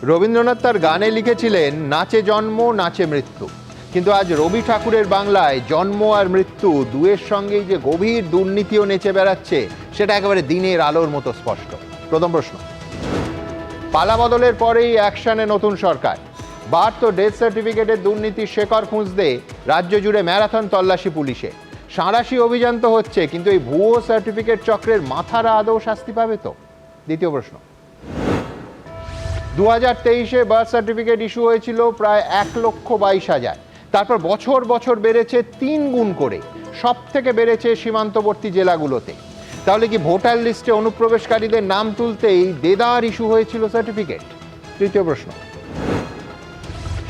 রবীন্দ্রনাথ তার গানে লিখেছিলেন নাচে জন্ম নাচে মৃত্যু, কিন্তু আজ রবি ঠাকুরের বাংলায় জন্ম আর মৃত্যু দুয়ের সঙ্গেই যে গভীর দুর্নীতিও নেচে বেড়াচ্ছে সেটা একেবারে দিনের আলোর মতো স্পষ্ট। প্রথম প্রশ্ন, পালা বদলের পরেই অ্যাকশনে নতুন সরকার। বার্থ ও ডেথ সার্টিফিকেটের দুর্নীতির শেকড় খুঁজতে রাজ্য জুড়ে ম্যারাথন তল্লাশি পুলিশে। সাঁড়াশি অভিযান তো হচ্ছে, কিন্তু এই ভুয়ো সার্টিফিকেট চক্রের মাথারা আদৌ শাস্তি পাবে তো? দ্বিতীয় প্রশ্ন, 2023-এ বার্থ সার্টিফিকেট ইস্যু হয়েছিল প্রায় 1,22,000, তারপর বছর বছর বেড়েছে 3 গুণ করে, সব থেকে বেড়েছে সীমান্তবর্তী জেলাগুলোতে। তাহলে কি ভোটার লিস্টে অনুপ্রবেশকারীদের নাম তুলতেই দেদার ইস্যু হয়েছিল সার্টিফিকেট? তৃতীয় প্রশ্ন,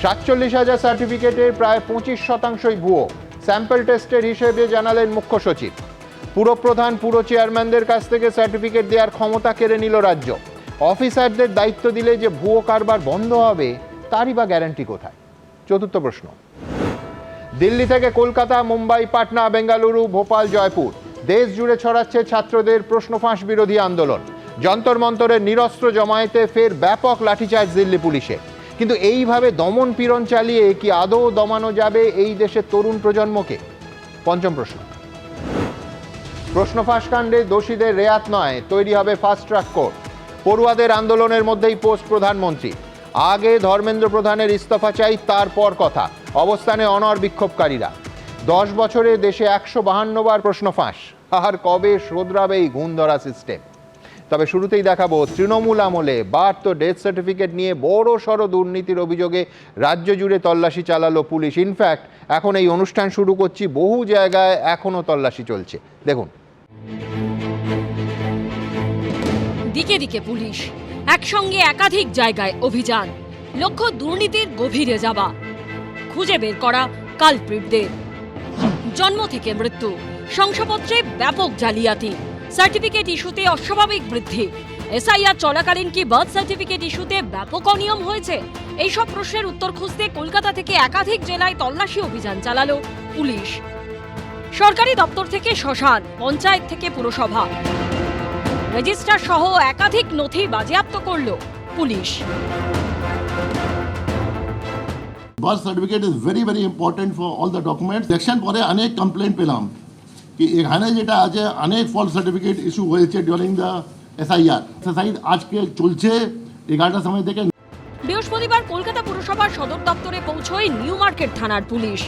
47,000 সার্টিফিকেটের প্রায় 25%ই ভুয়ো, স্যাম্পল টেস্টের হিসেবে জানালেন মুখ্য সচিব। পুরপ্রধান পুর চেয়ারম্যানদের কাছ থেকে সার্টিফিকেট দেওয়ার ক্ষমতা কেড়ে নিল রাজ্য। অফিসারদের দায়িত্ব দিলে যে ভুয়ো কারবার বন্ধ হবে তারই বা গ্যারান্টি কোথায়? চতুর্থ প্রশ্ন, দিল্লি থেকে কলকাতা, মুম্বাই, পাটনা, বেঙ্গালুরু, ভোপাল, জয়পুর, দেশ জুড়ে ছড়াচ্ছে ছাত্রদের প্রশ্নফাঁস বিরোধী আন্দোলন। যন্তর মন্তরের নিরস্ত্র জমায়েতে ফের ব্যাপক লাঠিচার্জ দিল্লি পুলিশে। কিন্তু এইভাবে দমন পীড়ন চালিয়ে কি আদৌ দমানো যাবে এই দেশের তরুণ প্রজন্মকে? পঞ্চম প্রশ্ন, প্রশ্নফাঁস কাণ্ডে দোষীদের রেয়াত নয়, তৈরি হবে ফাস্ট ট্র্যাক কোর্ট। পড়ুয়াদের আন্দোলনের মধ্যেই পোস্ট প্রধানমন্ত্রী। আগে ধর্মেন্দ্র প্রধানের ইস্তফা চাই, তারপর কথা। অবস্থানে অনড় বিক্ষোভকারীরা। 10 বছরে দেশে 152 বার প্রশ্ন ফাঁস। আর কবে শোধরাবে এই গুণ ধরা সিস্টেম? তবে শুরুতেই দেখাবো তৃণমূল আমলে বার্থ ও ডেথ সার্টিফিকেট নিয়ে বড় সড় দুর্নীতির অভিযোগে রাজ্য জুড়ে তল্লাশি চালালো পুলিশ। ইনফ্যাক্ট এখন এই অনুষ্ঠান শুরু করছি, বহু জায়গায় এখনো তল্লাশি চলছে। দেখুন, দিকে দিকে পুলিশ, একসঙ্গে একাধিক জায়গায় অভিযান, লক্ষ্য দুর্নীতির গভীরে যাওয়া, খুঁজে বের করা কালপ্রিটদের। জন্ম থেকে মৃত্যু, শংসাপত্রে ব্যাপক জালিয়াতি, সার্টিফিকেট ইস্যুতে অস্বাভাবিক বৃদ্ধি। এসআইআর চলাকালীন কি বার্থ সার্টিফিকেট ইস্যুতে ব্যাপক অনিয়ম হয়েছে? এইসব প্রশ্নের উত্তর খুঁজতে কলকাতা থেকে একাধিক জেলায় তল্লাশি অভিযান চালালো পুলিশ। সরকারি দপ্তর থেকে শ্মশান, পঞ্চায়েত থেকে পুরসভা, রেজিস্ট্রার সহ একাধিক নথি বাজেয়াপ্ত করল police. Birth certificate is very important for all the documents. Election পরে অনেক কমপ্লেন্ট পেলাম কি এখানে যেটা আছে অনেক ফলস সার্টিফিকেট ইস্যু হয়েছে ডিউরিং দ্য এসআইআর। এসআইআর আজকে চলছে 11টার সময় থেকে। বৃহস্পতিবার কলকাতা পুরসভার সদর দপ্তরে পৌঁছয় নিউ মার্কেট থানার পুলিশ।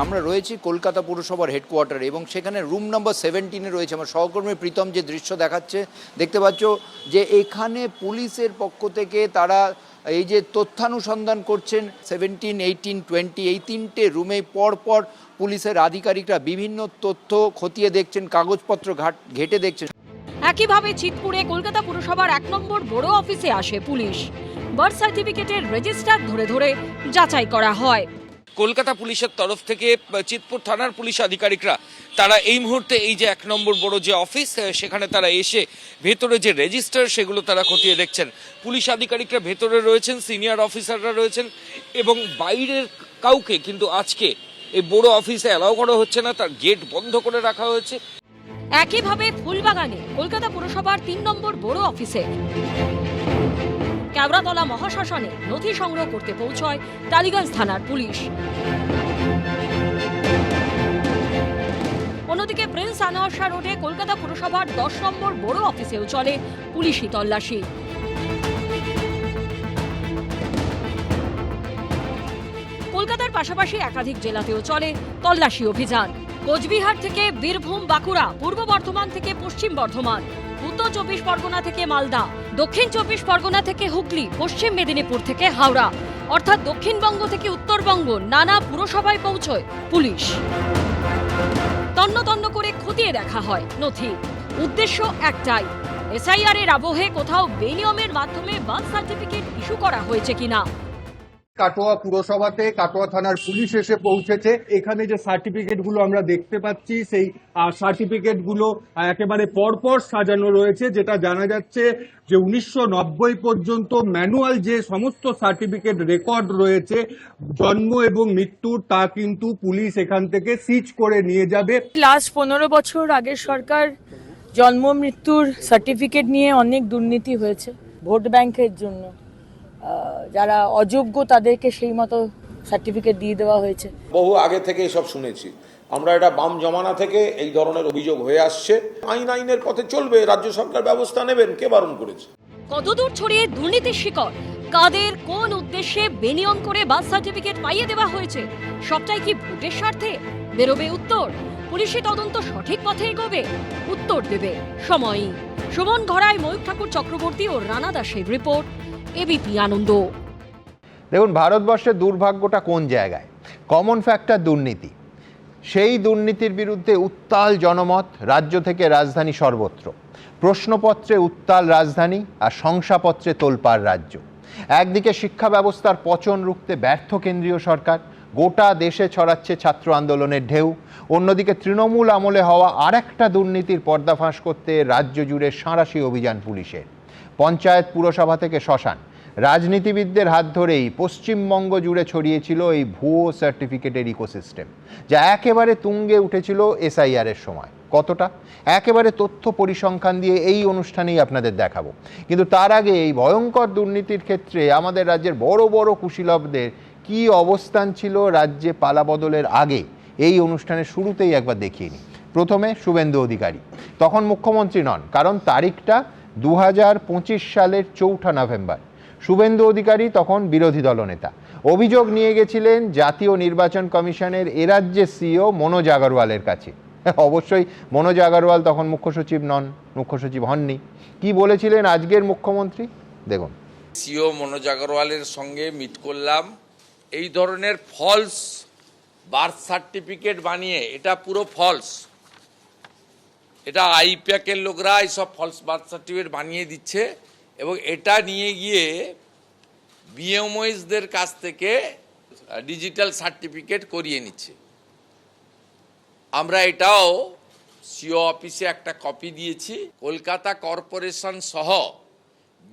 আমরা রয়েছি কলকাতা পুরসভার হেডকোয়ার্টারে এবং সেখানে রুম নাম্বার 17-এ রয়েছে আমার সহকর্মী প্রীতম। যে দৃশ্য দেখাচ্ছে, দেখতে পাচ্ছ যে এখানে পুলিশের পক্ষ থেকে তারা এই যে তথ্যানুসন্ধান করছেন 17, 18, 20 এই 3টে রুমে পরপর পুলিশের আধিকারিকরা বিভিন্ন তথ্য খতিয়ে দেখছেন, কাগজপত্র ঘেটে দেখছেন। একইভাবে চিতপুরে কলকাতা পুরসভার 1 নম্বর বড় অফিসে আসে পুলিশ। বার্থ সার্টিফিকেটের রেজিস্টার ধরে ধরে যাচাই করা হয়। কলকাতা পুলিশের তরফ থেকে চিতপুর থানার পুলিশ আধিকারিকরা তারা এই মুহূর্তে এই যে 1 নম্বর বড় যে অফিস সেখানে তারা এসে ভেতরে যে রেজিস্টার সেগুলো তারা খতিয়ে দেখছেন। পুলিশ আধিকারিকরা ভেতরে রয়েছেন, সিনিয়র অফিসাররা রয়েছেন এবং বাইরের কাউকে কিন্তু আজকে এই বড় অফিসে অ্যালাউ করা হচ্ছে না, তার গেট বন্ধ করে রাখা হয়েছে। একইভাবে ফুলবাগানে কলকাতা পুরসভার 3 নম্বর বড় অফিসে কেওড়াতলা মহাশ্মশানে নথি সংগ্রহ করতে পৌঁছয় টালিগঞ্জ থানার পুলিশ। অন্যদিকে প্রিন্স আনোয়ার শাহ রোডে কলকাতা পুরসভার 10 নম্বর বড় অফিসেও চলে পুলিশি তল্লাশি। কলকাতার পাশাপাশি একাধিক জেলাতেও চলে তল্লাশি অভিযান। কোচবিহার থেকে বীরভূম, বাঁকুড়া, পূর্ব বর্ধমান থেকে পশ্চিম বর্ধমান, উত্তর 24 পরগনা থেকে মালদা, দক্ষিণ 24 পরগনা থেকে হুগলি, পশ্চিম মেদিনীপুর থেকে হাওড়া, অর্থাৎ দক্ষিণবঙ্গ থেকে উত্তরবঙ্গ নানা পুরসভায় পৌঁছয় পুলিশ। তন্ন তন্ন করে খতিয়ে দেখা হয় নথি। উদ্দেশ্য একটাই, এসআইআর এর আবহে কোথাও বেনিয়মের মাধ্যমে বার্থ সার্টিফিকেট ইস্যু করা হয়েছে কিনা। কাটোয়া পুরসভাতে কাটোয়া থানার পুলিশ এসে পৌঁছেছে। এখানে যে সার্টিফিকেট গুলো আমরা দেখতে পাচ্ছি সেই সার্টিফিকেট গুলো একেবারে পরপর সাজানো রয়েছে, যেটা জানা যাচ্ছে যে 1990 পর্যন্ত ম্যানুয়াল যে সমস্ত সার্টিফিকেট রেকর্ড রয়েছে জন্ম এবং মৃত্যুর, তা কিন্তু পুলিশ এখান থেকে সিজ করে নিয়ে যাবে। লাস্ট 15 বছর আগের সরকার জন্ম মৃত্যুর সার্টিফিকেট নিয়ে অনেক দুর্নীতি হয়েছে ভোট ব্যাংকের জন্য। যারা অযোগ্য তাদেরকে সেই মতো সার্টিফিকেট দিয়ে দেওয়া হয়েছে। বহু আগে থেকে এসব শুনেছি আমরা, এটা বাম জমানা থেকে এই ধরনের অভিযোগ হয়ে আসছে। আইনের পথে চলবে, রাজ্য সরকার ব্যবস্থা নেবেন, কে বারণ করেছে? কতদূর ছড়িয়ে দুর্নীতির শিকড়, কাদের কোন উদ্দেশ্যে বেনিয়ম করে বার্থ সার্টিফিকেট পাইয়ে দেওয়া হয়েছে, সবটাই কি ভোটের স্বার্থে? বেরোবে উত্তর। পুলিশি তদন্ত সঠিক পথে এগোবে, উত্তর দেবে সময়ই। সুমন ঘরায়, ময়ূর ঠাকুর চক্রবর্তী ও রানা দাসের রিপোর্ট, এবিপি আনন্দ। দেখুন, ভারতবর্ষের দুর্ভাগ্যটা কোন জায়গায়? কমন ফ্যাক্টর দুর্নীতি। সেই দুর্নীতির বিরুদ্ধে উত্তাল জনমত, রাজ্য থেকে রাজধানী সর্বত্র। প্রশ্নপত্রে উত্তাল রাজধানী আর শংসাপত্রে তোলপাড় রাজ্য। একদিকে শিক্ষা ব্যবস্থার পচন রুখতে ব্যর্থ কেন্দ্রীয় সরকার, গোটা দেশে ছড়াচ্ছে ছাত্র আন্দোলনের ঢেউ। অন্যদিকে তৃণমূল আমলে হওয়া আর একটা দুর্নীতির পর্দাফাঁস করতে রাজ্য জুড়ে সাঁড়াশি অভিযান পুলিশের। পঞ্চায়েত, পুরসভা থেকে শ্মশান, রাজনীতিবিদদের হাত ধরেই পশ্চিমবঙ্গ জুড়ে ছড়িয়েছিল এই ভুয়ো সার্টিফিকেটের ইকোসিস্টেম, যা একেবারে তুঙ্গে উঠেছিল এসআইআরের সময়। কতটা? একেবারে তথ্য পরিসংখ্যান দিয়ে এই অনুষ্ঠানেই আপনাদের দেখাবো। কিন্তু তার আগে এই ভয়ঙ্কর দুর্নীতির ক্ষেত্রে আমাদের রাজ্যের বড় বড় কুশীলবদের কী অবস্থান ছিল রাজ্যে পালাবদলের আগে, এই অনুষ্ঠানের শুরুতেই একবার দেখিয়ে নিই। প্রথমে শুভেন্দু অধিকারী, তখন মুখ্যমন্ত্রী নন, কারণ তারিখটা 2025 সালের 4 নভেম্বর। শুভেন্দু অধিকারী তখন বিরোধী দলনেতা। অভিযোগ নিয়ে গেছিলেন জাতীয় নির্বাচন কমিশনের এরাজ্যের সিইও মনোজ আগরওয়ালের কাছে। অবশ্যই মনোজ আগরওয়াল তখন মুখ্য সচিব নন, মুখ্য সচিব হননি। কি বলেছিলেন আজকের মুখ্যমন্ত্রী দেখুন। সিও মনোজ আগরওয়ালের সঙ্গে মিট করলাম। এই ধরনের ফলস বার্থ সার্টিফিকেট বানিয়ে, এটা পুরো ফলস, এটা আইপ্যাকের লোকরা এইসব ফলস বার্থ সার্টিফিকেট বানিয়ে দিচ্ছে এবং এটা নিয়ে গিয়ে বিএমওএসদের কাছ থেকে ডিজিটাল সার্টিফিকেট করিয়ে নিচ্ছে। আমরা এটাও সিও অফিসে একটা কপি দিয়েছি। কলকাতা কর্পোরেশন সহ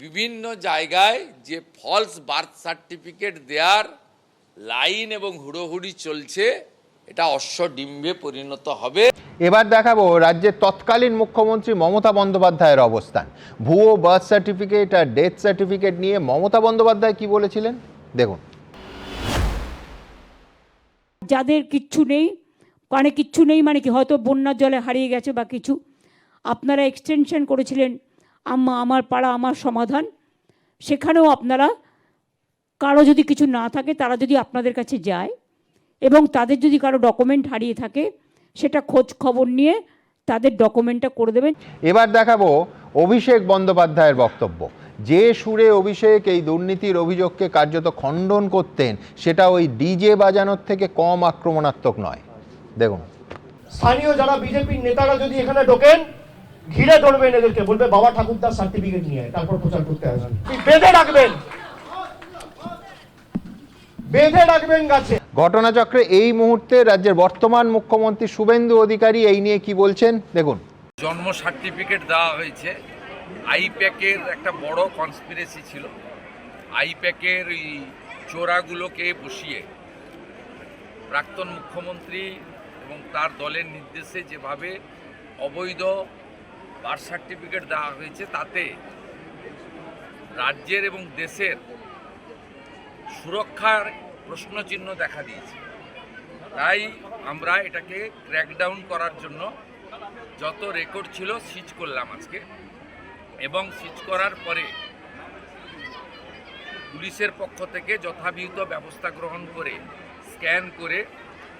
বিভিন্ন জায়গায় যে ফলস বার্থ সার্টিফিকেট দেওয়ার লাইন এবং হুড়োহুড়ি চলছে, এটা অশ্বডিম্বে পরিণত হবে। এবার দেখাবো রাজ্যের তৎকালীন মুখ্যমন্ত্রী মমতা বন্দ্যোপাধ্যায়ের অবস্থান। ভুয়ো বার্থ সার্টিফিকেট আর ডেথ সার্টিফিকেট নিয়ে মমতা বন্দ্যোপাধ্যায় কি বলেছিলেন দেখুন। যাদের কিচ্ছু নেই, কিচ্ছু নেই মানে কি, হয়তো বন্যার জলে হারিয়ে গেছে বা কিছু, আপনারা এক্সটেনশন করেছিলেন আমার পাড়া আমার সমাধান। সেখানেও আপনারা কারো যদি কিছু না থাকে, তারা যদি আপনাদের কাছে যায় এবং তাদের যদি কারো ডকুমেন্ট হারিয়ে থাকে, সেটা খোঁজ খবর নিয়ে তাদের ডকুমেন্টটা করে দেবেন। এবার দেখাবো অভিষেক বন্দ্যোপাধ্যায়ের বক্তব্য। যে সুরে অভিষেক এই দুর্নীতির অভিযোগকে কার্যত খণ্ডন করতেন, সেটা ওই ডিজে বাজানোর থেকে কম আক্রমণাত্মক নয়। দেখুন, স্থানীয় যারা বিজেপির নেতারা যদি এখানে ঢোকেন, ঘিরে ধরবেন এদেরকে, বলবে বাবা ঠাকুরদার সার্টিফিকেট নিয়ে তারপর প্রচার করতে আসবেন। বেঁধে রাখবেন, বেঁধে রাখবেন গাছে। ঘটনাচক্রে এই মুহূর্তে রাজ্যের বর্তমান মুখ্যমন্ত্রী শুভেন্দু অধিকারী এই নিয়ে কি বলছেন দেখুন। জন্ম সার্টিফিকেট দেওয়া হয়েছে। আইপ্যাকের একটা বড় কনস্পিরেসি ছিল। আইপ্যাকের এই চোরাগুলোকে বসিয়ে প্রাক্তন মুখ্যমন্ত্রী এবং তার দলের নির্দেশে যেভাবে অবৈধ বার্থ সার্টিফিকেট দেওয়া হয়েছে, তাতে রাজ্যের এবং দেশের সুরক্ষার প্রশ্নচিহ্ন দেখা দিয়েছে। তাই আমরা এটাকে ক্র্যাকডাউন করার জন্য যত রেকর্ড ছিল সিজ করলাম আজকে, এবং সিজ করার পরে পুলিশের পক্ষ থেকে যথাবিহিত ব্যবস্থা গ্রহণ করে স্ক্যান করে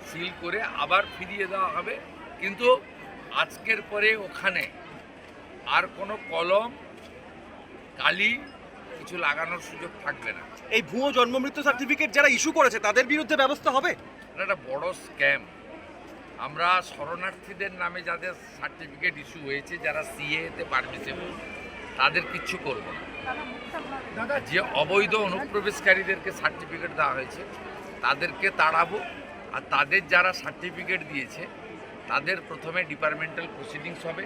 সিল করে আবার ফিরিয়ে দেওয়া হবে। কিন্তু আজকের পরে ওখানে আর কোনো কলম, কালি কিছু লাগানোর সুযোগ থাকবে না। এই ভুয়ো জন্ম মৃত্যু সার্টিফিকেট যারা ইস্যু করেছে তাদের বিরুদ্ধে ব্যবস্থা হবে। এটা একটা বড় স্ক্যাম। আমরা শরণার্থীদের নামে যাদের সার্টিফিকেট ইস্যু হয়েছে, যারা সিএতে পারমিসেবল, তাদের কিচ্ছু করব না। যে অবৈধ অনুপ্রবেশকারীদেরকে সার্টিফিকেট দেওয়া হয়েছে তাদেরকে তাড়াবো, আর তাদের যারা সার্টিফিকেট দিয়েছে তাদের প্রথমে ডিপার্টমেন্টাল প্রসিডিংস হবে,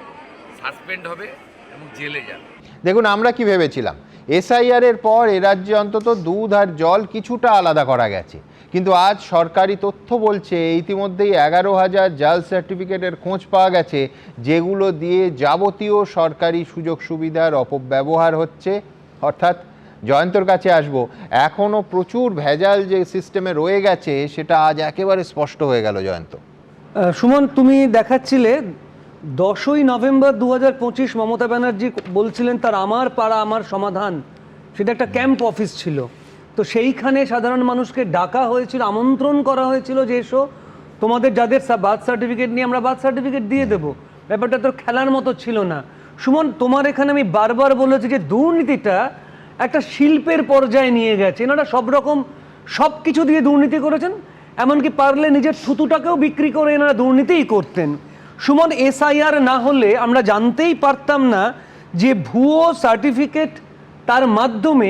সাসপেন্ড হবে, এবং জেলে যান। দেখুন, আমরা কি ভেবেছিলাম এসআইআর এর পর এ রাজ্যে অন্তত দুধ আর জল কিছুটা আলাদা করা গেছে, কিন্তু আজ সরকারি তথ্য বলছে ইতিমধ্যেই 11,000 জাল সার্টিফিকেটের খোঁজ পাওয়া গেছে, যেগুলো দিয়ে যাবতীয় সরকারি সুযোগ সুবিধার অপব্যবহার হচ্ছে। অর্থাৎ জয়ন্তর কাছে আসবো, এখনও প্রচুর ভেজাল যে সিস্টেমে রয়ে গেছে সেটা আজ একেবারে স্পষ্ট হয়ে গেল। জয়ন্ত, সুমন, তুমি দেখাচ্ছিলে 10ই নভেম্বর 2025 মমতা ব্যানার্জি বলছিলেন তার আমার পাড়া আমার সমাধান, সেটা একটা ক্যাম্প অফিস ছিল। তো সেইখানে সাধারণ মানুষকে ডাকা হয়েছিল, আমন্ত্রণ করা হয়েছিল যে এসো, তোমাদের যাদের বার্থ সার্টিফিকেট নিয়ে আমরা বার্থ সার্টিফিকেট দিয়ে দেবো। ব্যাপারটা তো খেলার মতো ছিল না। সুমন, তোমার এখানে আমি বারবার বলেছি যে দুর্নীতিটা একটা শিল্পের পর্যায়ে নিয়ে গেছে। এনারা সব রকম সব কিছু দিয়ে দুর্নীতি করেছেন, এমনকি পারলে নিজের থুতুটাকেও বিক্রি করে এনারা দুর্নীতিই করতেন। সুমন, এসআইআর না হলে আমরা জানতেই পারতাম না যে ভুয়ো সার্টিফিকেট, তার মাধ্যমে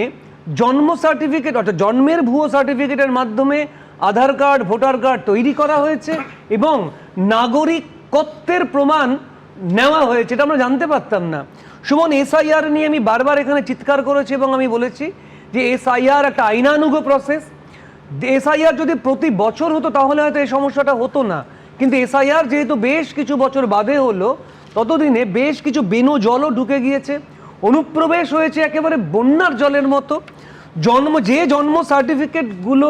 জন্ম সার্টিফিকেট অর্থাৎ জন্মের ভুয়ো সার্টিফিকেটের মাধ্যমে আধার কার্ড, ভোটার কার্ড তৈরি করা হয়েছে এবং নাগরিকত্বের প্রমাণ নেওয়া হয়েছে, এটা আমরা জানতে পারতাম না। সুমন, এসআইআর নিয়ে আমি বারবার এখানে চিৎকার করেছি এবং আমি বলেছি যে এসআইআর একটা আইনানুগ প্রসেস। এসআইআর যদি প্রতি বছর হতো তাহলে হয়তো এই সমস্যাটা হতো না, কিন্তু এসআইআর যেহেতু বেশ কিছু বছর বাদে হলো, ততদিনে বেশ কিছু বেনো জলও ঢুকে গিয়েছে, অনুপ্রবেশ হয়েছে একেবারে বন্যার জলের মতো। যে জন্ম সার্টিফিকেটগুলো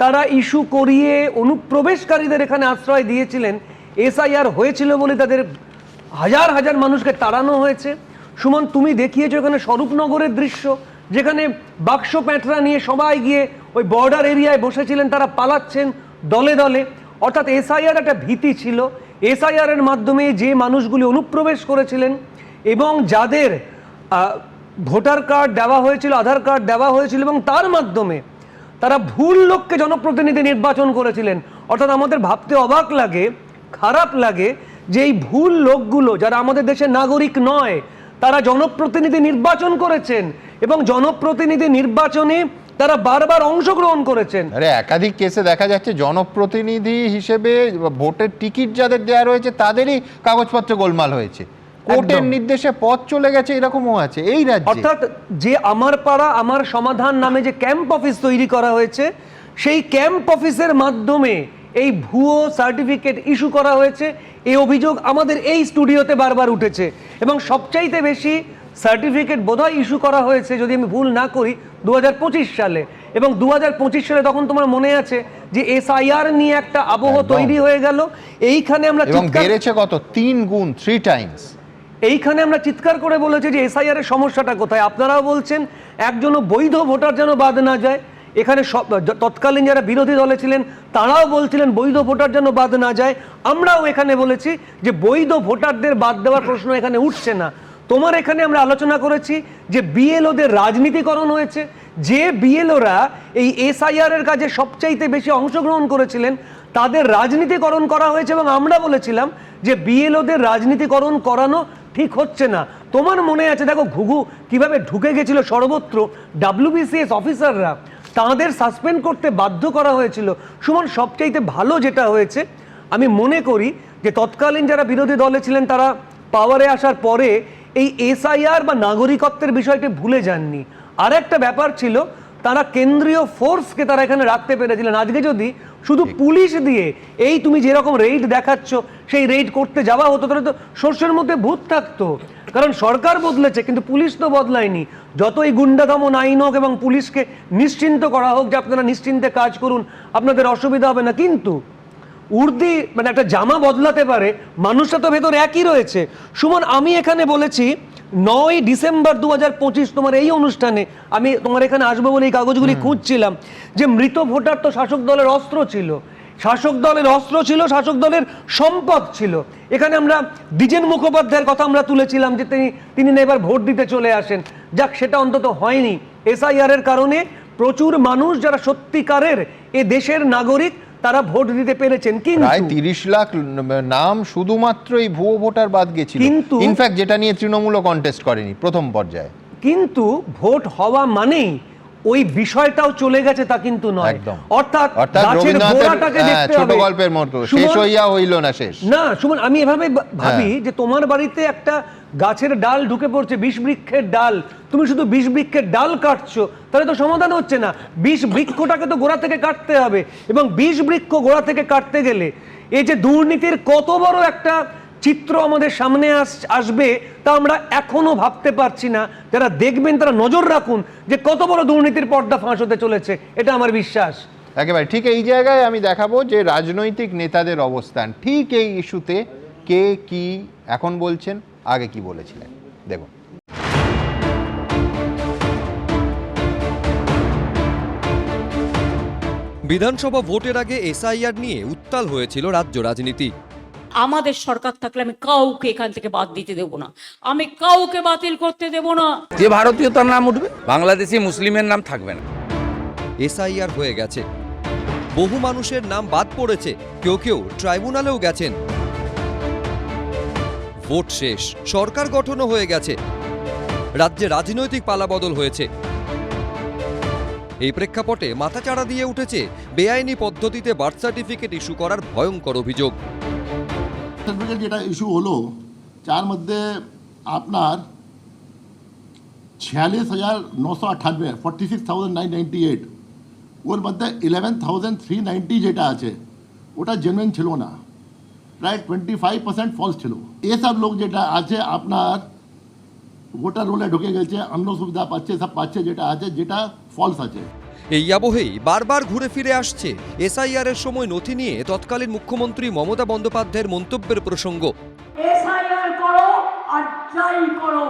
তারা ইস্যু করিয়ে অনুপ্রবেশকারীদের এখানে আশ্রয় দিয়েছিলেন, এসআইআর হয়েছিল বলে তাদের হাজার হাজার মানুষকে তাড়ানো হয়েছে। সুমন, তুমি দেখিয়েছো এখানে স্বরূপনগরের দৃশ্য, যেখানে বাক্স প্যাঁটরা নিয়ে সবাই গিয়ে ওই বর্ডার এরিয়ায় বসেছিলেন, তারা পালাচ্ছেন দলে দলে। অর্থাৎ এসআইআর একটা ভীতি ছিল। এসআইআর এর মাধ্যমে যে মানুষগুলি অনুপ্রবেশ করেছিলেন এবং যাদের ভোটার কার্ড দেওয়া হয়েছিল, আধার কার্ড দেওয়া হয়েছিল এবং তার মাধ্যমে তারা ভুল লোককে জনপ্রতিনিধি নির্বাচন করেছিলেন। অর্থাৎ আমাদের ভাবতে অবাক লাগে, খারাপ লাগে যে এই ভুল লোকগুলো যারা আমাদের দেশের নাগরিক নয়, তারা জনপ্রতিনিধি নির্বাচন করেছেন এবং জনপ্রতিনিধি নির্বাচনে তারা বারবার অংশগ্রহণ করেছেন। আরে একাধিক কেসে দেখা যাচ্ছে জনপ্রতিনিধি হিসেবে ভোটের টিকিট যাদের দেওয়া রয়েছে তাদেরই কাগজপত্র গোলমাল হয়েছে, কোর্টের নির্দেশে পথ চলে গেছে, এরকমও আছে এই রাজ্যে। অর্থাৎ যে আমার পাড়া আমার সমাধান নামে যে ক্যাম্প অফিস তৈরি করা হয়েছে, সেই ক্যাম্প অফিসের মাধ্যমে এই ভুয়ো সার্টিফিকেট ইস্যু করা হয়েছে, এই অভিযোগ আমাদের এই স্টুডিওতে বারবার উঠেছে। এবং সবচাইতে বেশি সার্টিফিকেট বোধহয় ইস্যু করা হয়েছে, যদি আমি ভুল না করি, 2025 সালে। এবং 2025 সালে তখন তোমার মনে আছে যে এসআইআর নিয়ে একটা আবহ তৈরি হয়ে গেল। এইখানে আমরা বেড়েছে কত 3 গুণ, 3 টাইমস। এইখানে আমরা চিৎকার করে বলেছি যে এসআইআর এর সমস্যাটা কোথায়। আপনারাও বলছেন একজনও বৈধ ভোটার যেন বাদ না যায়। এখানে তৎকালীন যারা বিরোধী দলে ছিলেন তারাও বলছিলেন বৈধ ভোটার যেন বাদ না যায়। আমরাও এখানে বলেছি যে বৈধ ভোটারদের বাদ দেওয়ার প্রশ্ন এখানে উঠছে না। তোমার এখানে আমরা আলোচনা করেছি যে বিএলওদের রাজনীতিকরণ হয়েছে, যে বিএলওরা এই এসআইআর এর কাজে সবচাইতে বেশি অংশগ্রহণ করেছিলেন তাদের রাজনীতিকরণ করা হয়েছে। এবং আমরা বলেছিলাম যে বিএলওদের রাজনীতিকরণ করানো ঠিক হচ্ছে না। তোমার মনে আছে, দেখো ঘুঘু কিভাবে ঢুকে গেছিল সর্বত্র, WBCS অফিসাররা তাদের সাসপেন্ড করতে বাধ্য করা হয়েছিল। সুমন, সবচাইতে ভালো যেটা হয়েছে আমি মনে করি যে তৎকালীন যারা বিরোধী দলে ছিলেন তারা পাওয়ারে আসার পরে এই এসআইআর বা নাগরিকত্বের বিষয়টি ভুলে যাননি। আর একটা ব্যাপার ছিল, তারা কেন্দ্রীয় ফোর্সকে তারা এখানে রাখতে পেরেছিলেন। আজকে যদি শুধু পুলিশ দিয়ে এই তুমি যেরকম রেইড দেখাচ্ছ সেই রেইড করতে যাওয়া হতো, তাহলে তো সর্ষের মধ্যে ভূত থাকতো। কারণ সরকার বদলেছে কিন্তু পুলিশ তো বদলায়নি। যতই গুন্ডা দমন আইন হোক এবং পুলিশকে নিশ্চিন্ত করা হোক যে আপনারা নিশ্চিন্তে কাজ করুন, আপনাদের অসুবিধা হবে না, কিন্তু উর্দি মানে একটা জামা বদলাতে পারে, মানুষটা তো ভেতর একই রয়েছে। সুমন, আমি এখানে বলেছি 9ই ডিসেম্বর 2025 তোমার এই অনুষ্ঠানে আমি তোমার এখানে আসবো বলে এই কাগজগুলি খুঁজছিলাম যে মৃত ভোটার তো শাসক দলের অস্ত্র ছিল, শাসক দলের অস্ত্র ছিল, শাসক দলের সম্পদ ছিল। এখানে আমরা দ্বিজেন মুখোপাধ্যায়ের কথা আমরা তুলেছিলাম যে তিনি না এবার ভোট দিতে চলে আসেন। যাক, সেটা অন্তত হয়নি। এসআইআর এর কারণে প্রচুর মানুষ যারা সত্যিকারের এ দেশের নাগরিক তারা ভোট দিতে পেরেছেন। কিন্তু প্রায় 30 লাখ নাম শুধুমাত্র এই ভুয়ো ভোটার বাদ গেছিল, কিন্তু ইনফ্যাক্ট যেটা নিয়ে তৃণমূলও কন্টেস্ট করেনি প্রথম পর্যায়ে। কিন্তু ভোট হওয়া মানেই ওই বিষয়টাও চলে গেছে তা কিন্তু নয়। একদম। অর্থাৎ গাছের রবীন্দ্রনাথের গোড়াটাকে দেখতে ছোট হবে। গল্পের মতো শেষ সুমন, হইয়া হইল না শেষ। না সুমন, আমি এভাবে ভাবি যে তোমার বাড়িতে একটা গাছের ডাল ঢুকে পড়ছে, 20 বৃক্ষের ডাল, তুমি শুধু 20 বৃক্ষের ডাল কাটছো, তাহলে তো সমাধান হচ্ছে না। 20 বৃক্ষটাকে তো গোড়া থেকে কাটতে হবে, এবং 20 বৃক্ষ গোড়া থেকে কাটতে গেলে এই যে দুর্নীতির কত বড় একটা চিত্র আমাদের সামনে আসবে তা আমরা এখনো ভাবতে পারছি না। যারা দেখবেন তারা নজর রাখুন যে কত বড় দুর্নীতির পর্দা ফাঁস হতে চলেছে, এটা আমার বিশ্বাস। একেবারে ঠিক এই জায়গায় আমি দেখাবো যে রাজনৈতিক নেতাদের অবস্থান ঠিক এই ইস্যুতে কে কি এখন বলছেন, আগে কি বলেছিলেন দেখুন। বিধানসভা ভোটের আগে এসআইআর নিয়ে উত্তাল হয়েছিল রাজ্য রাজনীতি। আমাদের সরকার থাকলে আমি কাউকে এখান থেকে বাদ দিতে দেবো না, আমি কাউকে বাতিল করতে দেবো না। যে ভারতীয় তার নাম উঠবে, বাংলাদেশি মুসলিমের নাম থাকবে না। এসআইআর হয়ে গেছে, বহু মানুষের নাম বাদ পড়েছে, কেউ কেউ ট্রাইব্যুনালেও গেছেন। ভোট শেষ, সরকার গঠনও হয়ে গেছে, রাজ্যে রাজনৈতিক পালাবদল হয়েছে। এই প্রেক্ষাপটে মাথাচাড়া দিয়ে উঠেছে বেআইনি পদ্ধতিতে বার্থ সার্টিফিকেট ইস্যু করার ভয়ঙ্কর অভিযোগ। সার্টিফিকেট যেটা ইস্যু হলো যার মধ্যে আপনার 46,998 46,998, ওর মধ্যে 11,390 যেটা আছে ওটা জেনুইন ছিল না, প্রায় 25% ফলস ছিল। এসব লোক যেটা আছে আপনার ভোটার রোলে ঢুকে গেছে, অন্য সুবিধা পাচ্ছে, সব পাচ্ছে, যেটা আছে যেটা ফলস আছে। এই আবহেই বারবার ঘুরে ফিরে আসছে এসআইআর এর সময় নথি নিয়ে তৎকালীন মুখ্যমন্ত্রী মমতা বন্দ্যোপাধ্যায়ের মন্তব্যের প্রসঙ্গ। এসআইআর করো আর যাই করো,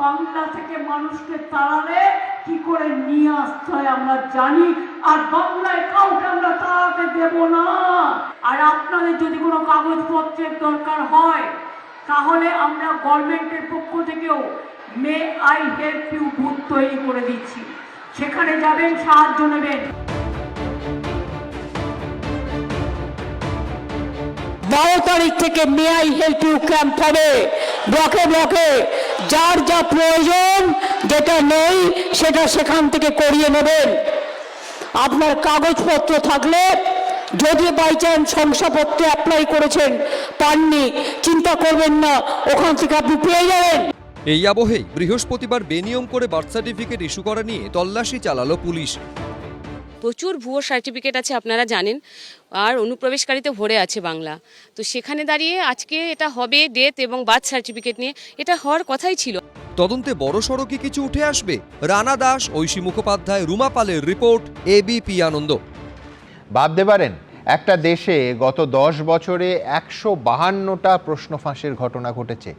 বাংলা থেকে মানুষকে তাড়ালে কি করে নিয়ে আসতে হয় আমরা জানি, আর বাংলায় কাউকে আমরা তাড়াতে দেব না। আর আপনাদের যদি কোনো কাগজপত্রের দরকার হয় তাহলে আমরা গভর্নমেন্টের পক্ষ থেকেও may I help you booth তৈরি করে দিচ্ছি, সেখানে যাবেন, সাহায্য নেবেন। 12 তারিখ থেকে may I help you camp হবে ব্লকে ব্লকে, যার যা প্রয়োজন, যেটা নেই সেটা সেখান থেকে করিয়ে নেবেন। আপনার কাগজপত্র থাকলে, যদি বাই চান্স শংসাপত্রে অ্যাপ্লাই করেছেন পাননি, চিন্তা করবেন না, ওখান থেকে আপনি পেয়ে যাবেন। এই আবহেই বৃহস্পতিবার বেনিয়ম করে বার্থ সার্টিফিকেট ইস্যু করা নিয়ে তল্লাশি চালালো পুলিশ। প্রচুর ভুয়ো সার্টিফিকেট আছে আপনারা জানেন, আর অনুপ্রবেশকারীতে ভরে আছে বাংলা। তো সেখানে দাঁড়িয়ে আজকে এটা হবে ডেথ এবং বার্থ সার্টিফিকেট নিয়ে, এটা হওয়ার কথাই ছিল। তদন্তে বড়সড় কি কিছু উঠে আসবে? রানা দাস, ঐশী মুখোপাধ্যায়, রুমা পালের রিপোর্ট, এবিপি আনন্দ। ভাবতে পারেন একটা দেশে গত 10 বছরে 152টা প্রশ্ন ফাঁসের ঘটনা ঘটেছে,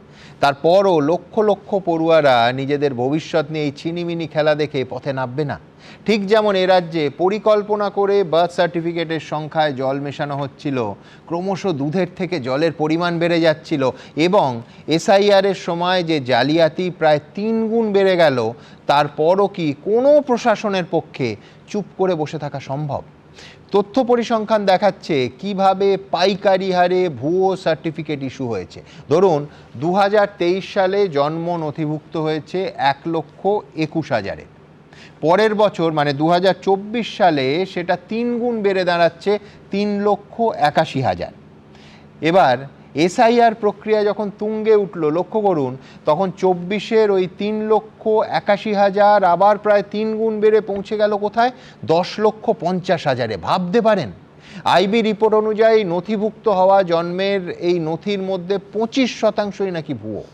তারপরও লক্ষ লক্ষ পড়ুয়ারা নিজেদের ভবিষ্যৎ নিয়ে এই ছিনিমিনি খেলা দেখে পথে নামবে না। ঠিক যেমন এ রাজ্যে পরিকল্পনা করে বার্থ সার্টিফিকেটের সংখ্যায় জল মেশানো হচ্ছিল, ক্রমশ দুধের থেকে জলের পরিমাণ বেড়ে যাচ্ছিল, এবং এসআইআরের সময় যে জালিয়াতি প্রায় 3 গুণ বেড়ে গেল, তারপরও কি কোনো প্রশাসনের পক্ষে চুপ করে বসে থাকা সম্ভব? তথ্য পরিসংখ্যান দেখাচ্ছে কিভাবে পাইকারি হারে ভুয়ো সার্টিফিকেট ইস্যু হয়েছে। ধরুন 2023 সালে জন্ম নথিভুক্ত হয়েছে 1,21,000, পরের বছর মানে 2024 সালে সেটা 3 গুণ বেড়ে দাঁড়াচ্ছে 3,81,000। এবার এসআইআর প্রক্রিয়া যখন তুঙ্গে উঠল, লক্ষ্য করুন, তখন 24-এর ওই 3,81,000 আবার প্রায় 3 গুণ বেড়ে পৌঁছে গেল কোথায়? 10,50,000-এ। ভাবতে পারেন, আইবি রিপোর্ট অনুযায়ী নথিভুক্ত হওয়া জন্মের এই নথির মধ্যে 25% নাকি ভুয়ো।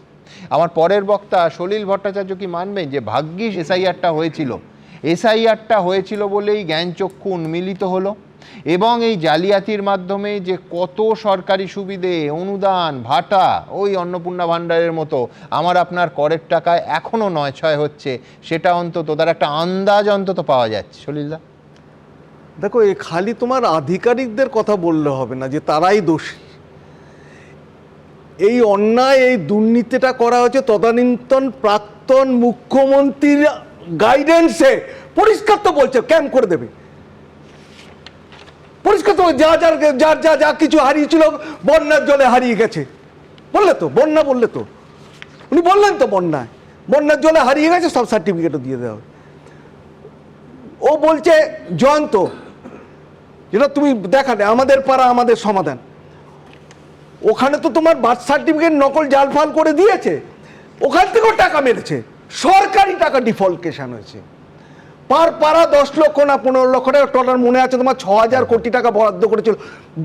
আমার পরের বক্তা সলিল ভট্টাচার্য কি মানবেন যে ভাগ্যিস এসআইআরটা হয়েছিল বলেই জ্ঞানচক্ষু উন্মিলিত হলো, এবং এই জালিয়াতির মাধ্যমে যে কত সরকারি সুবিধে, অনুদান, ভাতা, ওই অন্নপূর্ণা ভাণ্ডারের মতো আমার আপনার করের টাকায় এখনও 9-6 হচ্ছে, সেটা অন্তত তার একটা আন্দাজ অন্তত পাওয়া যাচ্ছে। সলিলদা, দেখো, এ খালি তোমার আধিকারিকদের কথা বললে হবে না যে তারাই দোষী। এই অন্যায়, এই দুর্নীতিটা করা হয়েছে তদানীন্তন প্রাক্তন মুখ্যমন্ত্রীর গাইডেন্সে। পরিষ্কার তো বলছে ক্যাম্প করে দেবে, পরিষ্কার তো যা কিছু হারিয়েছিল বন্যার জলে হারিয়ে গেছে বললে তো, বন্যা বললে তো, উনি বললেন তো বন্যার জলে হারিয়ে গেছে, সব সার্টিফিকেটও দিয়ে দেওয়া। ও বলছে জয়ন্ত, যেটা তুমি দেখালে আমাদের পাড়া আমাদের সমাধান, ওখানে তো তোমার বার্থ সার্টিফিকেট নকল জালফাল করে দিয়েছে, ওখান থেকেও টাকা মেরেছে, সরকারি টাকা ডিফল্কেশন হয়েছে। পার পাড়া 10 লক্ষ না 15 লক্ষ টাকা টোটাল মনে আছে তোমার 6000 কোটি টাকা বরাদ্দ করেছিল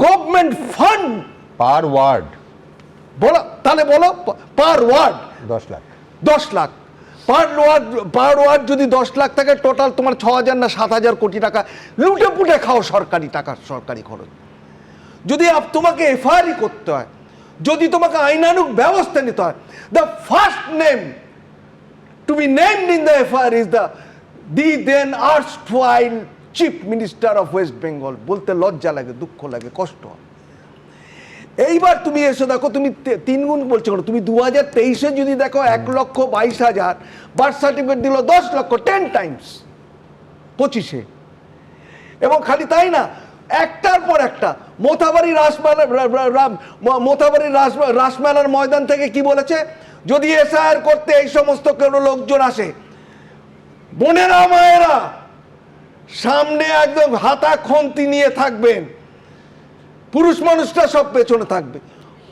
গভর্নমেন্ট ফান্ড পার ওয়ার্ড। বলো তাহলে, বলো পার ওয়ার্ড 10 লাখ, 10 লাখ পার ওয়ার্ড যদি 10 লাখ থাকে, টোটাল তোমার 6000 না 7000 কোটি টাকা লুটে পুটে খাও সরকারি টাকা, সরকারি খরচ। যদি তোমাকে এফআইআর করতে হয়, যদি তোমাকে আইনানুগ ব্যবস্থা নিতে হয়, the first name to be named in the FIR is the then erstwhile chief minister of West Bengal. বলতে লজ্জা লাগে, দুঃখ লাগে, কষ্ট হয়। এইবার তুমি এসে দেখো, তুমি 3 গুণ বলছো, তুমি 2023-এ যদি দেখো 1,22,000 বার্থ সার্টিফিকেট দিল, 10 লক্ষ 10 টাইমস 25-এ। এবং খালি তাই না, একটার পর একটা রাসমেলার ময়দান থেকে কি বলেছে, যদি এসআইআর করতে এই সমস্ত কোনো লোকজন আসে, বোনেরা মায়েরা সামনে একদম হাতা খন্তি নিয়ে থাকবেন, পুরুষ মানুষটা সব পেছনে থাকবে।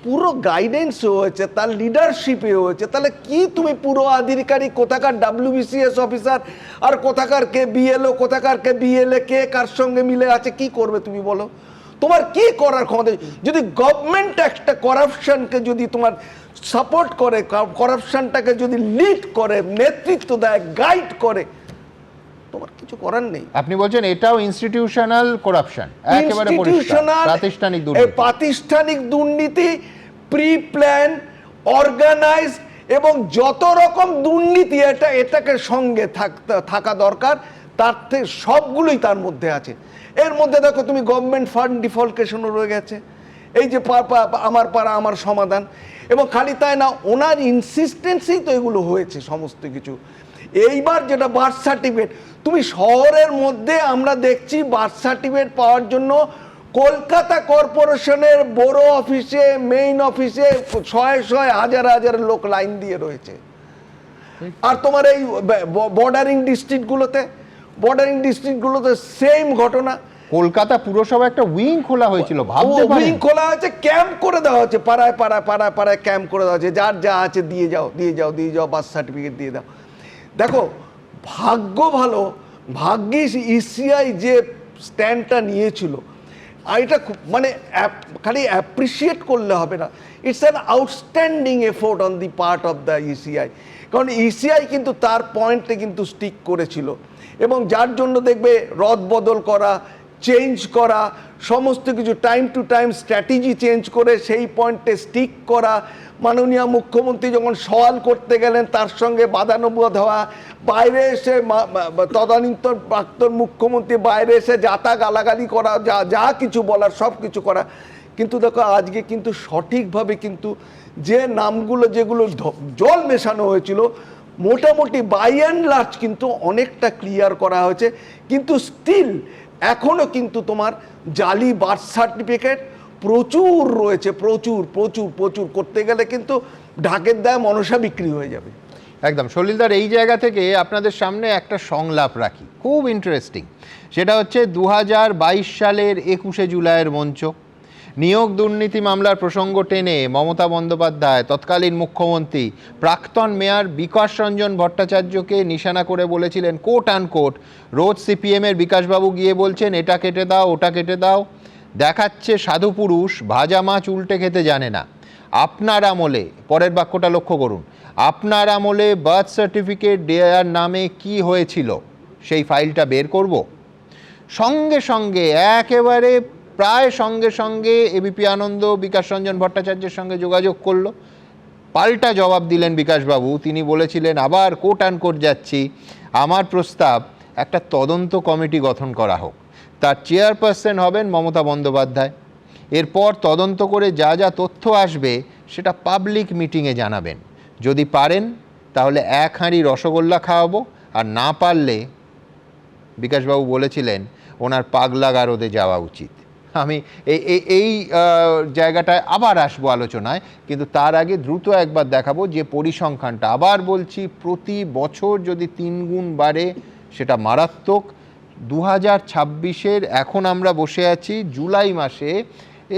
পুরো গাইডেন্স হয়েছে, তার লিডারশিপে হয়েছে। তাহলে কি তুমি পুরো আধিকারিক, কোথাকার WBCS অফিসার আর কোথাকার কে BLO, কোথাকার কে BLA, কে কার সঙ্গে মিলে আছে, কি করবে তুমি বলো? তোমার কি করার ক্ষমতা? যদি গভর্নমেন্ট একটা করাপশনকে যদি তোমার সাপোর্ট করে, করাপশনটাকে যদি লিড করে, নেতৃত্ব দেয়, গাইড করে, তোমার কিছু করার নেই। আপনি বলছেন এটাও ইনস্টিটিউশনাল করাপশন, একেবারে পরিষ্কার প্রাতিষ্ঠানিক দুর্নীতি। প্রাতিষ্ঠানিক দুর্নীতি, প্রি প্ল্যান, অর্গানাইজ এবং যত রকম দুর্নীতি এটাকে সঙ্গে থাকা দরকার, তার থেকে সবগুলোই তার মধ্যে আছে। এর মধ্যে দেখো তুমি গভর্নমেন্ট ফান্ড ডিফল্কেশনও রয়ে গেছে, এই যে আমার পাড়া আমার সমাধান। এবং খালি তাই না, ওনার ইনসিস্টেন্সেই তো এগুলো হয়েছে সমস্ত কিছু। এইবার যেটা বার্থ সার্টিফিকেট, তুমি শহরের মধ্যে আমরা দেখছি বার্থ সার্টিফিকেট পাওয়ার জন্য কলকাতা কর্পোরেশনের বড় অফিসে, মেইন অফিসে শয়ে হাজার লোক লাইন দিয়ে রয়েছে। আর তোমার এই বর্ডারিং ডিস্ট্রিক্টগুলোতে সেম ঘটনা। কলকাতা পুরসভা একটা উইং খোলা হয়েছিল, ভাবতে পারেন? উইং খোলা হয়েছে, ক্যাম্প করে দেওয়া হচ্ছে, পাড়ায় ক্যাম্প করে দেওয়া হচ্ছে, যার যা আছে দিয়ে যাও বার্থ সার্টিফিকেট দিয়ে দাও। দেখো ভাগ্য ভালো, ভাগ্যিস ECI যে স্ট্যান্ডটা নিয়েছিল, আর এটা মানে খালি অ্যাপ্রিসিয়েট করলে হবে না, it's an outstanding effort on the part of the ECI। কারণ ECI কিন্তু তার পয়েন্টে কিন্তু স্টিক করেছিল, এবং যার জন্য দেখবে রদ বদল করা, চেঞ্জ করা, সমস্ত কিছু time to time strategy change করে সেই পয়েন্টে স্টিক করা। মাননীয় মুখ্যমন্ত্রী যখন সওয়াল করতে গেলেন, তার সঙ্গে বাদানুবাদ হওয়া, বাইরে এসে তদানীন্তন প্রাক্তন মুখ্যমন্ত্রী বাইরে এসে যাতা গালাগালি করা, যা কিছু বলার সব কিছু করা। কিন্তু দেখো আজকে কিন্তু সঠিকভাবে কিন্তু যে নামগুলো যেগুলো জল মেশানো হয়েছিল, মোটামুটি বাই অ্যান্ড লার্জ কিন্তু অনেকটা ক্লিয়ার করা হয়েছে। কিন্তু স্টিল এখনও কিন্তু তোমার জালি বার্থ সার্টিফিকেট প্রচুর রয়েছে, প্রচুর করতে গেলে কিন্তু ঢাকের দায় মনসা বিক্রি হয়ে যাবে। একদম। সলিলদার, এই জায়গা থেকে আপনাদের সামনে একটা সংলাপ রাখি, খুব ইন্টারেস্টিং। সেটা হচ্ছে 2022 সালের 21শে জুলাইয়ের মঞ্চ। নিয়োগ দুর্নীতি মামলার প্রসঙ্গ টেনে মমতা বন্দ্যোপাধ্যায়, তৎকালীন মুখ্যমন্ত্রী, প্রাক্তন মেয়র বিকাশ রঞ্জন ভট্টাচার্যকে নিশানা করে বলেছিলেন, কোট আনকোট, রোজ CPM-এর বিকাশবাবু গিয়ে বলছেন এটা কেটে দাও, ওটা কেটে দাও, দেখাচ্ছে সাধু পুরুষ ভাজা মাছ উল্টে খেতে জানে না। আপনার আমলে, পরের বাক্যটা লক্ষ্য করুন, আপনার আমলে বার্থ সার্টিফিকেট দেওয়ার নামে কি হয়েছিল সেই ফাইলটা বের করব। সঙ্গে সঙ্গে একেবারে প্রায় সঙ্গে সঙ্গে ABP আনন্দ বিকাশ রঞ্জন ভট্টাচার্যের সঙ্গে যোগাযোগ করলো, পাল্টা জবাব দিলেন বিকাশবাবু। তিনি বলেছিলেন, আবার কোট আনকোট যাচ্ছি, আমার প্রস্তাব একটা তদন্ত কমিটি গঠন করা হোক, তার চেয়ারপারসন হবেন মমতা বন্দ্যোপাধ্যায়। এরপর তদন্ত করে যা যা তথ্য আসবে সেটা পাবলিক মিটিংয়ে জানাবেন। যদি পারেন তাহলে 1 হাঁড়ি রসগোল্লা খাওয়াবো, আর না পারলে বিকাশবাবু বলেছিলেন ওনার পাগলা গারদে যাওয়া উচিত। আমি এই জায়গাটায় আবার আসবো আলোচনায়, কিন্তু তার আগে দ্রুত একবার দেখাবো যে পরিসংখ্যানটা, আবার বলছি, প্রতি বছর যদি 3 গুণ বাড়ে সেটা মারাত্মক। 2026-এর এখন আমরা বসে আছি জুলাই মাসে,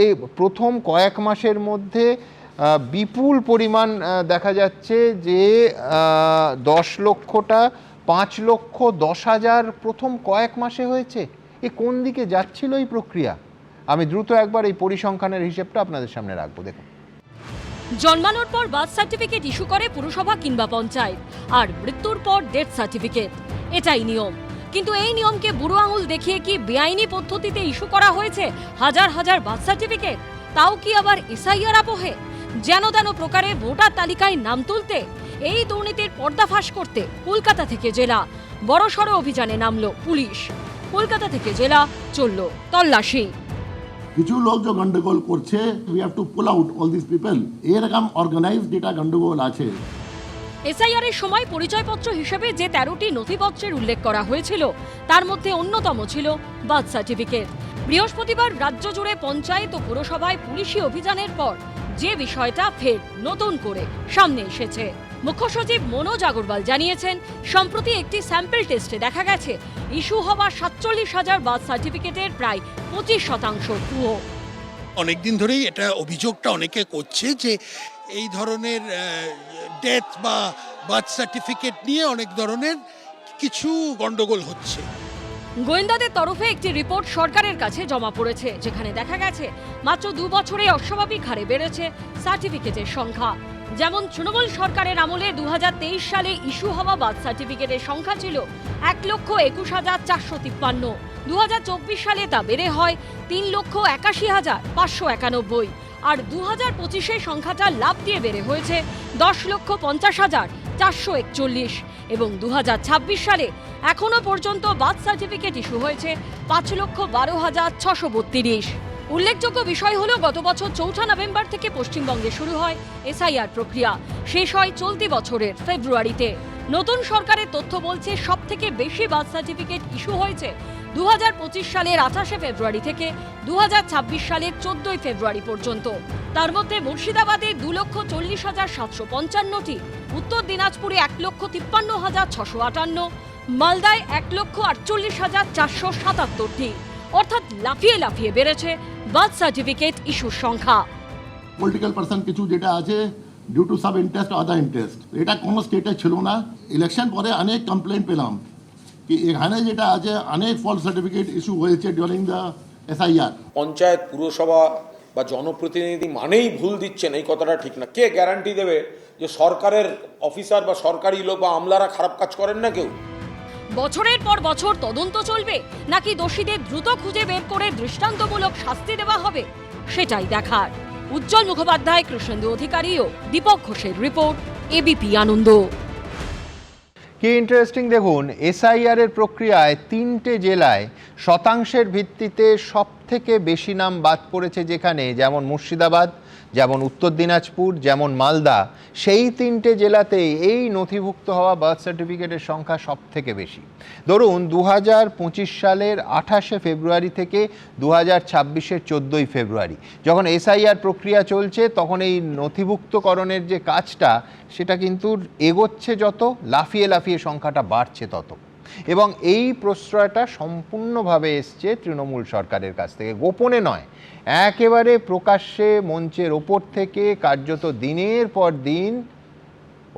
এই প্রথম কয়েক মাসের মধ্যে বিপুল পরিমাণ দেখা যাচ্ছে যে 10 লক্ষটা 5,10,000 প্রথম কয়েক মাসে হয়েছে। এ কোন দিকে যাচ্ছিল এই প্রক্রিয়া? আমি দ্রুত একবার এই পরিসংখ্যানের হিসেবটা আপনাদের সামনে রাখবো। দেখুন, জন্মানোর পর বার্থ সার্টিফিকেট ইস্যু করে পুরসভা কিংবা পঞ্চায়েত, আর মৃত্যুর পর ডেথ সার্টিফিকেট, এটাই নিয়ম। কিন্তু এই নিয়মকে বুড়ো আঙুল দেখিয়ে কি বেআইনি পদ্ধতিতে ইস্যু করা হয়েছে হাজার হাজার বার্থ সার্টিফিকেট, তাও কি আবার এসআইআর আবহে? যেন তেন প্রকারে ভোটার তালিকায় নাম তুলতে? এই দুর্নীতির পর্দাফাশ করতে কলকাতা থেকে জেলা বড়সড় অভিযানে নামলো পুলিশ। কলকাতা থেকে জেলা চলল তল্লাশি। কিছু লোক যে গন্ডগোল করছে, we have to pool out all this people. এরকম অর্গানাইজড যেটা গন্ডগোল আছে। এসআইআর এর সময় পরিচয়পত্র হিসেবে যে 13টি নথিপত্রের উল্লেখ করা হয়েছিল তার মধ্যে অন্যতম ছিল বার্থ সার্টিফিকেট। বৃহস্পতিবার রাজ্য জুড়ে পঞ্চায়েত ও পুরসভায় পুলিশি অভিযানের পর যে বিষয়টা ফের নতুন করে সামনে এসেছে। মুখ্য সচিব মনোজ আগরওয়াল জানিয়েছেন, সম্প্রতি একটি স্যাম্পল টেস্টে দেখা গেছে ইস্যু হওয়া 47,000 বার্থ সার্টিফিকেটের প্রায় 25% ভুয়ো। অনেকদিন ধরেই এটা অভিযোগটা অনেকে করছে যে এই ধরনের ডেথ বা বার্থ সার্টিফিকেট নিয়ে অনেক ধরনের কিছু গন্ডগোল হচ্ছে। গোয়েন্দাদের তরফে একটি রিপোর্ট সরকারের কাছে জমা পড়েছে, যেখানে দেখা গেছে মাত্র 2 বছরে অস্বাভাবিক হারে বেড়েছে সার্টিফিকেটের সংখ্যা। যেমন তৃণমূল সরকারের আমলে 2023 সালে ইস্যু হওয়া বার্থ সার্টিফিকেটের সংখ্যা ছিল 1,21,453। 2024 সালে তা বেড়ে হয় 3,81,591, আর 2025-এ সংখ্যাটা লাফ দিয়ে বেড়ে হয়েছে 10,50,441, এবং 2026 সালে এখনো পর্যন্ত বার্থ সার্টিফিকেট ইস্যু হয়েছে 5,12,632। উল্লেখযোগ্য বিষয় হলো, গত বছর 4 নভেম্বর থেকে পশ্চিমবঙ্গে শুরু হয় এসআইআর প্রক্রিয়া, শেষ হয় চলতি বছরের ফেব্রুয়ারিতে। নতুন সরকারের তথ্য বলছে সব থেকে বেশি বার্থ সার্টিফিকেট ইস্যু হয়েছে 2025 সালের 28 ফেব্রুয়ারি থেকে 2026 সালের 14 ফেব্রুয়ারি পর্যন্ত। তার মধ্যে মুর্শিদাবাদে 2,40,755টি, উত্তর দিনাজপুরে 1,53,658, মালদায় 1,48,477টি। অর্থাৎ লাফিয়ে লাফিয়ে বেড়েছে বার্থ সার্টিফিকেট ইস্যুর সংখ্যা। পলিটিক্যাল পার্সন কিছু যেটা আছে due to sub interest other interest, এটা কোনো স্টেটে ছিল না। ইলেকশন পরে অনেক কমপ্লেন পেলাম কি এখানে যেটা আছে অনেক ফলস সার্টিফিকেট ইস্যু হয়েছে ডিউরিং দ্য এসআইআর। পঞ্চায়েত, পুরসভা বা জনপ্রতিনিধি মানেই ভুল দিচ্ছেন, এই কথাটা ঠিক না। কে গ্যারান্টি দেবে যে সরকারের অফিসার বা সরকারি লোক বা আমলারা খারাপ কাজ করেন না? কেউ। বছরের পর বছর তদন্ত চলবে, নাকি দোষীদের দ্রুত খুঁজে বের করে দৃষ্টান্তমূলক শাস্তি দেওয়া হবে, সেটাই দেখার। উজ্জ্বল মুখোপাধ্যায়, কৃষ্ণেন্দু অধিকারী ও দীপক ঘোষের রিপোর্ট, এবিপি আনন্দ। কি ইন্টারেস্টিং দেখুন, এসআইআর এর প্রক্রিয়ায় 3টে জেলায় শতাংশের ভিত্তিতে সব থেকে বেশি নাম বাদ পড়েছে, যেখানে যেমন মুর্শিদাবাদ, যেমন উত্তর দিনাজপুর, যেমন মালদা, সেই 3টে জেলাতেই এই নথিভুক্ত হওয়া বার্থ সার্টিফিকেটের সংখ্যা সব থেকে বেশি। ধরুন 2025 সালের 28 ফেব্রুয়ারি থেকে 2026-এর 14 ফেব্রুয়ারি যখন এসআইআর প্রক্রিয়া চলছে, তখন এই নথিভুক্তকরণের যে কাজটা সেটা কিন্তু এগোচ্ছে, যত লাফিয়ে লাফিয়ে সংখ্যাটা বাড়ছে তত। এবং এই প্রশ্রয়টা সম্পূর্ণভাবে এসছে তৃণমূল সরকারের কাছ থেকে, গোপনে নয়, একেবারে প্রকাশ্যে মঞ্চের ওপর থেকে কার্যত দিনের পর দিন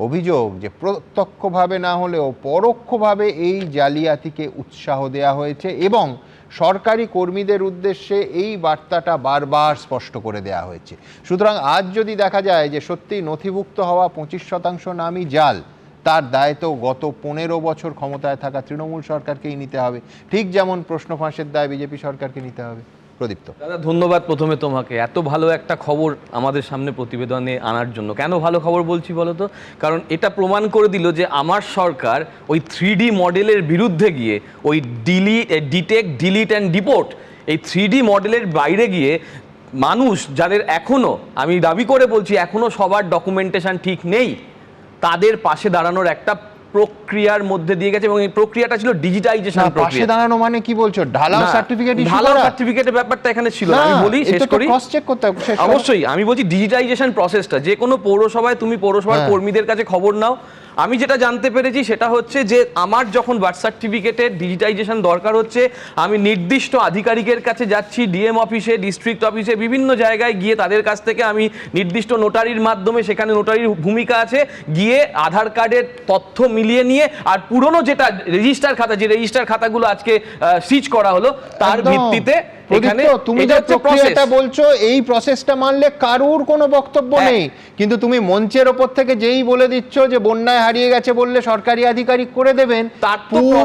অভিযোগ যে প্রত্যক্ষভাবে না হলেও পরোক্ষভাবে এই জালিয়াতিকে উৎসাহ দেওয়া হয়েছে, এবং সরকারি কর্মীদের উদ্দেশ্যে এই বার্তাটা বারবার স্পষ্ট করে দেওয়া হয়েছে। সুতরাং আজ যদি দেখা যায় যে সত্যিই নথিভুক্ত হওয়া 25% নামই জাল, তার দায় তো গত 15 বছর ক্ষমতায় থাকা তৃণমূল সরকারকেই নিতে হবে, ঠিক যেমন প্রশ্ন ফাঁসের দায় বিজেপি সরকারকে নিতে হবে। প্রদীপ্ত দাদা, ধন্যবাদ প্রথমে তোমাকে এত ভালো একটা খবর আমাদের সামনে প্রতিবেদনে আনার জন্য। কেন ভালো খবর বলছি বলো তো? কারণ এটা প্রমাণ করে দিল যে আমার সরকার ওই 3D মডেলের বিরুদ্ধে গিয়ে, ওই ডিটেক্ট, ডিলিট অ্যান্ড ডিপোর্ট, এই 3D মডেলের বাইরে গিয়ে মানুষ যাদের এখনও, আমি দাবি করে বলছি, এখনও সবার ডকুমেন্টেশন ঠিক নেই, তাদের পাশে দাঁড়ানোর একটা প্রক্রিয়ার মধ্যে দিয়ে গেছে, এবং এই প্রক্রিয়াটা ছিল ডিজিটাইজেশন প্রক্রিয়া। পাশে দাঁড়ানো মানে কি বলছো? ঢালাও সার্টিফিকেট ইস্যু করা? ঢালাও সার্টিফিকেটের ব্যাপারটা এখানে ছিল না। আমি বলি, শেষ করি, ক্রস চেক করতে হবে। অবশ্যই আমি বলছি ডিজিটাইজেশন প্রসেসটা, যে কোনো পৌরসভায় তুমি পৌরসভার কর্মীদের কাছে খবর নাও, আমি যেটা জানতে পেরেছি সেটা হচ্ছে যে আমার যখন বার্থ সার্টিফিকেটের ডিজিটাইজেশন দরকার হচ্ছে, আমি নির্দিষ্ট আধিকারিকের কাছে যাচ্ছি, ডিএম অফিসে, ডিস্ট্রিক্ট অফিসে, বিভিন্ন জায়গায় গিয়ে তাদের কাছ থেকে আমি নির্দিষ্ট নোটারির মাধ্যমে, সেখানে নোটারির ভূমিকা আছে, গিয়ে আধার কার্ডের তথ্য মিলিয়ে নিয়ে আর পুরনো যেটা রেজিস্টার খাতা, যে রেজিস্টার খাতাগুলো আজকে সিজ করা হলো তার ভিত্তিতে এখানে তুমি যে প্রক্রিয়াটা বলছো এই প্রসেসটা মানলে কারুর কোনো বক্তব্য নেই, কিন্তু তুমি মঞ্চের ওপর থেকে যেই বলে দিচ্ছ যে বন্যায় হারিয়ে গেছে বললে সরকারি আধিকারিক করে দেবেন, তার পুরো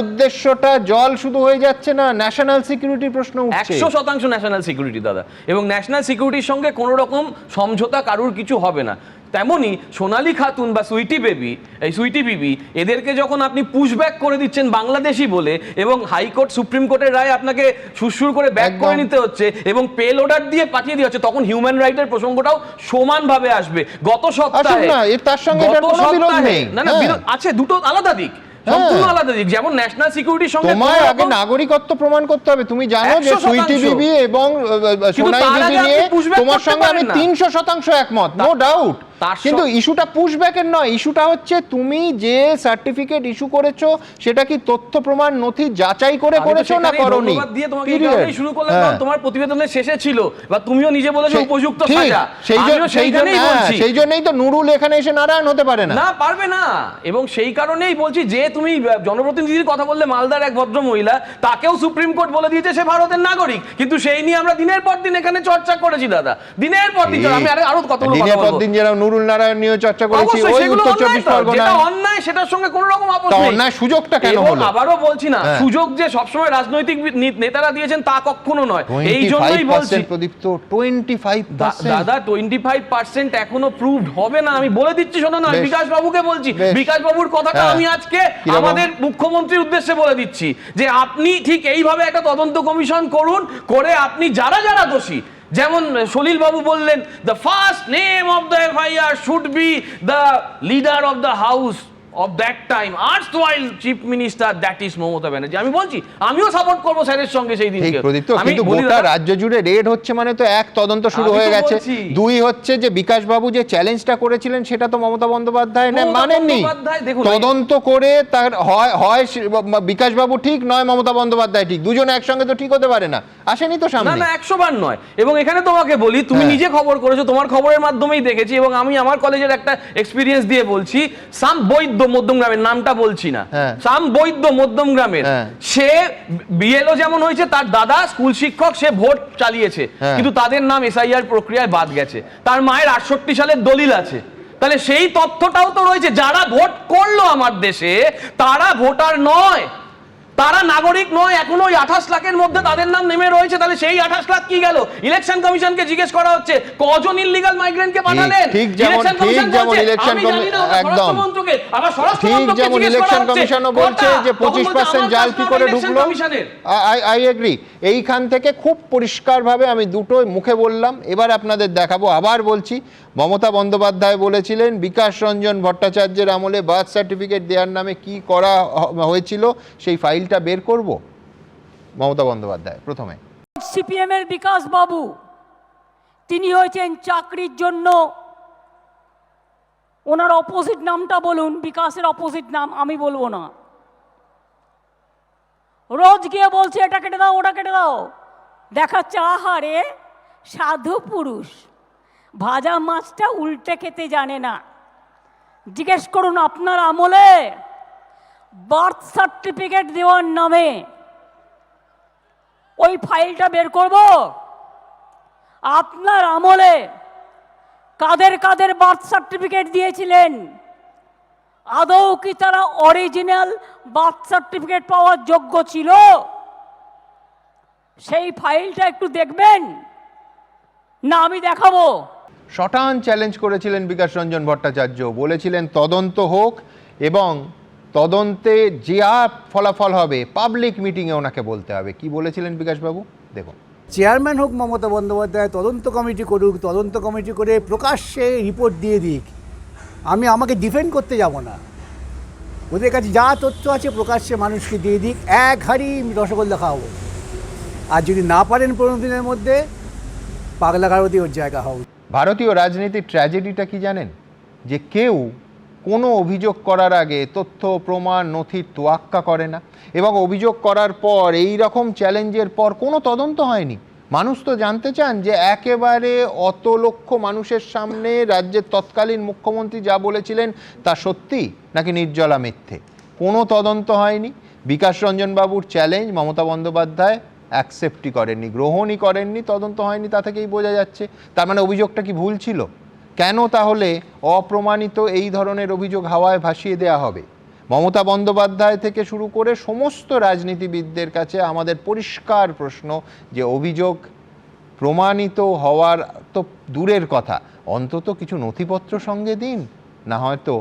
উদ্দেশ্যটা জল শুধু হয়ে যাচ্ছে না, ন্যাশনাল সিকিউরিটির প্রশ্ন উঠছে। 100% ন্যাশনাল সিকিউরিটি দাদা, এবং ন্যাশনাল সিকিউরিটির সঙ্গে কোনো রকম সমঝোতা কারুর কিছু হবে না। তেমনি সোনালী খাতুন বা সুইটি বিবি এদেরকে যখন আপনি পুশব্যাক করে দিচ্ছেন বাংলাদেশি বলে, এবং হাইকোর্ট সুপ্রিম কোর্টের রায় আপনাকে সুরসুর করে ব্যাক করে নিতে হচ্ছে এবং পেল অর্ডার দিয়ে পাঠিয়ে দেওয়া হচ্ছে, তখন হিউম্যান রাইটের প্রসঙ্গটাও সমানভাবে আসবে। গত সপ্তাহে তার সঙ্গে না আছে, দুটো আলাদা দিক, সম্পূর্ণ আলাদা দিক। যেমন ন্যাশনাল সিকিউরিটির সঙ্গে তোমার আগে নাগরিকত্ব প্রমাণ করতে হবে। তুমি জানো যে সুইটি বিবি এবং সোনাই বিবি নিয়ে তোমার সঙ্গে আমি 300% একমত, নো ডাউট। কিন্তু ইস্যুটা পুশব্যাকের নয়, ইস্যুটা হচ্ছে তুমি যে সার্টিফিকেট ইস্যু করেছো সেটা কি তথ্য প্রমাণ নথি যাচাই করে করেছো না করনি। দিয়ে তোমাকে এই কারণেই শুরু করলাম কারণ তোমার প্রতিবেদনের শেষে ছিল, বা তুমিও নিজে বলেছো উপযুক্ত সাজা, সেই জন্যই তো নুরুল এখানে এসে নারায়ণ হতে পারে না, পারবে না। এবং সেই কারণেই বলছি যে তুমি জনপ্রতিনিধির কথা বললে, মালদার এক ভদ্র মহিলা, তাকেও সুপ্রিম কোর্ট বলে দিয়েছে সে ভারতের নাগরিক, কিন্তু সেই নিয়ে আমরা দিনের পর দিন এখানে চর্চা করেছি দাদা, দিনের পর দিন। আমি আরো কতগুলো কথা বলবো, নুরুল নারায়ণ নিয়ে চর্চা করেছি, ওই উত্তর 24 পরগনা। যেটা অন্যায় সেটার সঙ্গে কোনো রকম আপোষ নেই। অন্যায় সুযোগটা কেন হলো? আবারও বলছি না, সুযোগ যে সবসময় রাজনৈতিক নেতারা দিয়েছেন তা কখনো নয়। এই জন্যই বলছি প্রদীপ্ত 25% দাদা 25% এখনো প্রুভড হবে না, আমি বলে দিচ্ছি। শোনো না, বিকাশ বাবুকে বলছি, বিকাশ বাবুর কথাটা আমি আজকে আমাদের মুখ্যমন্ত্রীর উদ্দেশ্যে বলে দিচ্ছি যে আপনি ঠিক এইভাবে একটা তদন্ত কমিশন করুন, করে আপনি যারা যারা দোষী, যেমন সলিল বাবু বললেন, the first name of the FIR should be the leader of the house of that time erstwhile chief minister, that is Mamata Banerjee. আমি বলছি আমিও সাপোর্ট করব স্যারের সঙ্গে সেই দিনকে। কিন্তু গোটা রাজ্য জুড়ে রেড হচ্ছে মানে তো এক, তদন্ত শুরু হয়ে গেছে। দুই হচ্ছে যে বিকাশ বাবু যে চ্যালেঞ্জটা করেছিলেন সেটা তো মমতা বন্দ্যোপাধ্যায় মানেননি। তদন্ত করে তার হয় বিকাশ বাবু ঠিক, নয় মমতা বন্দ্যোপাধ্যায় ঠিক, দুজন একসঙ্গে তো ঠিক হতে পারে না। আসেনি তো সামনে, না 100 বার নয়। এবং এখানে তোমাকে বলি, তুমি নিজে খবর করেছো, তোমার খবরের মাধ্যমেই দেখেছি, এবং আমি আমার কলেজের একটা এক্সপিরিয়েন্স দিয়ে বলছি, সাম বৈদ্য মধ্যমগ্রামের, নামটা বলছি না, সাম বৈদ্য মধ্যমগ্রামের, সে বিএলও যেমন হয়েছে, তার দাদা স্কুল শিক্ষক, সে ভোট চালিয়েছে, কিন্তু তাদের নাম এসআইআর প্রক্রিয়ায় বাদ গেছে। তার মায়ের 68 সালের দলিল আছে, তাহলে সেই তথ্যটাও তো রয়েছে। যারা ভোট করলো আমার দেশে তারা ভোটার নয়, তারা নাগরিক নয়, এখনো ওই 28 লাখের মধ্যে তাদের নাম নেমে রয়েছে। তাহলে সেই 28 লাখ কি গেল? ইলেকশন কমিশনকে জিজ্ঞেস করা হচ্ছে কজন ইললিগাল মাইগ্রেন্টকে পাঠালেন। ইলেকশন কমিশন বলছে যে 25% জাল কি করে ঢুকলো। I agree. এইখান থেকে খুব পরিষ্কারভাবে আমি দুটো মুখে বললাম, এবার আপনাদের দেখাবো। আবার বলছি, মমতা বন্দ্যোপাধ্যায় বলেছিলেন বিকাশ রঞ্জন ভট্টাচার্যের আমলে বার্থ সার্টিফিকেট দেওয়ার নামে কি করা হয়েছিল সেই ফাইলটা বের করব। মমতা বন্দ্যোপাধ্যায় প্রথমে, সিপিএম এর বিকাশ বাবু, তিনি হয়েছেন চাকরির জন্য, ওনার অপোজিট নামটা বলুন, বিকাশের অপোজিট নাম আমি বলবো না। রোজ গিয়ে বলছে এটা কেটে দাও, ওটা কেটে দাও, দেখাচ্ছে আহারে সাধু পুরুষ, ভাজা মাছটা উল্টে খেতে জানে না। জিজ্ঞেস করুন আপনার আমলে বার্থ সার্টিফিকেট দেওয়ার নামে ওই ফাইলটা বের করব? আপনার আমলে কাদের কাদের বার্থ সার্টিফিকেট দিয়েছিলেন? আদৌ কি তারা অরিজিনাল বার্থ সার্টিফিকেট পাওয়ার যোগ্য ছিল? সেই ফাইলটা একটু দেখবেন না, আমি দেখাবো। শটান চ্যালেঞ্জ করেছিলেন বিকাশ রঞ্জন ভট্টাচার্য, বলেছিলেন তদন্ত হোক এবং তদন্তে যা ফলাফল হবে পাবলিক মিটিংয়ে ওনাকে বলতে হবে। কি বলেছিলেন বিকাশবাবু দেখুন। চেয়ারম্যান হোক মমতা বন্দ্যোপাধ্যায়, তদন্ত কমিটি করুক, তদন্ত কমিটি করে প্রকাশ্যে রিপোর্ট দিয়ে দিক, আমাকে ডিফেন্ড করতে যাব না। ওদের কাছে যা তথ্য আছে প্রকাশ্যে মানুষকে দিয়ে দিক, এক হাঁড়ি রসগোল্লা খাওয়াবো। আর যদি না পারেন 15 দিনের মধ্যে, পাগলা গারদে ওর জায়গা হবে। ভারতীয় রাজনীতির ট্র্যাজেডিটা কি জানেন? যে কেউ কোনো অভিযোগ করার আগে তথ্য প্রমাণ নথির তোয়াক্কা করে না, এবং অভিযোগ করার পর এই রকম চ্যালেঞ্জের পর কোনো তদন্ত হয়নি। মানুষ তো জানতে চান যে একেবারে অত লক্ষ মানুষের সামনে রাজ্যের তৎকালীন মুখ্যমন্ত্রী যা বলেছিলেন তা সত্যি নাকি নির্জলা মিথ্যে। কোনো তদন্ত হয়নি। বিকাশ রঞ্জন বাবুর চ্যালেঞ্জ মমতা বন্দ্যোপাধ্যায় অ্যাকসেপ্টই করেননি, গ্রহণই করেননি, তদন্ত হয়নি, তা থেকেই বোঝা যাচ্ছে। তার মানে অভিযোগটা কি ভুল ছিল? কেন তাহলে অপ্রমাণিত এই ধরনের অভিযোগ হাওয়ায় ভাসিয়ে দেওয়া হবে? মমতা বন্দ্যোপাধ্যায় থেকে শুরু করে সমস্ত রাজনীতিবিদদের কাছে আমাদের পরিষ্কার প্রশ্ন যে অভিযোগ প্রমাণিত হওয়ার তো দূরের কথা, অন্তত কিছু নথিপত্র সঙ্গে দিন, না হয়তো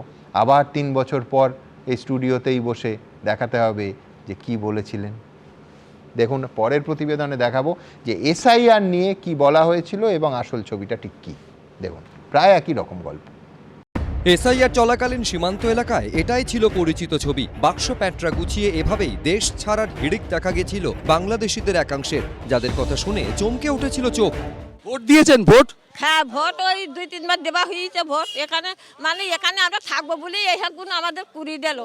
আবার 3 বছর পর এই স্টুডিওতেই বসে দেখাতে হবে যে কি বলেছিলেন। দেখুন, পরের প্রতিবেদনে দেখাবো যে এসআইআর নিয়ে কি বলা হয়েছিল এবং আসল ছবিটা ঠিক কী। দেখুন, প্রায় একই রকম গল্প। এসআইআর চলাকালীন সীমান্ত এলাকায় এটাই ছিল পরিচিত ছবি। বাক্স প্যাঁটরা গুছিয়ে এভাবেই দেশ ছাড়ার হিড়িক দেখা গেছিল বাংলাদেশিদের একাংশের, যাদের কথা শুনে চমকে উঠেছিল চোখ। ভোট দিয়েছেন? ভোট? হ্যাঁ, ভোট ওই 2-3 বার দেওয়া হয়েছে ভোট। এখানে এখানে আমরা থাকবো বলে এইসবগুলো আমাদের কুড়ি দিল।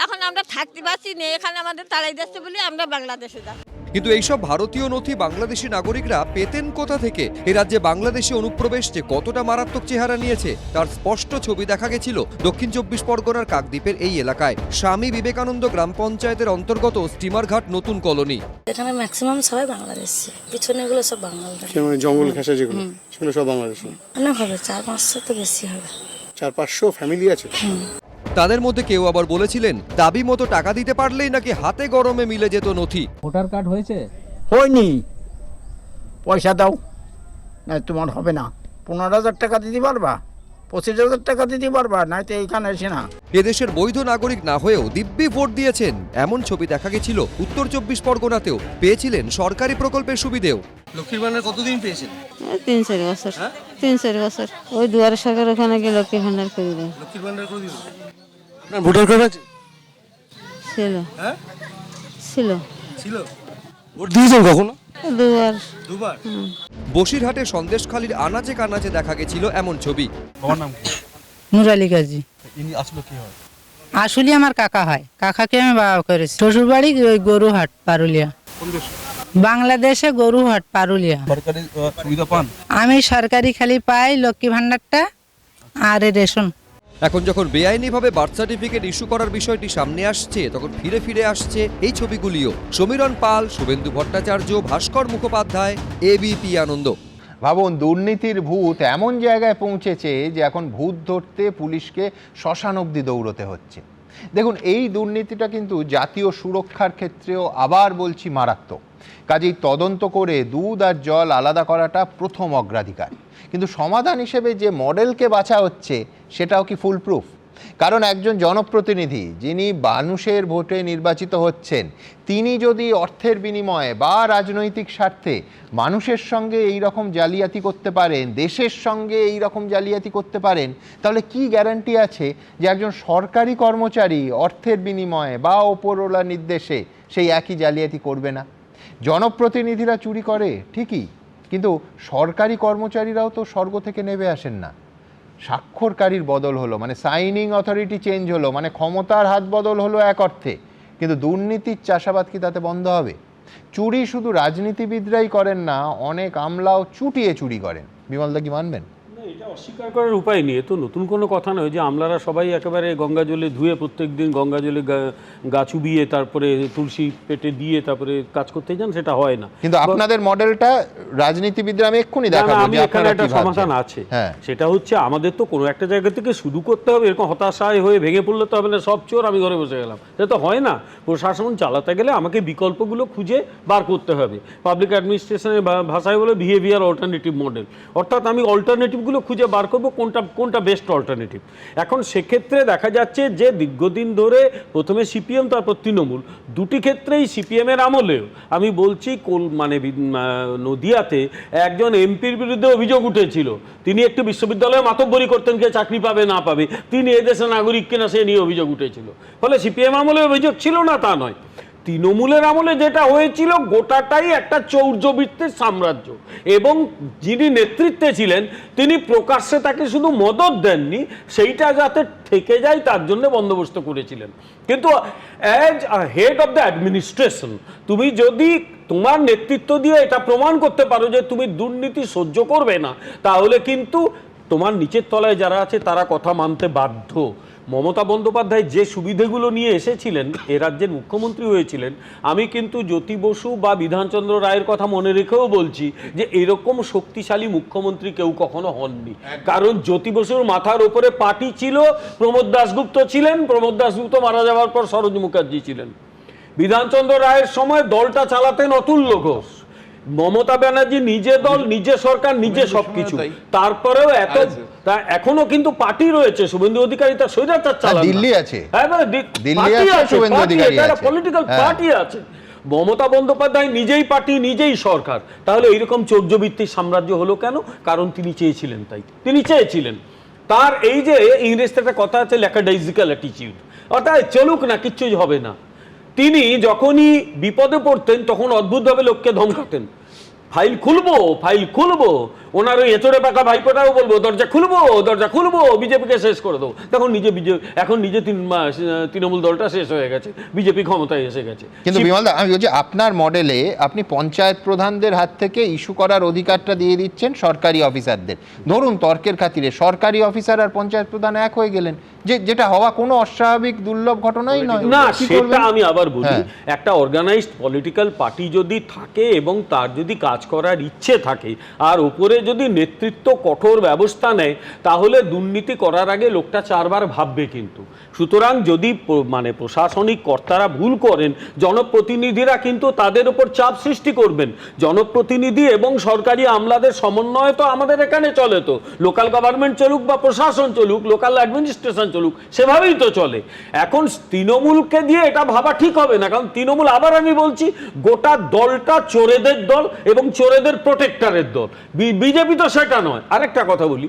এখন আমরা থাকতে পারছি না, এখানে আমাদের তাড়াই দিচ্ছে বলে আমরা বাংলাদেশে যাই। কিন্তু এইসব ভারতীয় নথি বাংলাদেশি নাগরিকরা পেতেন কোথা থেকে? এ রাজ্যে বাংলাদেশি অনুপ্রবেশ যে কতটা মারাত্মক চেহারা নিয়েছে তার স্পষ্ট ছবি দেখা গেছিল দক্ষিণ 24 পরগনার কাকদ্বীপের এই এলাকায়। স্বামী বিবেকানন্দ গ্রাম পঞ্চায়েতের অন্তর্গত স্টিমারঘাট নতুন কলোনি। এখানে ম্যাক্সিমাম সবাই বাংলাদেশি, পিছনে এগুলো সব বাংলাদেশি, জঙ্গল ঘেঁষে যেগুলো সেগুলো সব বাংলাদেশি। অনেক হবে, 400-500 তো বেশি হবে। 400-500 ফ্যামিলি আছে। তাদের মধ্যে কেউ আবার বলেছিলেন দাবি মতো টাকা দিতে পারলেই নাকি হাতে গরমে মিলে যেত নথি। ভোটার কার্ড হয়েছে? হয়নি, পয়সা দাও না তোমার হবে না। 15,000 টাকা দিতে পারবা, 25,000 টাকা দিতে পারবা, নাই তো এইখানে এসে না। এদেশের বৈধ নাগরিক না হয়েও দিব্যি ভোট দিয়েছেন এমন ছবি দেখা গেছিল উত্তর 24 পরগনাতেও। পেয়েছিলেন সরকারি প্রকল্পের সুবিধেও। লক্ষ্মীর ভান্ডার কতদিন পেয়েছেন? 3-4 বছর। 3-4 বছর ওই দুয়ারে সরকার ওখানে গিয়ে লক্ষ্মীর ভান্ডার করে দেয়। লক্ষ্মীর ভান্ডার করে দিল। আপনার ভোটার কার্ড আছে? ছিল। হ্যাঁ ছিল। ভোট দিয়েছেন কখনো? দুবার। বসিরহাটের সন্দেশখালীর আনাচে কানাচে দেখা গেছিল এমন ছবি। বাবার নাম কি? নুরালি গাজী। ইনি আসলে কি হয়? আসলে আমার কাকা হয়, কাকাকে আমি বাবা করেছি। শ্বশুর বাড়ি ওই গরুহাট পারুলিয়া। কোন দেশ? বাংলাদেশে গরুহাট পারুলিয়া। সরকারি সুবিধা পান? আমি সরকারি খালি পাই লক্ষ্মী ভান্ডারটা আর রেশন। এখন যখন বেআইনিভাবে বার্থ সার্টিফিকেট ইস্যু করার বিষয়টি সামনে আসছে, তখন ফিরে ফিরে আসছে এই ছবিগুলিও। সমীরণ পাল, শুভেন্দু ভট্টাচার্য, ভাস্কর মুখোপাধ্যায়, এবিপি আনন্দ। ভাবুন, দুর্নীতির ভূত এমন জায়গায় পৌঁছেছে যে এখন ভূত ধরতে পুলিশকে শ্মশান অবধি দৌড়তে হচ্ছে। দেখুন, এই দুর্নীতিটা কিন্তু জাতীয় সুরক্ষার ক্ষেত্রেও আবার বলছি মারাত্মক। কাজেই তদন্ত করে দুধ আর জল আলাদা করাটা প্রথম অগ্রাধিকার। কিন্তু সমাধান হিসেবে যে মডেলকে বাছা হচ্ছে সেটাও কি ফুল প্রুফ? কারণ একজন জনপ্রতিনিধি যিনি মানুষের ভোটে নির্বাচিত হচ্ছেন, তিনি যদি অর্থের বিনিময়ে বা রাজনৈতিক স্বার্থে মানুষের সঙ্গে এই রকম জালিয়াতি করতে পারেন, দেশের সঙ্গে এই রকম জালিয়াতি করতে পারেন, তাহলে কি গ্যারান্টি আছে যে একজন সরকারি কর্মচারী অর্থের বিনিময়ে বা ওপরওয়ালার নির্দেশে সেই একই জালিয়াতি করবে না? জনপ্রতিনিধিরা চুরি করে ঠিকই, কিন্তু সরকারি কর্মচারীরাও তো স্বর্গ থেকে নেমে আসেন না। স্বাক্ষরকারীর বদল হলো, মানে সাইনিং অথরিটি চেঞ্জ হলো, মানে ক্ষমতার হাত বদল হলো এক অর্থে, কিন্তু দুর্নীতির চাষাবাদ কি তাতে বন্ধ হবে? চুরি শুধু রাজনীতিবিদরাই করেন না, অনেক আমলাও চুটিয়ে চুরি করেন। বিমলদা কি মানবেন? এটা অস্বীকার করার উপায় নেই। তো নতুন কোনো কথা নয় যে আমলারা সবাই একেবারে গঙ্গা জলে ধুয়ে প্রত্যেক দিন গঙ্গা জলে গা চুবিয়ে তারপরে তুলসী পেটে দিয়ে তারপরে কাজ করতে যান, সেটা হয় না। কিন্তু আপনাদের মডেলটা রাজনীতিবিদরা আমি এক্ষুনি দেখাবো যে এখানে একটা সমাধান আছে। সেটা হচ্ছে আমাদের তো কোনো একটা জায়গা থেকে শুরু করতে হবে। এরকম হতাশায় হয়ে ভেঙে পড়লে তো হবে না, সব চোর আমি ঘরে বসে গেলাম, সেটা তো হয় না। প্রশাসন চালাতে গেলে আমাকে বিকল্পগুলো খুঁজে বার করতে হবে। পাবলিক অ্যাডমিনিস্ট্রেশনের ভাষায় বলে বিহেভিয়ার অল্টারনেটিভ মডেল, অর্থাৎ আমি অল্টারনেটিভগুলো খুঁজে বার করবো কোনটা বেস্ট অল্টারনেটিভ। এখন সেক্ষেত্রে দেখা যাচ্ছে যে দীর্ঘদিন ধরে প্রথমে সিপিএম তারপর তৃণমূল, দুটি ক্ষেত্রেই সিপিএমের আমলেও আমি বলছি নদিয়াতে একজন এমপির বিরুদ্ধে অভিযোগ উঠেছিল, তিনি একটি বিশ্ববিদ্যালয়ে মাতব্বরি করতেন, কে চাকরি পাবে না পাবে, তিনি এদেশের নাগরিক কিনা সে নিয়ে অভিযোগ উঠেছিল। ফলে সিপিএম আমলে অভিযোগ ছিল না তা নয়। তৃণমূলের আমলে যেটা হয়েছিল গোটাটাই একটা চৌর্যবৃত্তির সাম্রাজ্য, এবং যিনি নেতৃত্বে ছিলেন তিনি প্রকাশ্যে তাকে শুধু মদত দেননি, সেইটা যাতে থেকে যায় তার জন্য বন্দোবস্ত করেছিলেন। কিন্তু as a head of the administration তুমি যদি তোমার নেতৃত্ব দিয়ে এটা প্রমাণ করতে পারো যে তুমি দুর্নীতি সহ্য করবে না, তাহলে কিন্তু তোমার নিচের তলায় যারা আছে তারা কথা মানতে বাধ্য। মমতা বন্দ্যোপাধ্যায় যে সুবিধেগুলো নিয়ে এসেছিলেন, এ রাজ্যের মুখ্যমন্ত্রী হয়েছিলেন, আমি কিন্তু জ্যোতি বসু বা বিধানচন্দ্র রায়ের কথা মনে রেখেও বলছি যে এরকম শক্তিশালী মুখ্যমন্ত্রী কেউ কখনো হননি। কারণ জ্যোতি বসুর মাথার উপরে পার্টি ছিল, প্রমোদ দাশগুপ্ত ছিলেন, প্রমোদ দাশগুপ্ত মারা যাওয়ার পর সরোজ মুখার্জি ছিলেন। বিধানচন্দ্র রায়ের সময় দলটা চালাতেন অতুল্য ঘোষ, মমতা ব্যানার্জি নিজে দল, নিজে সরকার, নিজে সবকিছু, তারপরেও এত এখনো কিন্তু পার্টি রয়েছে, শুভেন্দু অধিকারী তার স্বৈরাচার চালান, দিল্লি আছে, পলিটিক্যাল পার্টি আছে। মমতা বন্দ্যোপাধ্যায় নিজেই পার্টি, নিজেই সরকার, তাহলে এইরকম চৌর্যবৃত্তির সাম্রাজ্য হলো কেন? কারণ তিনি চেয়েছিলেন, তাই তিনি চেয়েছিলেন। তার এই যে ইংরেজিতে একটা কথা আছে ল্যাকাডাইজিক্যাল অ্যাটিটিউড, অর্থাৎ চলুক না, কিচ্ছুই হবে না। তিনি যখনই বিপদে পড়তেন তখন অদ্ভুতভাবে লোককে ধমকাতেন, ফাইল খুলবো, ফাইল খুলবো। ওনার ওই এচড়ে পাকা ভাইপোটাও বলবো দরজা খুলবো, দরজা খুলবো, বিজেপিকে শেষ করে দেবো। তখন এখন নিজে তৃণমূল দলটা শেষ হয়ে গেছে, বিজেপি ক্ষমতায় এসে গেছে। কিন্তু বিমলদা, আমি বলছি আপনার মডেলে আপনি পঞ্চায়েত প্রধানদের হাত থেকে ইস্যু করার অধিকারটা দিয়ে দিচ্ছেন সরকারি অফিসারদের। ধরুন তর্কের খাতিরে সরকারি অফিসার আর পঞ্চায়েত প্রধান এক হয়ে গেলেন, যেটা হওয়া কোনো অস্বাভাবিক দুর্লভ ঘটনাই নয় না। সেটা আমি আবার বলি, একটা অর্গানাইজড পলিটিক্যাল পার্টি যদি থাকে এবং তার যদি কাজ করার ইচ্ছে থাকে আর উপরে যদি নেতৃত্ব কঠোর ব্যবস্থা নেয়, তাহলে দুর্নীতি করার আগে লোকটা চারবার ভাববে। কিন্তু সুতরাং যদি মানে প্রশাসনিক কর্তারা ভুল করেন, জনপ্রতিনিধিরা কিন্তু তাদের উপর চাপ সৃষ্টি করবেন। জনপ্রতিনিধি এবং সরকারি আমলাদের সমন্বয় তো আমাদের এখানে চলে, তো লোকাল গভর্নমেন্ট চলুক বা প্রশাসন চলুক, লোকাল অ্যাডমিনিস্ট্রেশন চলুক, সেভাবেই তো চলে। এখন তৃণমূলকে দিয়ে এটা ভাবা ঠিক হবে না, কারণ তৃণমূল, আবার আমি বলছি, গোটা দলটা চোরেদের দল এবং চোরেদের প্রোটেক্টরের দল। বিজেপি তো সেটা নয়। আরেকটা কথা বলি,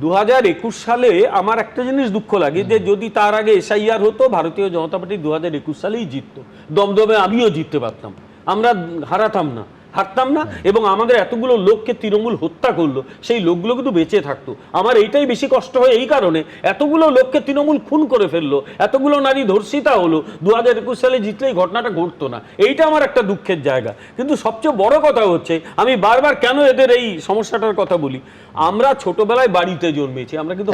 2021 সালে আমার একটা জিনিস দুঃখ লাগে যে যদি তার আগে এসআইআর হতো, ভারতীয় জনতা পার্টি 2021 সালেই জিততো, দমদমে আমিও জিততে পারতাম, আমরা হারতাম না, এবং আমাদের এতগুলো লোককে তৃণমূল হত্যা করলো, সেই লোকগুলো কিন্তু বেঁচে থাকতো। আমার এইটাই বেশি কষ্ট হয় এই কারণে, এতগুলো লোককে তৃণমূল খুন করে ফেললো, এতগুলো নারী ধর্ষিতা হলো, 2021 সালে জিতলে এই ঘটনাটা ঘটতো না। এইটা আমার একটা দুঃখের জায়গা। কিন্তু সবচেয়ে বড় কথা হচ্ছে, আমি বারবার কেন এদের এই সমস্যাটার কথা বলি, আমরা ছোটবেলায় বাড়িতে জন্মেছি, আমরা কিন্তু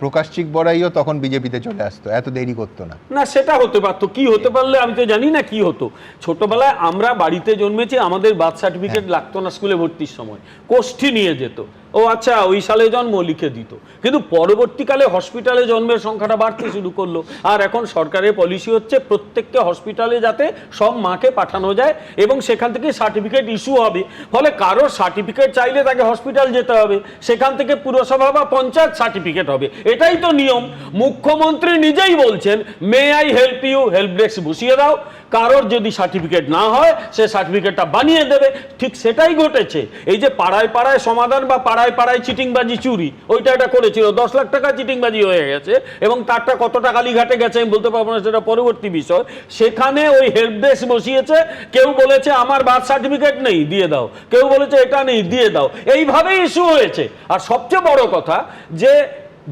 প্রকাশ চিক বড়াইও তখন বিজেপিতে চলে আসতো, এত দেরি করতো না। না, সেটা হতে পারতো, কি হতে পারলে আমি তো জানি না কি হতো। ছোটবেলায় আমরা বাড়িতে জন্মেছি, আমাদের বার্থ সার্টিফিকেট লাগতো না স্কুলে ভর্তির সময়, কোষ্ঠী নিয়ে যেত, ও আচ্ছা ওই সালে জন্ম লিখে দিত। কিন্তু পরবর্তীকালে হসপিটালে জন্মের সংখ্যাটা বাড়তে শুরু করলো, আর এখন সরকারের পলিসি হচ্ছে প্রত্যেককে হসপিটালে যাতে সব মাকে পাঠানো যায় এবং সেখান থেকে সার্টিফিকেট ইস্যু হবে। ফলে কারোর সার্টিফিকেট চাইলে তাকে হসপিটাল যেতে হবে, সেখান থেকে পুরসভা বা পঞ্চায়েত সার্টিফিকেট হবে, এটাই তো নিয়ম। মুখ্যমন্ত্রী নিজেই বলছেন, may I help you, help desk বসিয়ে দাও, কারোর যদি সার্টিফিকেট না হয় সে সার্টিফিকেটটা বানিয়ে দেবে। ঠিক সেটাই ঘটেছে। এই যে পাড়ায় পাড়ায় সমাধান বা পাড়ায় পাড়ায় চিটিংবাজি চুরি, ওইটা এটা করেছিল, 10 লাখ টাকা চিটিংবাজি হয়ে গেছে, এবং তারটা কতটা কালীঘাটে গেছে আমি বলতে পারবো না, সেটা পরবর্তী বিষয়। সেখানে ওই হেল্প ডেস্ক বসিয়েছে, কেউ বলেছে আমার বার্থ সার্টিফিকেট নেই, দিয়ে দাও, কেউ বলেছে এটা নেই, দিয়ে দাও, এইভাবেই ইস্যু হয়েছে। আর সবচেয়ে বড় কথা যে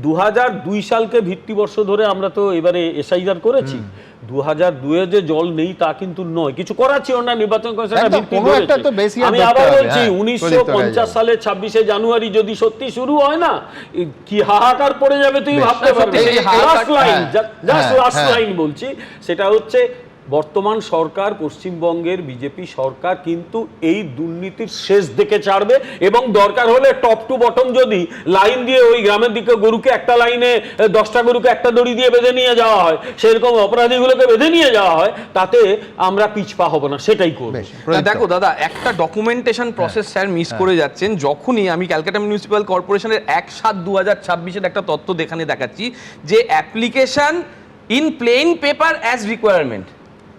2002 সালকে ভিত্তিবর্ষ ধরে আমরা তো এবারে এসআইআর করেছি, 2002 যে জল নেই তা কিন্তু নয়, কিছু করার ছিল না, নির্বাচন কমিশন। আমি আবার বলছি, 1950 সালের 26শে জানুয়ারি যদি সত্যি শুরু হয় না, কি হাহাকার পড়ে যাবে তুই ভাবতে পারবি। লাস্ট লাইন বলছি, সেটা হচ্ছে বর্তমান সরকার, পশ্চিমবঙ্গের বিজেপি সরকার কিন্তু এই দুর্নীতির শেষ দেখে ছাড়বে, এবং দরকার হলে টপ টু বটম যদি লাইন দিয়ে ওই গ্রামের দিকে গরুকে একটা লাইনে 10টা গরুকে একটা দড়ি দিয়ে বেঁধে নিয়ে যাওয়া হয়, সেরকম অপরাধীগুলোকে বেঁধে নিয়ে যাওয়া হয়, তাতে আমরা পিছপা হব না, সেটাই করবে। দেখো দাদা, একটা ডকুমেন্টেশন প্রসেস স্যার মিস করে যাচ্ছেন। যখনই আমি ক্যালকাটা মিউনিসিপ্যাল কর্পোরেশনের 1/7/2026 একটা তথ্য দেখাচ্ছি যে application in plane paper as requirement,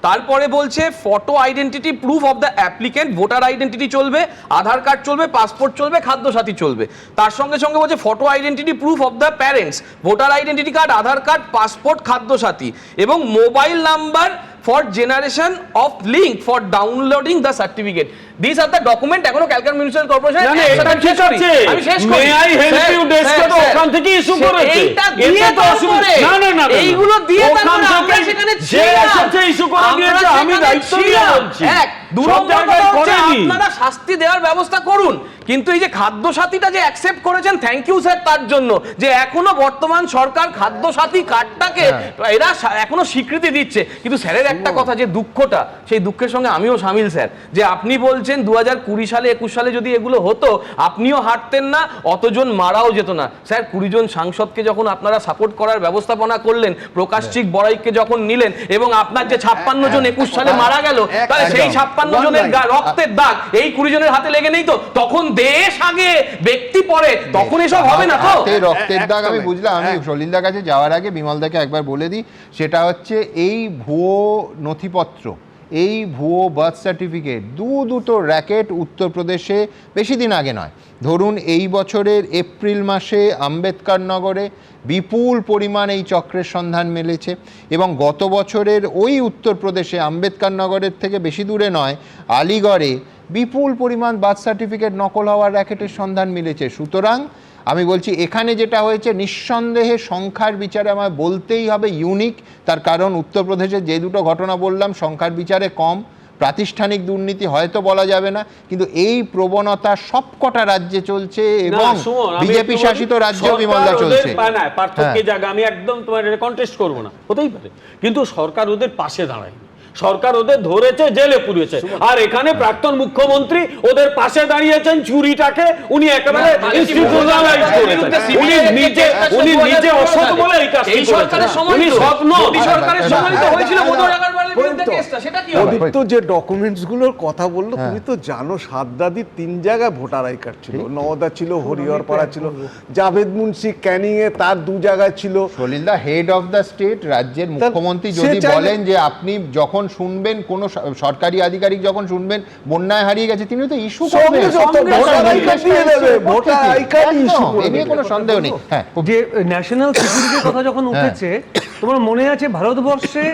তারপরে বলছে photo identity proof of the applicant, voter identity চলবে, আধার কার্ড চলবে, পাসপোর্ট চলবে, খাদ্যসাথী চলবে। তার সঙ্গে সঙ্গে বলছে photo identity proof of the parents, voter identity card, Aadhaar card, passport, Khadyasathi এবং mobile number for generation of link for downloading the certificate. These are the document এখনো ক্যালকাটা মিউনিসিপাল কর্পোরেশন না, না, এটা ঠিক আছে। আমি শেষ করি। May I help you desk তো ওখান থেকে ইস্যু করেছে। এইটা দিয়ে তো অসুবিধা না, না, না, না, এইগুলো দিয়ে ওখান তারপরে থেকে আমরা সেখানে যে এসেছে ইস্যু করে দিয়েছে, আমি দায়িত্ব নিয়ে বলছি। এক দু সব নম্বর জায়গায় কথা হচ্ছে করেনি। আপনারা শাস্তি দেওয়ার ব্যবস্থা করুন, কিন্তু এই যে খাদ্য সাথীটা যে অ্যাকসেপ্ট করেছেন, থ্যাংক ইউ স্যার তার জন্য, যে এখনো বর্তমান সরকার খাদ্য সাথী কার্ডটাকে এরা এখনো স্বীকৃতি দিচ্ছে। কিন্তু স্যারের একটা কথা, যে দুঃখটা, সেই দুঃখের সঙ্গে আমিও সামিল স্যার, যে আপনি বলছেন 2020 সালে 21 সালে যদি এগুলো হতো আপনিও হাঁটতেন না, অতজন মারাও যেত না। স্যার 20 জন সাংসদকে যখন আপনারা সাপোর্ট করার ব্যবস্থাপনা করলেন, প্রকাশিক বড়াইকে যখন নিলেন, এবং আপনার যে 56 জন 21 সালে মারা গেল, তাহলে সেই 56 জনের রক্তের দাগ এই 20 জনের হাতে লেগে নেই তো? তখন দেশ আগে ব্যক্তি পরে, তখন এসব হবে না তো? রক্তের দাগ আমি বুঝলাম। আমি সলিলদার কাছে যাওয়ার আগে বিমলদাকে একবার বলে দিই, সেটা হচ্ছে এই ভুয়ো নথিপত্র, এই ভুয়ো বার্থ সার্টিফিকেট, দুটো র্যাকেট উত্তরপ্রদেশে বেশি দিন আগে নয়, ধরুন এই বছরের এপ্রিল মাসে আম্বেদকর নগরে বিপুল পরিমাণ এই চক্রের সন্ধান মেলেছে, এবং গত বছরের ওই উত্তরপ্রদেশে আম্বেদকর নগরের থেকে বেশি দূরে নয়, আলিগড়ে বিপুল পরিমাণ বার্থ সার্টিফিকেট নকল হওয়ার র্যাকেটের সন্ধান মিলেছে। সুতরাং আমি বলছি এখানে যেটা হয়েছে নিঃসন্দেহে সংখ্যার বিচারে আমার বলতেই হবে ইউনিক, তার কারণ উত্তরপ্রদেশে যে দুটো ঘটনা বললাম সংখ্যার বিচারে কম, প্রাতিষ্ঠানিক দুর্নীতি হয়তো বলা যাবে না, কিন্তু এই প্রবণতা সবকটা রাজ্যে চলছে এবং বিজেপি শাসিত রাজ্য বিমলদা চলছে। পার্থক্যের জায়গা আমি একদম তোমার কন্টেস্ট করবো না, হতেই পারে, কিন্তু সরকার ওদের পাশে দাঁড়ায়, সরকার ওদের ধরেছে, জেলে পুরেছে। আর এখানে প্রাক্তন মুখ্যমন্ত্রী ওদের পাশে দাঁড়িয়েছেন, চুরিটাকে উনি একেবারে ইনস্টিটিউশনালাইজ করেছেন। উনি নিজে অসৎ বলে এই কাজটি করেছেন। উনি সৎ নন। সরকারের সময় তো হয়েছিল মোদর আগারওয়ালের বিরুদ্ধে কেসটা, সেটা কি হবে? অদিত্য যে ডকুমেন্টস গুলোর কথা বললো, তুমি তো জানো সাদ্দাদির 3 জায়গায় ভোটার আই কার্ড ছিল, নওদা ছিল, হরিহরপাড়া ছিল, জাভেদ মুন্সি ক্যানিং এ তার 2 জায়গায় ছিল। সলিলদা হেড অফ দ্য স্টেট, রাজ্যের মুখ্যমন্ত্রী যদি বলেন যে আপনি যখন শুনবেন কোন সরকারি আধিকারিক যখন শুনবেন বন্যায় হারিয়ে গেছে, তিনি তো ইস্যু করবেন, কোনো সন্দেহ নেই। হ্যাঁ, যে ন্যাশনাল সিকিউরিটির কথা যখন উঠেছে, তোমার মনে আছে ভারতবর্ষে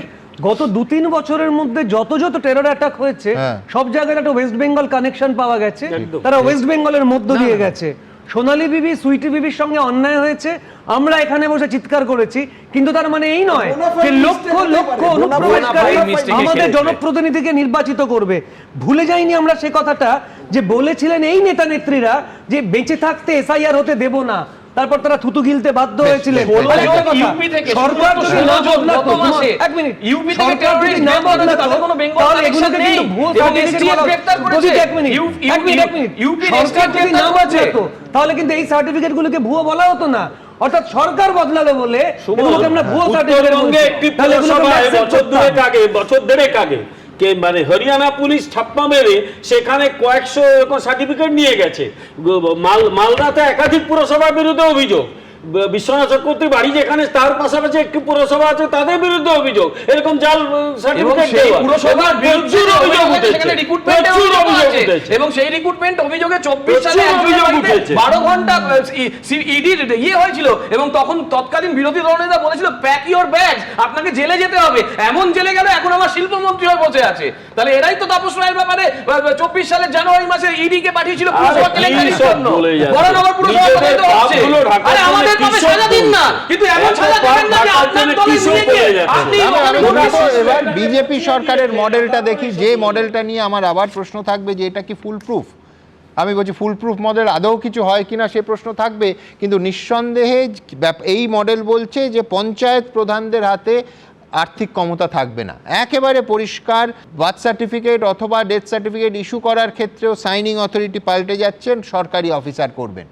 গত 2-3 বছরের মধ্যে যত টেরর অ্যাটাক হয়েছে, সব জায়গায় একটা ওয়েস্ট বেঙ্গল কানেকশন পাওয়া গেছে, তারা ওয়েস্ট বেঙ্গলের মধ্য দিয়ে গেছে। সোনালী বিবি, সুইটি বিবির সঙ্গে অন্যায় হয়েছে, আমরা এখানে বসে চিৎকার করেছি, কিন্তু তার মানে এই নয় যে লক্ষ লক্ষ অনুপ্রবেশকারী আমাদের জনপ্রতিনিধিকে নির্বাচিত করবে। ভুলে যাইনি আমরা সে কথাটা, যে বলেছিলেন এই নেতা নেত্রীরা যে বেঁচে থাকতে এসআইআর হতে দেব না, তারপর তারা থুতু গিলতে বাধ্য হয়েছিলেন। সরকার যদি না বদলাতো, এক মিনিট, সরকার যদি না বদলাতো তাহলে এগুলোকে কিন্তু ভুয়ো সার্টিফিকেট বলা হতো। এক মিনিট, সরকার যদি না বদলাতো তাহলে কিন্তু এই সার্টিফিকেটগুলোকে ভুয়ো বলা হতো না। অর্থাৎ সরকার বদলালো বলে এগুলোকে আমরা ভুয়ো সার্টিফিকেট বলছি। তাহলে বছর দেড়েক আগে মানে হরিয়ানা পুলিশ ছাপ্পা মেরে সেখানে কয়েকশো এরকম সার্টিফিকেট নিয়ে গেছে। মালদাতে একাধিক পুরসভার বিরুদ্ধে অভিযোগ, বিশ্বনাথ চক্রবর্তীর বাড়ি যেখানে তার পাশাপাশি একটি পুরসভা আছে তাদের বিরুদ্ধে অভিযোগ, এরকম জাল সার্টিফিকেট পুরসভার বিরুদ্ধে অভিযোগ উঠেছে, এবং সেই রিক্রুটমেন্ট অভিযোগে 24 সালে অভিযোগ উঠেছে, 12 ঘন্টা ইডির হয়েছিল, এবং তখন তৎকালীন বিরোধী দলনেতা বলেছিল প্যাক ইওর ব্যাগস, আপনাকে জেলে যেতে হবে। এমন জেলে গেল এখন আমার শিল্পমন্ত্রী হয়ে বসে আছে। তাহলে এরাই তো তাপস রায়ের ব্যাপারে 24 সালের জানুয়ারি মাসে ইডি কে পাঠিয়েছিল পুরসভা কেলেঙ্কারির জন্য। বরানগর পুরসভা হচ্ছে, আরে আমাদের তবে সাজা দিন না, কিন্তু এমন সাজা দিবেন না যে আপনার দলে নিয়ে গিয়ে আপনি। এবার বিজেপি সরকারের মডেলটা দেখি, যে মডেলটা নিয়ে আমার আবার প্রশ্ন থাকবে যে এটা কি ফুল প্রুফ। আমি বলছি ফুল প্রুফ মডেল আদৌ কিছু হয় কিনা সে প্রশ্ন থাকবে, কিন্তু নিঃসন্দেহে এই মডেল বলছে যে পঞ্চায়েত প্রধানদের হাতে আর্থিক ক্ষমতা থাকবে না, একেবারে পরিষ্কার। বার্থ সার্টিফিকেট অথবা ডেথ সার্টিফিকেট ইস্যু করার ক্ষেত্রেও সাইনিং অথরিটি পাল্টে যাচ্ছেন, সরকারি অফিসার করবেন।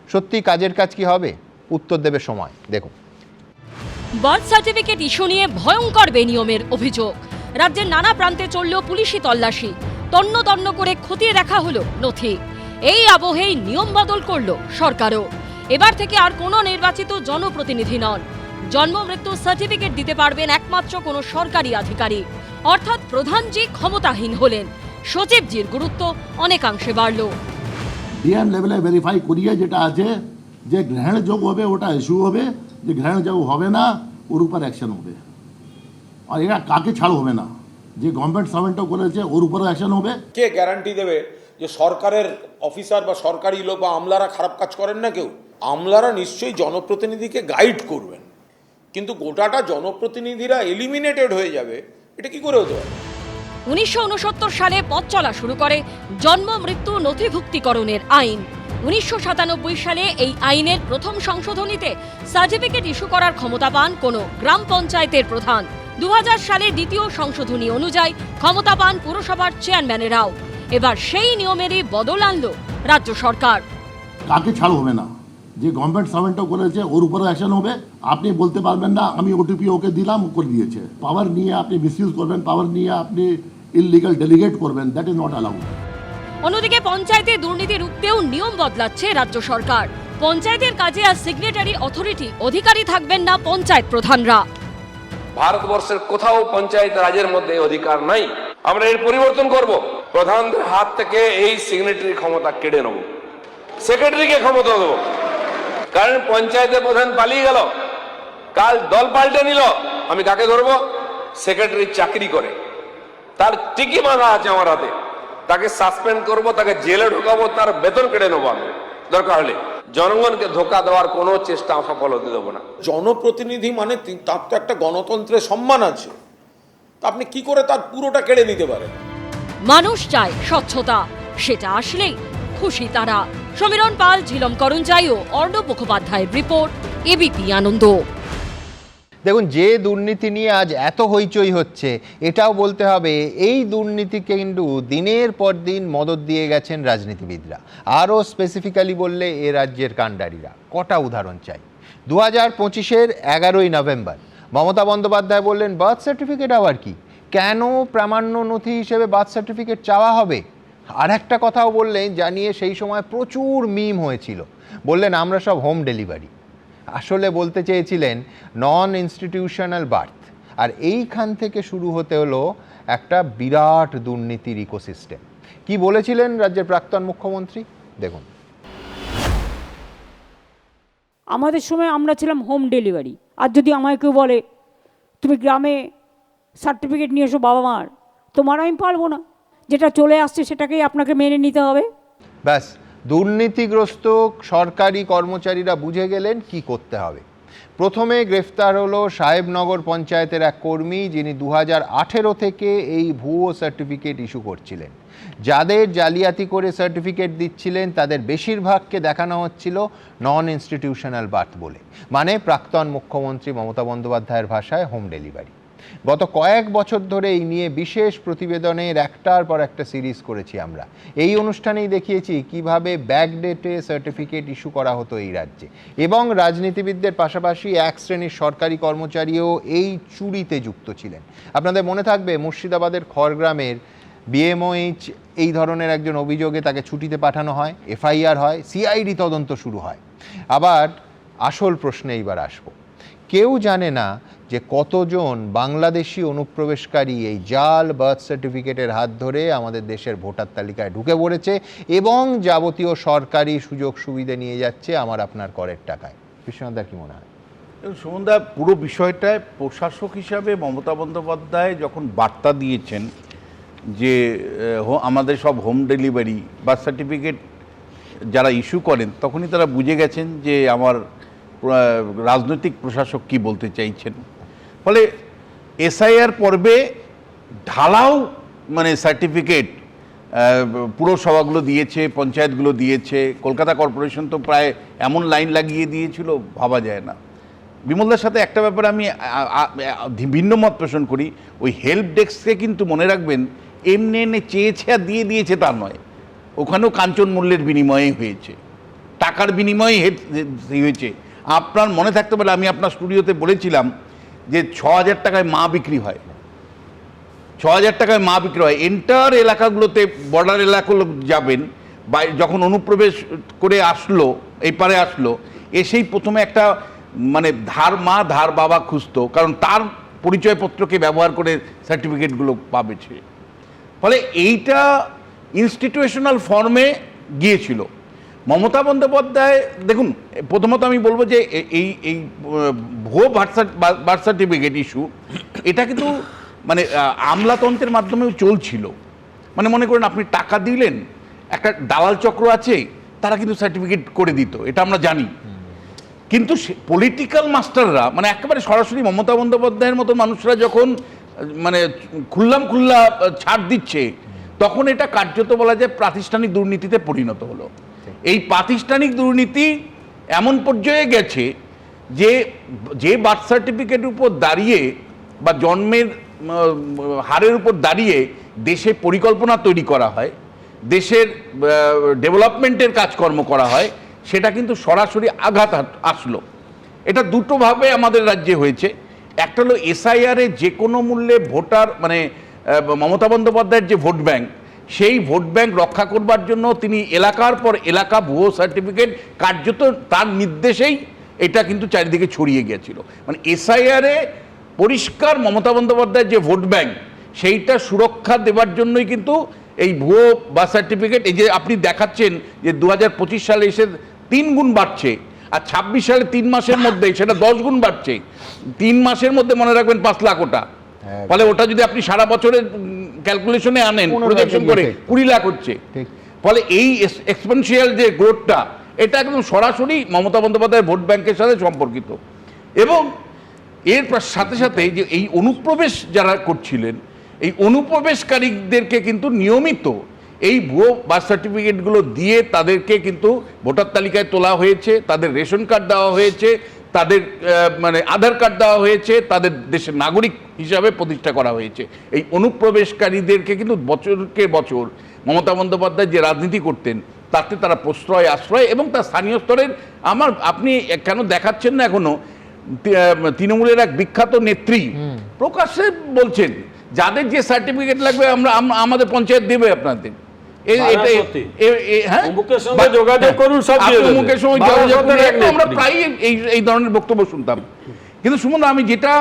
সত্যি কাজের কাজ কি হবে, উত্তর দেবে সময়। দেখুন, বার্থ সার্টিফিকেট ইস্যু নিয়ে ভয়ঙ্কর বেনিয়মের অভিযোগ। রাজ্যের নানা প্রান্তে চলল পুলিশি তল্লাশি, তন্ন তন্ন করে খতিয়ে দেখা হলো নথি। এই আবহেই নিয়ম বদল করলো সরকারও। এবার থেকে আর কোনো নির্বাচিত জনপ্রতিনিধি নন, জন্ম মৃত্যু সার্টিফিকেট দিতে পারবেন একমাত্র কোনো সরকারি আধিকারিক, অর্থাৎ প্রধানজি ক্ষমতাহীন হলেন। সচিবজির গুরুত্ব অনেকাংশে বাড়ল। ডিএম লেভেলে ভেরিফাই করিয়ে যেটা আছে যে গ্রহণযোগ্য হবে ওটা ইস্যু হবে, যে গ্রহণযোগ্য হবে না ওর উপর অ্যাকশন হবে, আর এটা কাকে ছাড় হবে না। যে গভর্নমেন্ট সার্ভেন্টও করেছে ওর উপরে অ্যাকশন হবে। কে গ্যারান্টি দেবে যে সরকারের অফিসার বা সরকারি লোক বা আমলারা খারাপ কাজ করেন না? কেউ। আমলারা নিশ্চয়ই জনপ্রতিনিধিকে গাইড করবেন, কিন্তু গোটাটা জনপ্রতিনিধিরা এলিমিনেটেড হয়ে যাবে, এটা কি করে হতে পারে? 1969 সালে পথ চলা শুরু করে জন্ম মৃত্যু নথিভুক্তিকরণের আইন। 1997 সালে এই আইনের প্রথম সংশোধনীতে সার্টিফিকেট ইস্যু করার ক্ষমতা পান কোনো গ্রাম পঞ্চায়েতের প্রধান। 2000 সালে দ্বিতীয় সংশোধনী অনুযায়ী ক্ষমতা পান পুরসভার চেয়ারম্যানেরাও। এবার সেই নিয়মেরই বদল আনলো রাজ্য সরকার। কাকে ছাড় হবে না, যে গভর্নমেন্ট সার্ভেন্টও করেছে ওর উপরে অ্যাকশন হবে। আপনি বলতে পারবেন না আমি ওটিপি ওকে দিলাম, ও করে দিয়েছে। পাওয়ার নিয়ে আপনি মিসইউজ করবেন, পাওয়ার নিয়ে আপনি ইললিগাল ডেলিগেট করবেন, দ্যাট ইজ নট অ্যালাউড। অন্যদিকে পঞ্চায়েতে দুর্নীতি রুখতেও নিয়ম বদলাচ্ছে রাজ্য সরকার। পঞ্চায়েতের কাজে আর সিগনেটারি অথরিটি অধিকারী থাকবেন না পঞ্চায়েত প্রধানরা। ভারতবর্ষের কোথাও পঞ্চায়েত রাজের মধ্যে অধিকার নাই। আমরা এর পরিবর্তন করব, প্রধানদের হাত থেকে এই সিগনেটারি ক্ষমতা কেড়ে নেব, সেক্রেটারিকে ক্ষমতা দেবো। কারণ পঞ্চায়েতের প্রধান পালিয়ে গেল, কাল দল পাল্টে নিল, আমি কাকে ধরবো? সেক্রেটারি চাকরি করে, তার টিকি বাঁধা আছে আমার হাতে, তাকে সাসপেন্ড করব, তাকে জেলে ঢোকাবো, তার বেতন কেড়ে নেবো আমি। দরকার হলে জনগণকে ধোকা দেওয়ার কোনো চেষ্টা সফল হতে দেবো না। জনপ্রতিনিধি মানে তার তো একটা গণতন্ত্রের সম্মান আছে, তা আপনি কি করে তার পুরোটা কেড়ে নিতে পারেন? মানুষ চায় স্বচ্ছতা, সেটা আসলেই খুশি তারা। সমীরণ পাল, ঝিলম করঞ্জাই ও অর্ণব মুখোপাধ্যায়ের রিপোর্ট, এবিপি আনন্দ। দেখুন, যে দুর্নীতি নিয়ে আজ এত হইচই হচ্ছে, এটাও বলতে হবে এই দুর্নীতিকে কিন্তু দিনের পর দিন মদত দিয়ে গেছেন রাজনীতিবিদরা। আরও স্পেসিফিক্যালি বললে এ রাজ্যের কাণ্ডারিরা। কটা উদাহরণ চাই। 2025-এর 11ই নভেম্বর মমতা বন্দ্যোপাধ্যায় বললেন বার্থ সার্টিফিকেট আবার কি, কেন প্রামাণ্য নথি হিসেবে বার্থ সার্টিফিকেট চাওয়া হবে। আর একটা কথাও বললেন, জানিয়ে সেই সময় প্রচুর মিম হয়েছিল। বললেন আমরা সব হোম ডেলিভারি। আসলে বলতে চেয়েছিলেন নন ইনস্টিটিউশনাল বার্থ। আর এইখান থেকে শুরু হতে হলো একটা বিরাট দুর্নীতির ইকোসিস্টেম। কি বলেছিলেন রাজ্যের প্রাক্তন মুখ্যমন্ত্রী, দেখুন। আমাদের সময় আমরা ছিলাম হোম ডেলিভারি। আর যদি আমায় কেউ বলে তুমি গ্রামে সার্টিফিকেট নিয়ে এসো বাবা মার, তোমার আমি পারবো না, যেটা চলে আসছে সেটাকেই আপনাকে মেনে নিতে হবে। ব্যাস, দুর্নীতিগ্রস্ত সরকারি কর্মচারীরা বুঝে গেলেন কি করতে হবে। প্রথমে গ্রেফতার হলো সাহেবনগর পঞ্চায়েতের এক কর্মী, যিনি 2018 থেকে এই ভুয়ো সার্টিফিকেট ইস্যু করছিলেন। যাদের জালিয়াতি করে সার্টিফিকেট দিচ্ছিলেন তাদের বেশিরভাগকে দেখানো হচ্ছিল নন ইনস্টিটিউশনাল বার্থ বলে, মানে প্রাক্তন মুখ্যমন্ত্রী মমতা বন্দ্যোপাধ্যায়ের ভাষায় হোম ডেলিভারি। গত কয়েক বছর ধরে এই নিয়ে বিশেষ প্রতিবেদনের একটার পর একটা সিরিজ করেছি আমরা। এই অনুষ্ঠানেই দেখিয়েছি কিভাবে ব্যাকডেটে সার্টিফিকেট ইস্যু করা হতো এই রাজ্যে, এবং রাজনীতিবিদদের পাশাপাশি এক শ্রেণীর সরকারি কর্মচারীও এই চুরিতে যুক্ত ছিলেন। আপনাদের মনে থাকবে মুর্শিদাবাদের খড়গ্রামের বিএমওএইচ এই ধরনের একজন অভিযোগে তাকে ছুটিতে পাঠানো হয়, এফআইআর হয়, সিআইডি তদন্ত শুরু হয়। আবার আসল প্রশ্নে এইবার আসবো। কেউ জানে না যে কতজন বাংলাদেশি অনুপ্রবেশকারী এই জাল বার্থ সার্টিফিকেটের হাত ধরে আমাদের দেশের ভোটার তালিকায় ঢুকে পড়েছে এবং যাবতীয় সরকারি সুযোগ সুবিধা নিয়ে যাচ্ছে আমার আপনার করের টাকায়। কৃষ্ণদার কি মনে হয়? সুমনদা, পুরো বিষয়টায় প্রশাসক হিসাবে মমতা বন্দ্যোপাধ্যায় যখন বার্তা দিয়েছেন যে আমাদের সব হোম ডেলিভারি বার্থ সার্টিফিকেট যারা ইস্যু করেন, তখনই তারা বুঝে গেছেন যে আমার রাজনৈতিক প্রশাসক কি বলতে চাইছেন। ফলে এসআইআর পর্বে ঢালাও মানে সার্টিফিকেট পুরসভাগুলো দিয়েছে, পঞ্চায়েতগুলো দিয়েছে, কলকাতা কর্পোরেশন তো প্রায় এমন লাইন লাগিয়ে দিয়েছিল ভাবা যায় না। বিমলদার সাথে একটা ব্যাপারে আমি ভিন্ন মত পোষণ করি। ওই হেল্প ডেস্ককে কিন্তু মনে রাখবেন এমনি এনে চেয়েছে আর দিয়ে দিয়েছে তা নয়, ওখানেও কাঞ্চন মূল্যের বিনিময়ে হয়েছে, টাকার বিনিময়ে হয়েছে। আপনার মনে থাকতে পারে আমি আপনার স্টুডিওতে বলেছিলাম যে 6,000 টাকায় মা বিক্রি হয়, 6,000 টাকায় মা বিক্রি হয়। এন্টার এলাকাগুলোতে, বর্ডার এলাকাগুলো যাবেন, বা যখন অনুপ্রবেশ করে আসলো, এই পারে আসলো, এসেই প্রথমে একটা মানে ধার মা ধার বাবা খুঁজতো, কারণ তার পরিচয়পত্রকে ব্যবহার করে সার্টিফিকেটগুলো পাবেছে। ফলে এইটা ইনস্টিটিউশনাল ফর্মে গিয়েছিল। মমতা বন্দ্যোপাধ্যায়, দেখুন, প্রথমত আমি বলবো যে এই ভুয়ো বার্থ সার্টিফিকেট ইস্যু, এটা কিন্তু মানে আমলাতন্ত্রের মাধ্যমেও চলছিল। মানে মনে করেন আপনি টাকা দিলেন, একটা দালাল চক্র আছে, তারা কিন্তু সার্টিফিকেট করে দিত, এটা আমরা জানি। কিন্তু পলিটিক্যাল মাস্টাররা মানে একেবারে সরাসরি মমতা বন্দ্যোপাধ্যায়ের মতো মানুষরা যখন মানে খুল্লা ছাড় দিচ্ছে, তখন এটা কার্যত বলা যায় প্রাতিষ্ঠানিক দুর্নীতিতে পরিণত হলো। এই প্রাতিষ্ঠানিক দুর্নীতি এমন পর্যায়ে গেছে যে বার্থ সার্টিফিকেটের উপর দাঁড়িয়ে বা জন্মের হারের উপর দাঁড়িয়ে দেশে পরিকল্পনা তৈরি করা হয়, দেশের ডেভেলপমেন্টের কাজকর্ম করা হয়, সেটা কিন্তু সরাসরি আঘাত আসলো। এটা দুটোভাবে আমাদের রাজ্যে হয়েছে। একটা হলো এসআইআরে যে কোনো মূল্যে ভোটার মানে মমতা বন্দ্যোপাধ্যায়ের যে ভোট ব্যাংক, সেই ভোট ব্যাংক রক্ষা করবার জন্য তিনি এলাকার পর এলাকা ভুয়ো সার্টিফিকেট কার্যত তার নির্দেশেই এটা কিন্তু চারিদিকে ছড়িয়ে গিয়েছিল। মানে এসআইআরে পরিষ্কার মমতা বন্দ্যোপাধ্যায়ের যে ভোট ব্যাংক, সেইটা সুরক্ষা দেওয়ার জন্যই কিন্তু এই ভুয়ো বার্থ সার্টিফিকেট, এই যে আপনি দেখাচ্ছেন যে 2025 সালে এসে 3 গুণ বাড়ছে, আর 26 সালে 3 মাসের মধ্যে সেটা 10 গুণ বাড়ছে। 3 মাসের মধ্যে মনে রাখবেন 5 লাখ ওটা, ফলে ওটা যদি আপনি সারা বছরের ক্যালকুলেশনে আনেন, প্রজেকশন করে 20 লাখ হচ্ছে। ফলে এই এক্সপেনশিয়াল যে গ্রোথটা, এটা একদম সরাসরি মমতা বন্দ্যোপাধ্যায়ের ভোট ব্যাংকের সাথে সম্পর্কিত। এবং এর সাথে সাথে যে এই অনুপ্রবেশ যারা করছিলেন, এই অনুপ্রবেশকারীদেরকে কিন্তু নিয়মিত এই ভুয়ো বার্থ সার্টিফিকেটগুলো দিয়ে তাদেরকে কিন্তু ভোটার তালিকায় তোলা হয়েছে, তাদের রেশন কার্ড দেওয়া হয়েছে, তাদের মানে আধার কার্ড দেওয়া হয়েছে, তাদের দেশের নাগরিক হিসাবে প্রতিষ্ঠা করা হয়েছে। এই অনুপ্রবেশকারীদেরকে কিন্তু বছরকে বছর মমতা বন্দ্যোপাধ্যায় যে রাজনীতি করতেন, তাতে তারা প্রশ্রয় আশ্রয় এবং তার স্থানীয় স্তরের আপনি কেন দেখাচ্ছেন না এখনো, তৃণমূলের এক বিখ্যাত নেত্রী প্রকাশ্যে বলছেন যাদের যে সার্টিফিকেট লাগবে আমরা আমাদের পঞ্চায়েত দেবে আপনাদের। আমরা প্রায় এই ধরনের বক্তব্য শুনতাম। কিন্তু সুমন, আমি যেটা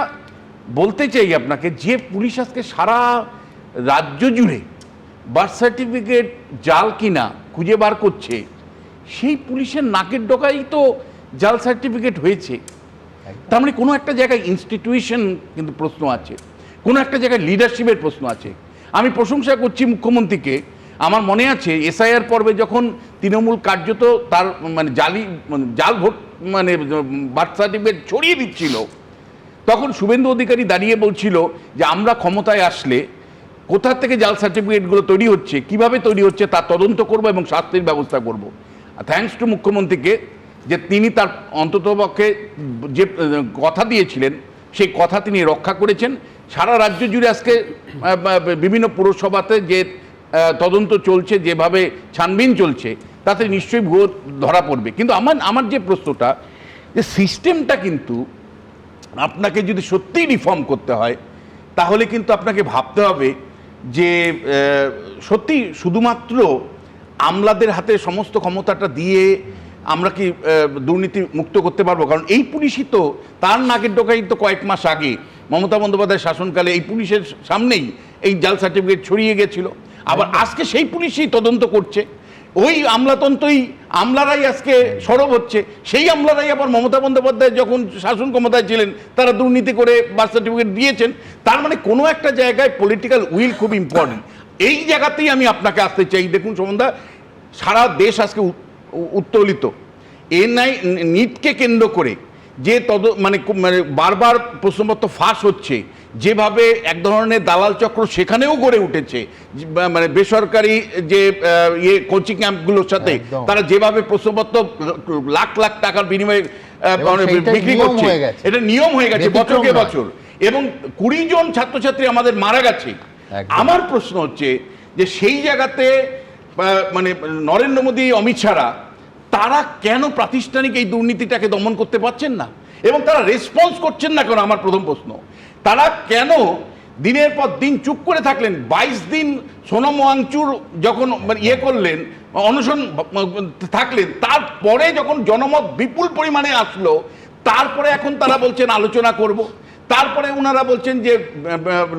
বলতে চাই আপনাকে, যে পুলিশ আজকে সারা রাজ্য জুড়ে বার্থ সার্টিফিকেট জাল কিনা খুঁজে বার করছে, সেই পুলিশের নাকের ডগাই তো জাল সার্টিফিকেট হয়েছে। তার মানে কোনো একটা জায়গায় ইনস্টিটিউশন কিন্তু প্রশ্ন আছে, কোনো একটা জায়গায় লিডারশিপের প্রশ্ন আছে। আমি প্রশংসা করছি মুখ্যমন্ত্রীকে। আমার মনে আছে এসআইআর পর্বে যখন তৃণমূল কার্যত তার মানে জাল ভোট মানে বার্থ সার্টিফিকেট ছড়িয়ে দিচ্ছিল, তখন শুভেন্দু অধিকারী দাঁড়িয়ে বলছিল যে আমরা ক্ষমতায় আসলে কোথা থেকে জাল সার্টিফিকেটগুলো তৈরি হচ্ছে, কিভাবে তৈরি হচ্ছে তা তদন্ত করব এবং শাস্তির ব্যবস্থা করব। থ্যাঙ্কস টু মুখ্যমন্ত্রীকে যে তিনি তার অন্ততপক্ষে যে কথা দিয়েছিলেন সেই কথা তিনি রক্ষা করেছেন। সারা রাজ্য জুড়ে আজকে বিভিন্ন পুরসভাতে যে তদন্ত চলছে, যেভাবে ছানবিন চলছে, তাতে নিশ্চয়ই ভুয়ো ধরা পড়বে। কিন্তু আমার যে প্রশ্নটা, যে সিস্টেমটা কিন্তু আপনাকে যদি সত্যিই রিফর্ম করতে হয়, তাহলে কিন্তু আপনাকে ভাবতে হবে যে সত্যি শুধুমাত্র আমলাদের হাতে সমস্ত ক্ষমতাটা দিয়ে আমরা কি দুর্নীতি মুক্ত করতে পারবো? কারণ এই পুলিশই তো তার নাকের ডোকাই তো কয়েক মাস আগে মমতা বন্দ্যোপাধ্যায়ের শাসনকালে এই পুলিশের সামনেই এই জাল সার্টিফিকেট ছড়িয়ে গেছিল। আবার আজকে সেই পুলিশই তদন্ত করছে, ওই আমলাতন্ত্রই আমলারাই আজকে সরব হচ্ছে। সেই আমলারাই আবার মমতা বন্দ্যোপাধ্যায় যখন শাসন ক্ষমতায় ছিলেন তারা দুর্নীতি করে বার্থ সার্টিফিকেট দিয়েছেন। তার মানে কোনো একটা জায়গায় পলিটিক্যাল উইল খুব ইম্পর্টেন্ট। এই জায়গাতেই আমি আপনাকে আসতে চাই। দেখুন সুমনদা, সারা দেশ আজকে উত্তোলিত নিটকে কেন্দ্র করে যে মানে বারবার প্রশ্নপত্র ফাঁস হচ্ছে, যেভাবে এক ধরনের দালাল চক্র সেখানেও গড়ে উঠেছে, মানে বেসরকারি যে কোচিং ক্যাম্পগুলোর সাথে তারা যেভাবে প্রশ্নপত্র লাখ লাখ টাকার বিনিময়ে বিক্রি করছে, এটা নিয়ম হয়ে গেছে বছরকে বছর, এবং 20 জন ছাত্রছাত্রী আমাদের মারা গেছে। আমার প্রশ্ন হচ্ছে যে সেই জায়গাতে মানে নরেন্দ্র মোদী, অমিত শাহরা তারা কেন প্রাতিষ্ঠানিক এই দুর্নীতিটাকে দমন করতে পারছেন না, এবং তারা রেসপন্স করছেন না কেন? আমার প্রথম প্রশ্ন, তারা কেন দিনের পর দিন চুপ করে থাকলেন? 22 দিন সোনম ওয়াংচুর যখন করলেন, অনশন থাকলেন, তারপরে যখন জনমত বিপুল পরিমাণে আসলো, তারপরে এখন তারা বলছেন আলোচনা করব, তারপরে ওনারা বলছেন যে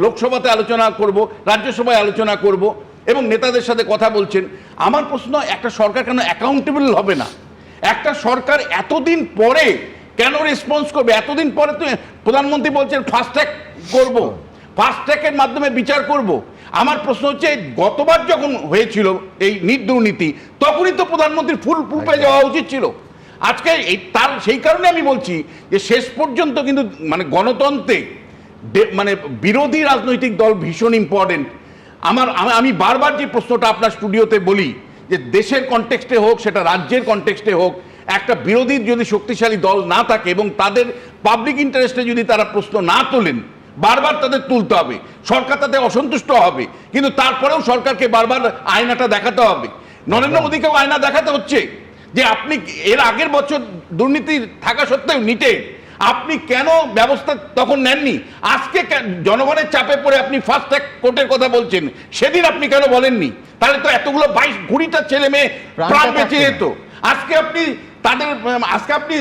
লোকসভাতে আলোচনা করব, রাজ্যসভায় আলোচনা করব, এবং নেতাদের সাথে কথা বলছেন। আমার প্রশ্ন, একটা সরকার কেন অ্যাকাউন্টেবল হবে না? একটা সরকার এতদিন পরে কেন রেসপন্স করবে? এতদিন পরে তো প্রধানমন্ত্রী বলছেন ফাস্ট ট্র্যাক করব, ফাস্ট ট্র্যাকের মাধ্যমে বিচার করব? আমার প্রশ্ন হচ্ছে, গতবার যখন হয়েছিল এই নিট দুর্নীতি, তখনই তো প্রধানমন্ত্রীর ফুল প্রুফে যাওয়া উচিত ছিল। আজকে তার সেই কারণে আমি বলছি যে শেষ পর্যন্ত কিন্তু মানে গণতন্ত্রে মানে বিরোধী রাজনৈতিক দল ভীষণ ইম্পর্টেন্ট। আমি বারবার যে প্রশ্নটা আপনার স্টুডিওতে বলি, যে দেশের কনটেক্সটে হোক, সেটা রাজ্যের কনটেক্সটে হোক, একটা বিরোধী যদি শক্তিশালী দল না থাকে এবং তাদের পাবলিক ইন্টারেস্টে যদি তারা প্রশ্ন না তোলেন, বারবার তাদের তুলতে হবে, সরকার তাতে অসন্তুষ্ট হবে, কিন্তু তারপরেও সরকারকে বারবার আয়নাটা দেখাতে হবে। নরেন্দ্র মোদীকেও আয়না দেখাতে হচ্ছে যে আপনি এর আগের বছর দুর্নীতি থাকা সত্ত্বেও নিটে আপনি কেন ব্যবস্থা তখন নেননি? আজকে জনগণের চাপে পড়ে আপনি ফাস্ট ট্র্যাক কোর্টের কথা বলছেন, সেদিন আপনি কেন বলেননি? তাহলে তো এতগুলো 22-20টা ছেলে মেয়ে প্রাণ বেঁচে যেত। আজকে আপনি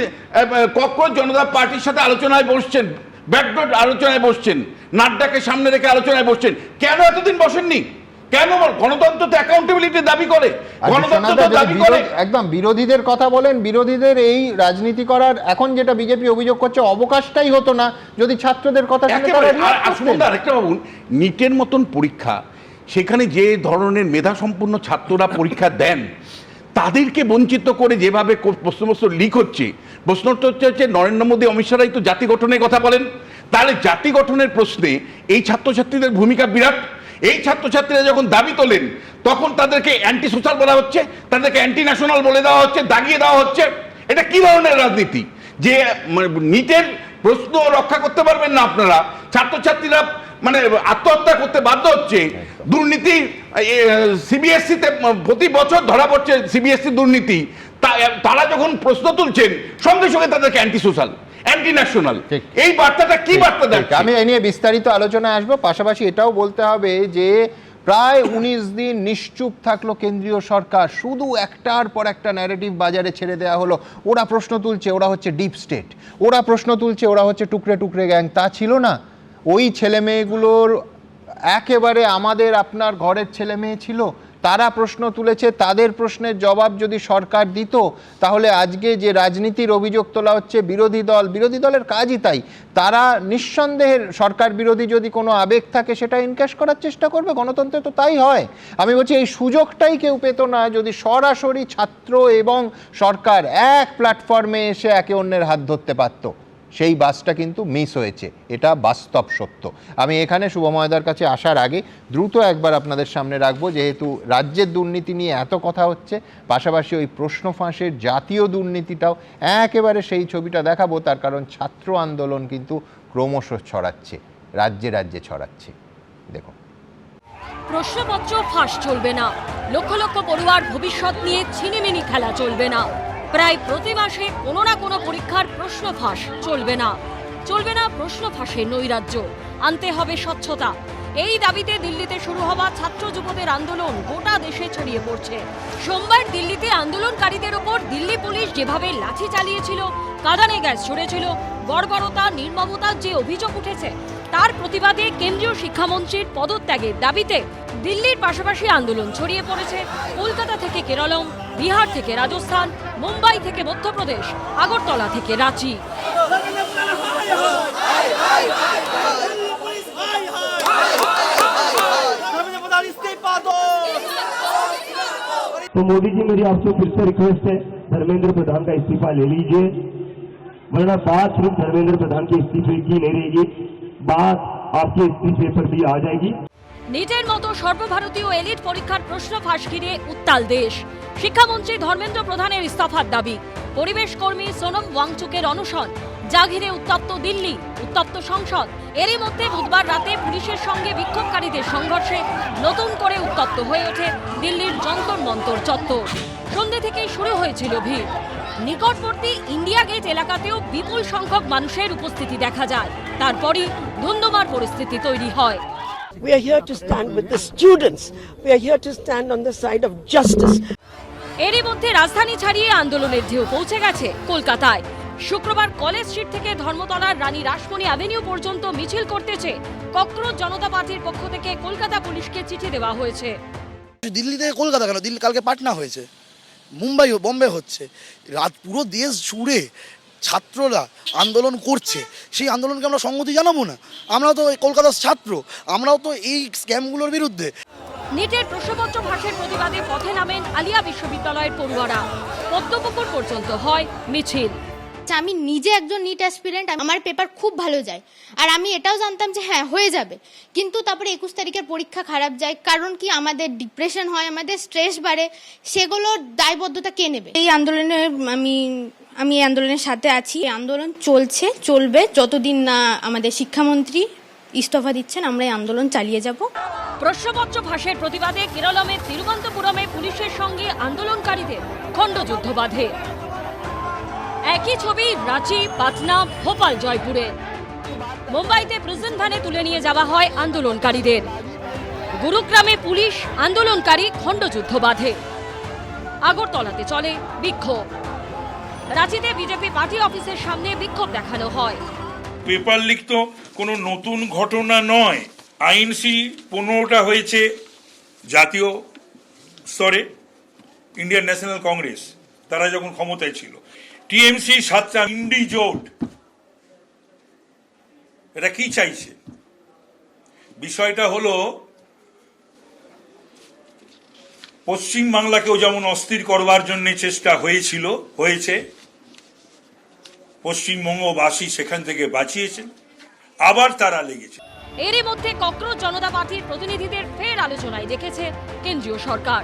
কক্রোচ জনতা পার্টির সাথে আলোচনায় বসছেন, ব্যাকডোর আলোচনায় বসছেন, নাড্ডাকে সামনে রেখে আলোচনায় বসছেন, কেন এতদিন বসেননি? কেন? গণতন্ত্র তো অ্যাকাউন্টেবিলিটি দাবি করে, গণতন্ত্র তো দাবি করে। একদম বিরোধীদের কথা বলেন, বিরোধীদের এই রাজনীতি করার এখন যেটা বিজেপি অভিযোগ করছে, অবকাশটাই হতো না যদি ছাত্রদের কথা শুনে তারা react করতেন। আরেকটা ভাবুন, নিটের মতন পরীক্ষা, সেখানে যে ধরনের মেধাসম্পন্ন ছাত্ররা পরীক্ষা দেন, তাদেরকে বঞ্চিত করে যেভাবে প্রশ্নপত্র লিক হচ্ছে, প্রশ্নটা হচ্ছে নরেন্দ্র মোদী, অমিত শাহই তো জাতি গঠনের কথা বলেন, তাহলে জাতি গঠনের প্রশ্নে এই ছাত্রছাত্রীদের ভূমিকা বিরাট। এই ছাত্রছাত্রীরা যখন দাবি তোলেন, তখন তাদেরকে অ্যান্টি সোশ্যাল বলা হচ্ছে, তাদেরকে অ্যান্টি ন্যাশনাল বলে দেওয়া হচ্ছে, দাগিয়ে দেওয়া হচ্ছে। এটা কি ধরনের রাজনীতি? যে নিটের প্রশ্ন রক্ষা করতে পারবেন না আপনারা, ছাত্রছাত্রীরা মানে আত্মহত্যা করতে বাধ্য হচ্ছে। দুর্নীতি সিবিএসসিতে প্রতি বছর ধরা পড়ছে, সিবিএসসি দুর্নীতি, তারা যখন প্রশ্ন তুলছেন, সঙ্গে সঙ্গে তাদেরকে অ্যান্টি সোশ্যাল, অ্যান্টি ন্যাশনাল। এই বার্তাটা কি বার্তা দেয়? আমি এই নিয়ে বিস্তারিত আলোচনায় আসবো। পাশাপাশি এটাও বলতে হবে যে প্রায় 19 দিন নিশ্চুপ থাকলো কেন্দ্রীয় সরকার, শুধু একটার পর একটা ন্যারেটিভ বাজারে ছেড়ে দেওয়া হলো। ওরা প্রশ্ন তুলছে ওরা হচ্ছে ডিপ স্টেট, ওরা প্রশ্ন তুলছে ওরা হচ্ছে টুকরে টুকরে গ্যাং। তা ছিল না। ওই ছেলে মেয়েগুলোর একেবারে আমাদের আপনার ঘরের ছেলে মেয়ে ছিল, তারা প্রশ্ন তুলেছে, তাদের প্রশ্নের জবাব যদি সরকার দিত, তাহলে আজকে যে রাজনীতির অভিযোগ তোলা হচ্ছে বিরোধী দলের কাজই তাই। তারা নিঃসন্দেহে সরকার বিরোধী যদি কোনো আবেগ থাকে সেটা ইনক্যাশ করার চেষ্টা করবে। গণতন্ত্রে তো তাই হয়। আমি বলছি এই সুযোগটাই কেউ পেত না যদি সরাসরি ছাত্র এবং সরকার এক প্ল্যাটফর্মে এসে একে অন্যের হাত ধরতে পারত। সেই বাসটা কিন্তু মিস হয়েছে, এটা বাস্তব সত্য। আমি এখানে শুভময়দার কাছে আসার আগে দ্রুত একবার আপনাদের সামনে রাখবো, যেহেতু রাজ্যের দুর্নীতি নিয়ে এত কথা হচ্ছে, পাশাপাশি ওই প্রশ্ন ফাঁসের জাতীয় দুর্নীতিটাও একেবারে সেই ছবিটা দেখাবো। তার কারণ ছাত্র আন্দোলন কিন্তু ক্রমশ ছড়াচ্ছে, রাজ্যে রাজ্যে ছড়াচ্ছে। দেখুন, প্রশ্নপত্র ফাঁস চলবে না, লক্ষ লক্ষ পড়ুয়ার ভবিষ্যৎ নিয়ে ছিনিমিনি খেলা চলবে না। প্রায় প্রতি মাসে কোনো না কোনো পরীক্ষার প্রশ্ন ফাঁস চলবে না। চলবে না প্রশ্ন ফাঁসের নৈরাজ্য, আনতে হবে স্বচ্ছতা। এই দাবিতে দিল্লিতে শুরু হওয়া ছাত্র যুবদের আন্দোলন গোটা দেশে ছড়িয়ে পড়ছে। সোমবার দিল্লিতে আন্দোলনকারীদের ওপর দিল্লি পুলিশ যেভাবে লাঠি চালিয়েছিল, কাঁদানে গ্যাস ছড়েছিল, বর্বরতা নির্মমতার যে অভিযোগ উঠেছে, তার প্রতিবাদে কেন্দ্রীয় শিক্ষামন্ত্রীর পদত্যাগের দাবিতে দিল্লির পাশাপাশি আন্দোলন ছড়িয়ে পড়েছে কলকাতা থেকে কেরলম, বিহার থেকে রাজস্থান, মুম্বাই থেকে মধ্যপ্রদেশ, আগরতলা থেকে রাঁচি। तो मोदी जी, मेरी आपसे फिर से रिक्वेस्ट है, धर्मेंद्र प्रधान का इस्तीफा ले लीजिए, वरना बात सिर्फ धर्मेंद्र प्रधान के इस्तीफे की नहीं रहेगी, बात आपके इस्तीफे पर भी आ जाएगी। নিটের মতো সর্বভারতীয় এলিট পরীক্ষার প্রশ্ন ফাঁস ঘিরে উত্তাল দেশ। শিক্ষামন্ত্রী ধর্মেন্দ্র প্রধানের ইস্তফার দাবি, পরিবেশ কর্মী সোনম ওয়াংচুকের অনশন, যা ঘিরে উত্তপ্ত দিল্লি, উত্তপ্ত সংসদ। এরই মধ্যে বুধবার রাতে পুলিশের সঙ্গে বিক্ষোভকারীদের সংঘর্ষে নতুন করে উত্তপ্ত হয়ে ওঠে দিল্লির যন্তর মন্তর চত্বর। সন্ধ্যে থেকেই শুরু হয়েছিল ভিড়। নিকটবর্তী ইন্ডিয়া গেট এলাকাতেও বিপুল সংখ্যক মানুষের উপস্থিতি দেখা যায়। তারপরই ধুন্ধুমার পরিস্থিতি তৈরি হয়। We are here to stand with the students. We are here to stand on the side of justice. এরই মধ্যে রাজধানী ছাড়িয়ে আন্দোলনের ঢেউ পৌঁছে গেছে কলকাতায়। শুক্রবার কলেজ স্ট্রিট থেকে ধর্মতলার রানী রাসমণি অ্যাভিনিউ পর্যন্ত মিছিল করতেছে ককরোচ জনতা পার্টির পক্ষ থেকে কলকাতা পুলিশকে চিঠি দেওয়া হয়েছে। দিল্লি থেকে কলকাতা কেন, দিল্লি কালকে পাটনা হয়েছে, মুম্বাই বোম্বে হচ্ছে, রাত পুরো দেশ জুড়ে ছাত্ররা আন্দোলন করছে, সেই আন্দোলনকে আমরা সংহতি জানাবো না? আমরা তো কলকাতার ছাত্র, আমরাও তো এই স্ক্যামগুলোর বিরুদ্ধে। নিটের প্রশ্নপত্র ফাঁসের প্রতিবাদে পথে নামেন আলিয়া বিশ্ববিদ্যালয়ের পড়ুয়ারা। পদ্মপুকুর পর্যন্ত হয় মিছিল। আমি নিজে একজন নিট অ্যাসপিরেন্ট, আমার পেপার খুব ভালো যায়, আর আমি এটাও জানতাম যে হ্যাঁ হয়ে যাবে, কিন্তু তারপরে 21 তারিখের পরীক্ষা খারাপ যায়। কারণ কি, আমাদের ডিপ্রেশন হয়, আমাদের স্ট্রেস বাড়ে, সেগুলোর দায়বদ্ধতা কে নেবে? এই আন্দোলনে আমি এই আন্দোলনের সাথে আছি। এই আন্দোলন চলবে যতদিন না আমাদের শিক্ষামন্ত্রী ইস্তফা দিচ্ছেন, আমরা এই আন্দোলন চালিয়ে যাব। প্রশ্নপত্র ফাঁসের প্রতিবাদে কেরলমের তিরুবনন্তপুরমে পুলিশের সঙ্গে আন্দোলনকারীদের খণ্ডযুদ্ধ বাধে। একই ছবি রাঁচি, পাটনা, ভোপাল, জয়পুরে। মুম্বাইতে প্রিজন ভ্যানে তুলে নিয়ে যাওয়া হয় আন্দোলনকারীদের। গুরুগ্রামে পুলিশ আন্দোলনকারী খণ্ডযুদ্ধ বাধে। আগরতলাতে চলে বিক্ষোভ। রাঁচিতে বিজেপি পার্টি অফিসের সামনে বিক্ষোভ দেখানো হয়। পেপার লিক তো কোনো নতুন ঘটনা নয়। আইএনসি 15টা হয়েছে জাতীয় স্তরে, ইন্ডিয়ান ন্যাশনাল কংগ্রেস তারা যখন ক্ষমতায় ছিল, টিএমসি 7টা, ইন্ডি জোট। এটা কি চাইছে? বিষয়টা হলো পশ্চিম বাংলাকেও যেমন অস্থির করবার জন্য চেষ্টা হয়েছে, পশ্চিমবঙ্গবাসী সেখান থেকে বাঁচিয়েছেন, আবার তারা লেগেছে। এরই মধ্যে ককরোচ জনতা পার্টির প্রতিনিধিদের ফের আলোচনায় ডেকেছে কেন্দ্রীয় সরকার।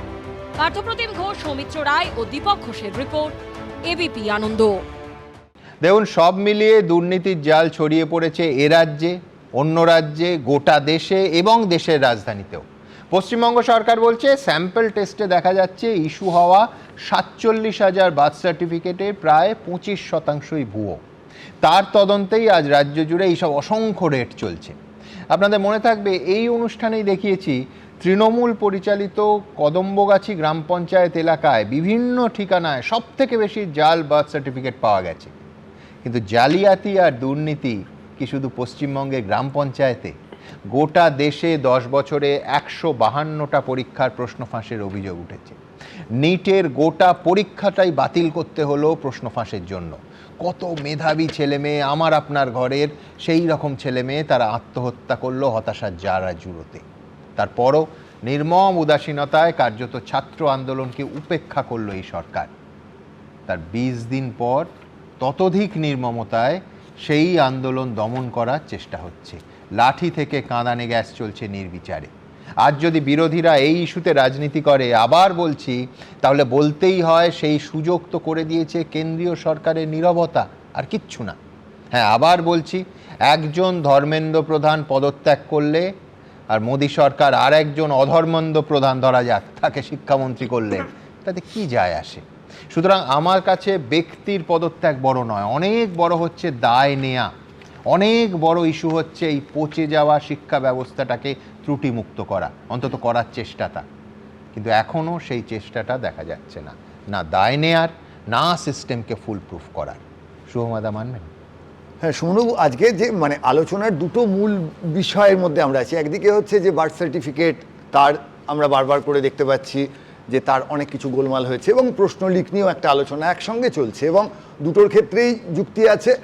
পার্থপ্রতিম ঘোষ, সৌমিত্র রায় ও দীপক ঘোষের রিপোর্ট, এবিপি আনন্দ। দেখুন, সব মিলিয়ে দুর্নীতির জাল ছড়িয়ে পড়েছে এ রাজ্যে, অন্য রাজ্যে, গোটা দেশে এবং দেশের রাজধানীতেও। পশ্চিমবঙ্গ সরকার বলছে স্যাম্পল টেস্টে দেখা যাচ্ছে ইস্যু হওয়া 47,000 বার্থ সার্টিফিকেটে প্রায় 25%ই ভুয়ো। তার তদন্তেই আজ রাজ্য জুড়ে এইসব অসংখ্য রেট চলছে। আপনাদের মনে থাকবে, এই অনুষ্ঠানেই দেখিয়েছি তৃণমূল পরিচালিত কদম্বগাছি গ্রাম পঞ্চায়েত এলাকায় বিভিন্ন ঠিকানায় সবথেকে বেশি জাল বার্থ সার্টিফিকেট পাওয়া গেছে। কিন্তু জালিয়াতি আর দুর্নীতি কি শুধু পশ্চিমবঙ্গের গ্রাম পঞ্চায়েতে? গোটা দেশে 10 বছরে 152টা পরীক্ষার প্রশ্ন ফাঁসের অভিযোগ উঠেছে। নিটের গোটা পরীক্ষাটাই বাতিল করতে হলো প্রশ্ন ফাঁসের জন্য। কত মেধাবী ছেলেমেয়ে, আমার আপনার ঘরের সেই রকম ছেলেমেয়ে, তারা আত্মহত্যা করলো হতাশার জারা জুড়োতে। তারপরও নির্মম উদাসীনতায় কার্যত ছাত্র আন্দোলনকে উপেক্ষা করলো এই সরকার। তার 20 দিন পর ততোধিক নির্মমতায় সেই আন্দোলন দমন করার চেষ্টা হচ্ছে। লাঠি থেকে কাঁদানে গ্যাস চলছে নির্বিচারে। আজ যদি বিরোধীরা এই ইস্যুতে রাজনীতি করে, আবার বলছি, তাহলে বলতেই হয় সেই সুযোগ তো করে দিয়েছে কেন্দ্রীয় সরকারের নীরবতা, আর কিচ্ছু না। হ্যাঁ, আবার বলছি, একজন ধর্মেন্দ্র প্রধান পদত্যাগ করলে আর মোদী সরকার আর একজন অধর্মেন্দ্র প্রধান, ধরা যাক, তাকে শিক্ষামন্ত্রী করলেন, তাতে কি যায় আসে? সুতরাং আমার কাছে ব্যক্তির পদত্যাগ বড় নয়, অনেক বড় হচ্ছে দায় নেয়া। অনেক বড় ইস্যু হচ্ছে এই পচে যাওয়া শিক্ষা ব্যবস্থাটাকে ত্রুটিমুক্ত করা, অন্তত করার চেষ্টাটা। কিন্তু এখনও সেই চেষ্টাটা দেখা যাচ্ছে না, না দায় নেয়ার, না সিস্টেমকে ফুল প্রুফ করার। শুভমাদা মানবেন? হ্যাঁ, সুমনবাবু, আজকে যে আলোচনার দুটো মূল বিষয়ের মধ্যে আমরা আছি। একদিকে হচ্ছে যে বার্থ সার্টিফিকেট, তার আমরা বারবার করে দেখতে পাচ্ছি যে তার অনেক কিছু গোলমাল হয়েছে, এবং প্রশ্ন লিক নিয়েও একটা আলোচনা একসঙ্গে চলছে, এবং দুটোর ক্ষেত্রেই যুক্তি আছে।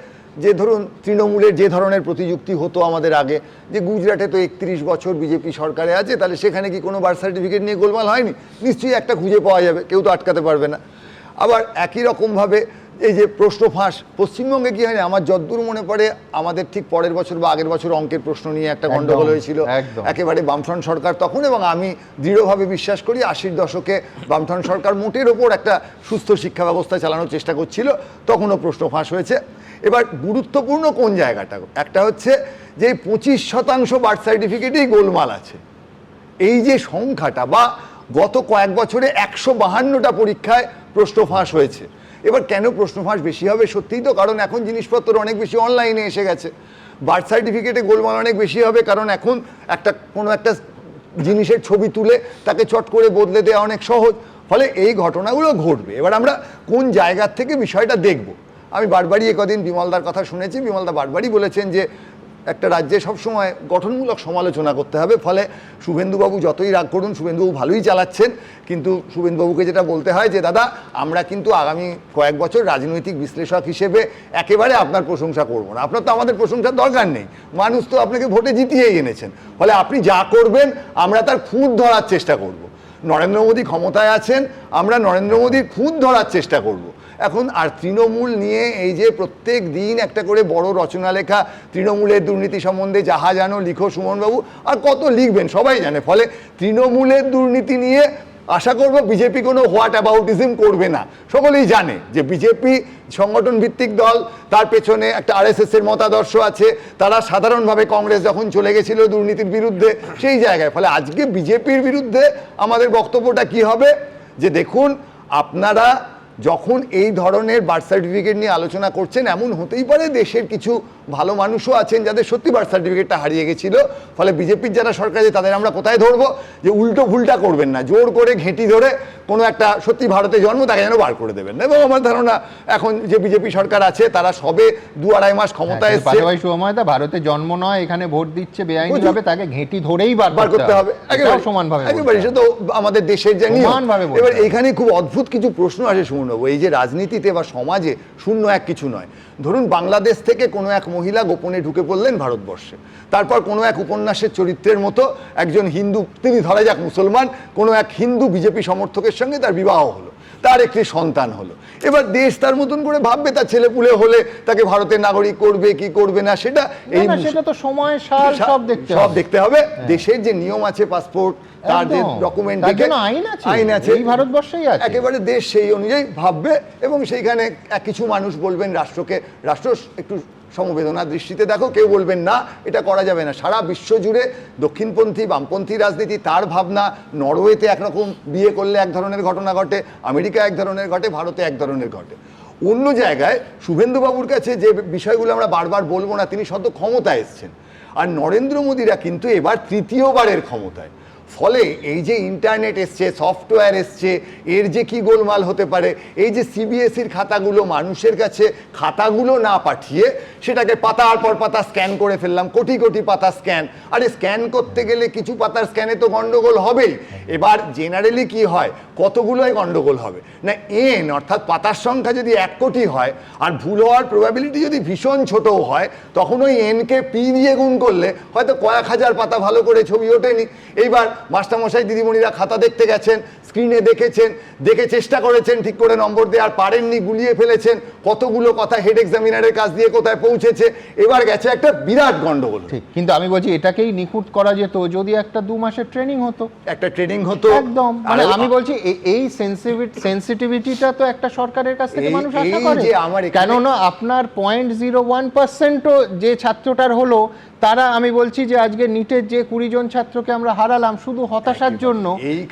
যে ধরুন, তৃণমূলের যে ধরনের প্রতিযুক্তি হতো আমাদের আগে, যে গুজরাটে তো 31 বছর বিজেপি সরকারে আছে, তাহলে সেখানে কি কোনো বার্থ সার্টিফিকেট নিয়ে গোলমাল হয়নি? নিশ্চয়ই একটা খুঁজে পাওয়া যাবে, কেউ তো আটকাতে পারবে না। আবার একই রকমভাবে এই যে প্রশ্ন ফাঁস, পশ্চিমবঙ্গে কি হয়নি, আমার যতদূর মনে পড়ে আমাদের ঠিক পরের বছর বা আগের বছর অঙ্কের প্রশ্ন নিয়ে একটা গন্ডগোল হয়েছিল একেবারে বামফ্রন্ট সরকার তখন, এবং আমি দৃঢ়ভাবে বিশ্বাস করি 80-র দশকে বামফ্রন্ট সরকার মোটের ওপর একটা সুস্থ শিক্ষা ব্যবস্থা চালানোর চেষ্টা করছিল, তখনও প্রশ্ন ফাঁস হয়েছে। এবার গুরুত্বপূর্ণ কোন জায়গাটা, একটা হচ্ছে যে 25% বার্থ সার্টিফিকেটেই গোলমাল আছে। এই যে সংখ্যাটা, বা গত কয়েক বছরে 152টা পরীক্ষায় প্রশ্ন ফাঁস হয়েছে। এবার কেন প্রশ্ন ফাঁস বেশি হবে? সত্যিই তো, কারণ এখন জিনিসপত্র অনেক বেশি অনলাইনে এসে গেছে। বার্থ সার্টিফিকেটে গোলমাল অনেক বেশি হবে কারণ এখন কোনো একটা জিনিসের ছবি তুলে তাকে চট করে বদলে দেওয়া অনেক সহজ, ফলে এই ঘটনাগুলো ঘটবে। এবার আমরা কোন জায়গার থেকে বিষয়টা দেখব? আমি বারবারই একদিন বিমলদার কথা শুনেছি, বিমলদা বারবারই বলেছেন যে একটা রাজ্যে সবসময় গঠনমূলক সমালোচনা করতে হবে। ফলে শুভেন্দুবাবু যতই রাগ করুন, শুভেন্দুবাবু ভালোই চালাচ্ছেন, কিন্তু শুভেন্দুবাবুকে যেটা বলতে হয় যে দাদা আমরা কিন্তু আগামী কয়েক বছর রাজনৈতিক বিশ্লেষক হিসেবে একেবারে আপনার প্রশংসা করব না, আপনার তো আমাদের প্রশংসার দরকার নেই, মানুষ তো আপনাকে ভোটে জিতিয়েই এনেছেন, ফলে আপনি যা করবেন আমরা তার খুঁত ধরার চেষ্টা করব। নরেন্দ্র মোদী ক্ষমতায় আছেন, আমরা নরেন্দ্র মোদীর খুঁত ধরার চেষ্টা করব। এখন আর তৃণমূল নিয়ে এই যে প্রত্যেক দিন একটা করে বড় রচনা লেখা, তৃণমূলের দুর্নীতি সম্বন্ধে যাহা জানো লিখো সুমনবাবু, আর কত লিখবেন সবাই জানে। ফলে তৃণমূলের দুর্নীতি নিয়ে আশা করব বিজেপি কোনো হোয়াট অ্যাবাউটিজম করবে না। সকলেই জানে যে বিজেপি সংগঠন ভিত্তিক দল, তার পেছনে একটা আরএসএস এর মতাদর্শ আছে, তারা সাধারণভাবে কংগ্রেস যখন চলে গেছিল দুর্নীতির বিরুদ্ধে সেই জায়গায়। ফলে আজকে বিজেপির বিরুদ্ধে আমাদের বক্তব্যটা কি হবে যে দেখুন আপনারা যখন এই ধরনের বার্থ সার্টিফিকেট নিয়ে আলোচনা করছেন, এমন হতেই পারে দেশের কিছু ভালো মানুষও আছেন যাদের সত্যি বার্থ সার্টিফিকেটটা হারিয়ে গেছিল। ফলে বিজেপির যারা সরকার আছে তাদের আমরা কোথায় ধরবো যে উল্টো ভুলটা করবেন না, জোর করে ঘেঁটি ধরে কোনো একটা সত্যি ভারতে জন্ম তাকে যেন বার করে দেবেন না। এবং আমার ধারণা এখন যে বিজেপি সরকার আছে তারা সবে 2-2.5 মাস ক্ষমতায় এসেছে। সময় ভারতে জন্ম নয়, এখানে ভোট দিচ্ছে বেআইনিভাবে, তাকে ঘেঁটি ধরেই বার করতে হবে একেবারে সমানভাবে। একেবারে সে তো আমাদের দেশের যে নিয়ম। এবার এখানে খুব অদ্ভুত কিছু প্রশ্ন আসে শুনবো, এই যে রাজনীতিতে বা সমাজে শূন্য এক কিছু নয়। ধরুন বাংলাদেশ থেকে কোনো এক মহিলা গোপনে ঢুকে পড়লেন ভারতবর্ষে, তারপর কোনো এক উপন্যাসের চরিত্রের মতো একজন হিন্দু, তিনি ধরা যাক মুসলমান, কোনো এক হিন্দু বিজেপি সমর্থকের সঙ্গে তার বিবাহ হলো, তার একটি সন্তান হলো। এবার দেশ তার মতন করে ভাববে তার ছেলেপুলে হলে তাকে ভারতের নাগরিক করবে কি করবে না, সেটা এই সেটা তো সময় সাল সব দেখতে হবে। দেশের যে নিয়ম আছে, পাসপোর্ট, তার যে ডকুমেন্ট, আইন আছে, এই ভারতবর্ষেই আছে, একেবারে দেশ সেই অনুযায়ী ভাববে। এবং সেইখানে কিছু মানুষ বলবেন রাষ্ট্র একটু সমবেদনা দৃষ্টিতে দেখো, কেউ বলবেন না এটা করা যাবে না। সারা বিশ্ব জুড়ে দক্ষিণপন্থী বামপন্থী রাজনীতি, তার ভাবনা। নরওয়েতে একরকম বিয়ে করলে এক ধরনের ঘটনা ঘটে, আমেরিকা এক ধরনের ঘটে, ভারতে এক ধরনের ঘটে। অন্য জায়গায় শুভেন্দুবাবুর কাছে যে বিষয়গুলো আমরা বারবার বলবো না, তিনি সদ্য ক্ষমতায় এসছেন, আর নরেন্দ্র মোদীরা কিন্তু এবার তৃতীয়বারের ক্ষমতায়। ফলে এই যে ইন্টারনেট এসছে, সফটওয়্যার এসছে, এর যে কি গোলমাল হতে পারে, এই যে সিবিএসইর খাতাগুলো মানুষের কাছে খাতাগুলো না পাঠিয়ে সেটাকে পাতার পর পাতা স্ক্যান করে ফেললাম, কোটি কোটি পাতা স্ক্যান। আরে স্ক্যান করতে গেলে কিছু পাতার স্ক্যানে তো গন্ডগোল হবেই। এবার জেনারেলি কি হয়, কতগুলোই গন্ডগোল হবে না, এন অর্থাৎ পাতার সংখ্যা যদি 1 কোটি হয় আর ভুল হওয়ার প্রবাবিলিটি যদি ভীষণ ছোটও হয়, তখন ওই এনকে পি দিয়ে গুণ করলে হয়তো কয়েক হাজার পাতা ভালো করে ছবি ওঠেনি। এইবার মাস্টারমশাই দিদিমণিরা খাতা দেখতে গেছেন, স্ক্রিনে দেখেছেন, দেখে চেষ্টা করেছেন ঠিক করে নম্বর দেওয়ার, পারেননি, গুলিয়ে ফেলেছেন, কতগুলো কথা হেড এক্সামিনারের কাছ দিয়ে কোথায় পৌঁছেছে, এবার গেছে একটা বিরাট গন্ডগোল। ঠিক, কিন্তু আমি বলছি এটাকেই নিখুঁত করা যেত যদি একটা 2 মাসের ট্রেনিং হতো, একদম। মানে আমি বলছি এই সেন্সিটিভিটিটা তো একটা সরকারের কাছ থেকে মানুষ আশা করে। কেননা আপনার 0.01%ও যে ছাত্রটার হলো, তারা আমি বলছি যে আজকে নিটের যে 20 জন ছাত্রকে আমরা হারালাম শুধু হতাশার জন্য,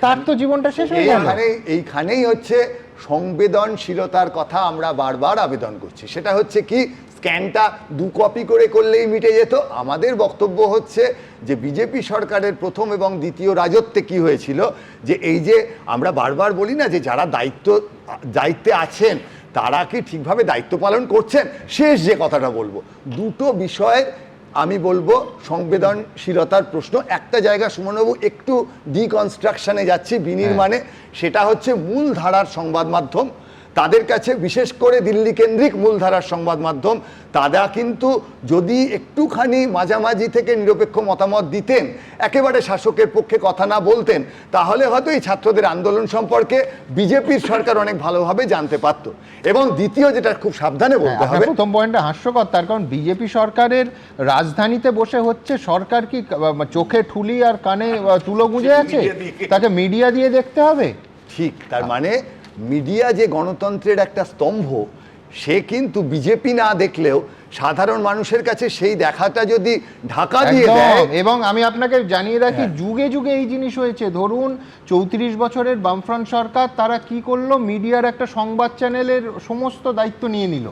তার তো জীবনটা শেষ হয়ে গেল। এইখানেই হচ্ছে সংবেদনশীলতার কথা আমরা বারবার আবেদন করছি। সেটা হচ্ছে কি, স্ক্যানটা 2 কপি করে করলেই মিটে যেত। আমাদের বক্তব্য হচ্ছে যে বিজেপি সরকারের প্রথম এবং দ্বিতীয় রাজত্বে কি হয়েছিল, যে এই যে আমরা বারবার বলি না যে যারা দায়িত্বে আছেন তারা কি ঠিকভাবে দায়িত্ব পালন করছেন। শেষ যে কথাটা বলবো, দুটো বিষয়ের আমি বলবো সংবেদনশীলতার প্রশ্ন। একটা জায়গা সুমনবাবু একটু ডিকনস্ট্রাকশনে যাচ্ছি, বিনির্মাণে, সেটা হচ্ছে মূলধারার সংবাদ মাধ্যম। তাদের কাছে বিশেষ করে দিল্লি কেন্দ্রিক মূলধারার সংবাদ মাধ্যম, তারা কিন্তু যদি একটুখানি মাঝামাঝি থেকে নিরপেক্ষ মতামত দিতেন, একেবারে শাসকের পক্ষে কথা না বলতেন, তাহলে হয়তো এই ছাত্রদের আন্দোলন সম্পর্কে বিজেপির সরকার অনেক ভালোভাবে জানতে পারত। এবং দ্বিতীয় যেটা খুব সাবধানে বলতে হবে, প্রথম পয়েন্টটা হাস্যকর, তার কারণ বিজেপি সরকারের রাজধানীতে বসে হচ্ছে, সরকার কি চোখে ঠুলি আর কানে তুলো গুঁজে আছে, তাকে মিডিয়া দিয়ে দেখতে হবে। ঠিক, তার মানে মিডিয়া যে গণতন্ত্রের একটা স্তম্ভ, সে কিন্তু বিজেপি না দেখলেও সাধারণ মানুষের কাছে সেই দেখাটা যদি ঢাকা দিয়ে দেয়। এবং আমি আপনাকে জানিয়ে রাখি, যুগে যুগে এই জিনিস হয়েছে। ধরুন 34 বছরের বামফ্রন্ট সরকার, তারা কি করলো, মিডিয়ার একটা সংবাদ চ্যানেলের সমস্ত দায়িত্ব নিয়ে নিল।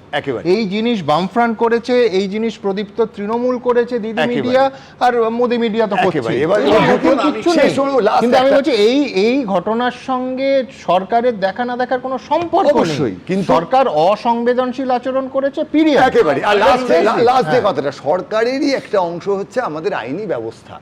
এই জিনিস বামফ্রন্ট করেছে, এই জিনিস প্রদীপ্ত তৃণমূল করেছে, দিদি মিডিয়া আর মোদি মিডিয়া তো করছে। কিন্তু আমি বলছি এই ঘটনার সঙ্গে সরকারের দেখা না দেখার কোনো সম্পর্ক নেই, কিন্তু সরকার অসংবেদনশীল আচরণ করেছে, পিরিয়ড। একেবারে। আর লাস্ট যে কথাটা, সরকারেরই একটা অংশ হচ্ছে আমাদের আইনি ব্যবস্থা।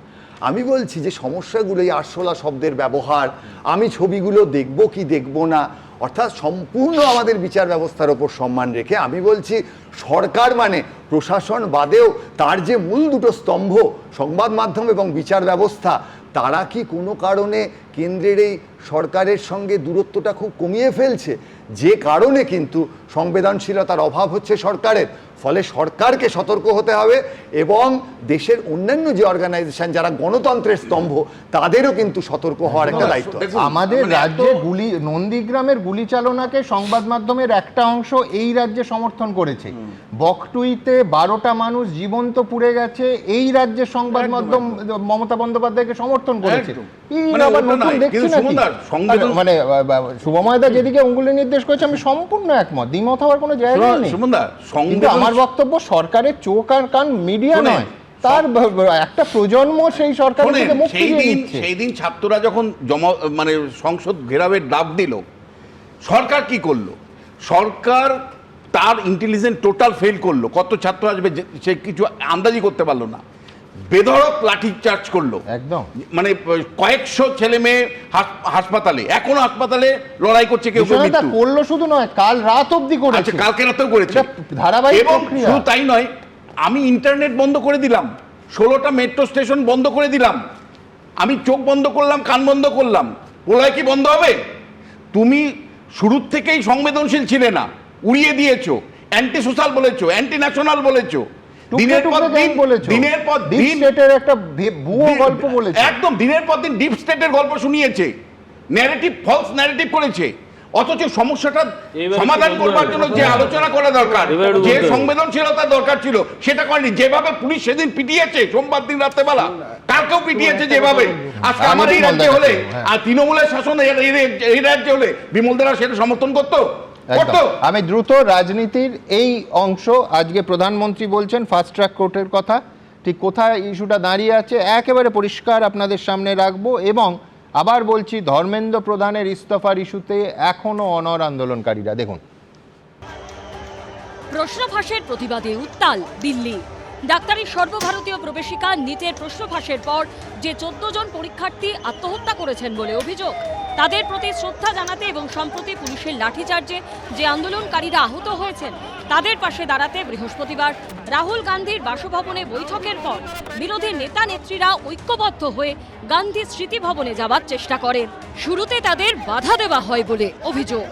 আমি বলছি যে সমস্যাগুলো, এই আরশোলা শব্দের ব্যবহার, আমি ছবিগুলো দেখব কি দেখব না, অর্থাৎ সম্পূর্ণ আমাদের বিচার ব্যবস্থার ওপর সম্মান রেখে আমি বলছি সরকার মানে প্রশাসন বাদেও তার যে মূল দুটো স্তম্ভ সংবাদ মাধ্যম এবং বিচার ব্যবস্থা, তারা কি কোনো কারণে কেন্দ্রের এই সরকারের সঙ্গে দূরত্বটা খুব কমিয়ে ফেলছে, যে কারণে কিন্তু সংবেদনশীলতার অভাব হচ্ছে সরকারের। ফলে সরকারকে সতর্ক হতে হবে এবং দেশের অন্যান্য যে অর্গানাইজেশন যারা গণতন্ত্রের স্তম্ভ তাদেরও কিন্তু সতর্ক হওয়ার একটা দায়িত্ব আছে। আমাদের রাজ্যে নন্দীগ্রামের গুলি চালনাকে সংবাদ মাধ্যমের একটা অংশ এই রাজ্যে সমর্থন করেছে। বকটুইতে 12টা মানুষ জীবন্ত পুড়ে গেছে, এই রাজ্যের সংবাদ মাধ্যম মমতা বন্দ্যোপাধ্যায়কে সমর্থন করেছে। মানে শুভময়দা যেদিকে অঙ্গুলি নির্দেশ করেছে আমি সম্পূর্ণ একমত, দ্বিমত হওয়ার কোনো জায়গা নেই। কিন্তু আমার বক্তব্য সরকারের চোখ আর কান মিডিয়া নয়, তার একটা প্রজন্ম সেই সরকারের থেকে মুক্তি দিয়ে দিচ্ছে। সেই দিন ছাত্ররা যখন মানে সংসদ ঘেরাবের ডাক দিল, সরকার কি করলো? সরকার তার ইন্টেলিজেন্স টোটাল ফেল করলো। কত ছাত্র আসবে সে কিছু আন্দাজি করতে পারলো না। বেধড়ক লাঠি চার্জ করলো, একদম মানে কয়েকশো ছেলে মেয়ে হাসপাতালে, এখনো হাসপাতালে লড়াই করছে। কেউ করলো শুধু নয়, কাল রাত অবধি করেছে, কালকে রাতেও করেছে ধারাবাহিক। এবং শুধু তাই নয়, আমি ইন্টারনেট বন্ধ করে দিলাম, 16টা মেট্রো স্টেশন বন্ধ করে দিলাম, আমি চোখ বন্ধ করলাম, কান বন্ধ করলাম। প্রলয় কি বন্ধ হবে? তুমি শুরুর থেকেই সংবেদনশীল ছিলে না, উড়িয়ে দিয়েছো, অ্যান্টি সোশ্যাল বলেছো, অ্যান্টি ন্যাশনাল বলেছো, দিনের পর দিন একটা ভুয়ো গল্প বলেছে, একদম দিনের পর দিন ডিপ স্টেটের গল্প শুনিয়েছে, ন্যারেটিভ ফলস ন্যারেটিভ করেছে। অথচ সমস্যাটা সমাধান করবার জন্য যে আলোচনা করা দরকার, যে সংবেদনশীলতা দরকার ছিল, সেটা করেনি। যেভাবে পুলিশ সেদিন পিটিয়েছে সোমবার দিন রাত্রেবেলা, কালকেও পিটিয়েছে যেভাবে, আজকে আমার এই রাজ্যে হলে আর তৃণমূলের শাসন এই রাজ্যে হলে বিমল দেরা সেটা সমর্থন করতো। আমি দ্রুত রাজনীতির এই অংশ, আজকে প্রধানমন্ত্রী বলছেন ফাস্ট ট্র্যাক কোর্টের কথা, ঠিক কোথায় ইস্যুটা দাঁড়িয়ে আছে একেবারে পরিষ্কার আপনাদের সামনে রাখবো। এবং আবার বলছি, ধর্মেন্দ্র প্রধানের ইস্তফার ইস্যুতে এখনো অনড় আন্দোলনকারীরা। দেখুন, প্রশ্ন ফাঁসের প্রতিবাদে উত্তাল দিল্লি। ডাক্তারি সর্বভারতীয় প্রবেশিকা নিটের প্রশ্ন ফাঁসের পর যে 14 জন পরীক্ষার্থী আত্মহত্যা করেছেন বলে অভিযোগ, তাদের প্রতি শ্রদ্ধা জানাতে এবং সম্প্রতি পুলিশের লাঠিচার্জে যে আন্দোলনকারীরা আহত হয়েছেন তাদের পাশে দাঁড়াতে বৃহস্পতিবার রাহুল গান্ধীর বাসভবনে বৈঠকের পর বিরোধী নেতা নেত্রীরা ঐক্যবদ্ধ হয়ে গান্ধী স্মৃতি ভবনে যাওয়ার চেষ্টা করেন। শুরুতে তাদের বাধা দেওয়া হয় বলে অভিযোগ।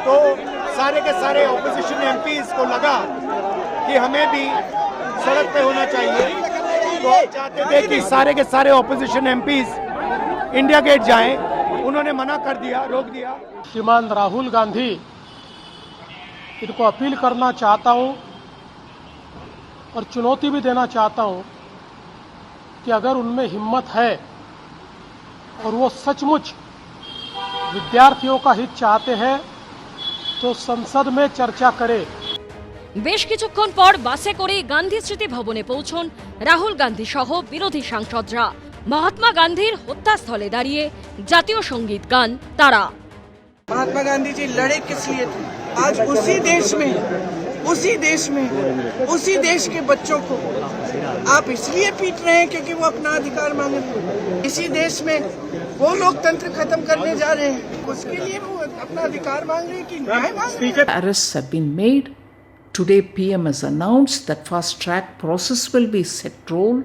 तो सारे के सारे ऑपोजिशन एमपीज को लगा कि हमें भी सड़क पे होना चाहिए, तो चाहते थे कि सारे के सारे ऑपोजिशन एमपीज इंडिया गेट जाएं, उन्होंने मना कर दिया, रोक दिया। श्रीमान राहुल गांधी, इनको अपील करना चाहता हूं और चुनौती भी देना चाहता हूं कि अगर उनमें हिम्मत है और वो सचमुच विद्यार्थियों का हित चाहते हैं तो संसद में चर्चा करे। বেশ কিছুক্ষণ পর বাসে করে গান্ধী স্মৃতি ভবনে পৌঁছন রাহুল গান্ধী সহ বিরোধী সাংসদরা। মহাত্মা গান্ধীর হত্যাস্থলে দাঁড়িয়ে জাতীয় সঙ্গীত গান তারা। महात्मा गांधी जी लड़े किस लिए थे? आज उसी देश के बच्चों को आप इसलिए पीट रहे हैं क्योंकि वो अपना अधिकार मांग रहे हैं। इसी देश में वो लोकतंत्र खत्म करने जा रहे हैं, उसके लिए वो अपना अधिकार मांग रहे हैं कि न्याय मांग रहे हैं। Arrests have been made. Today PM has announced that fast track process will be set roll,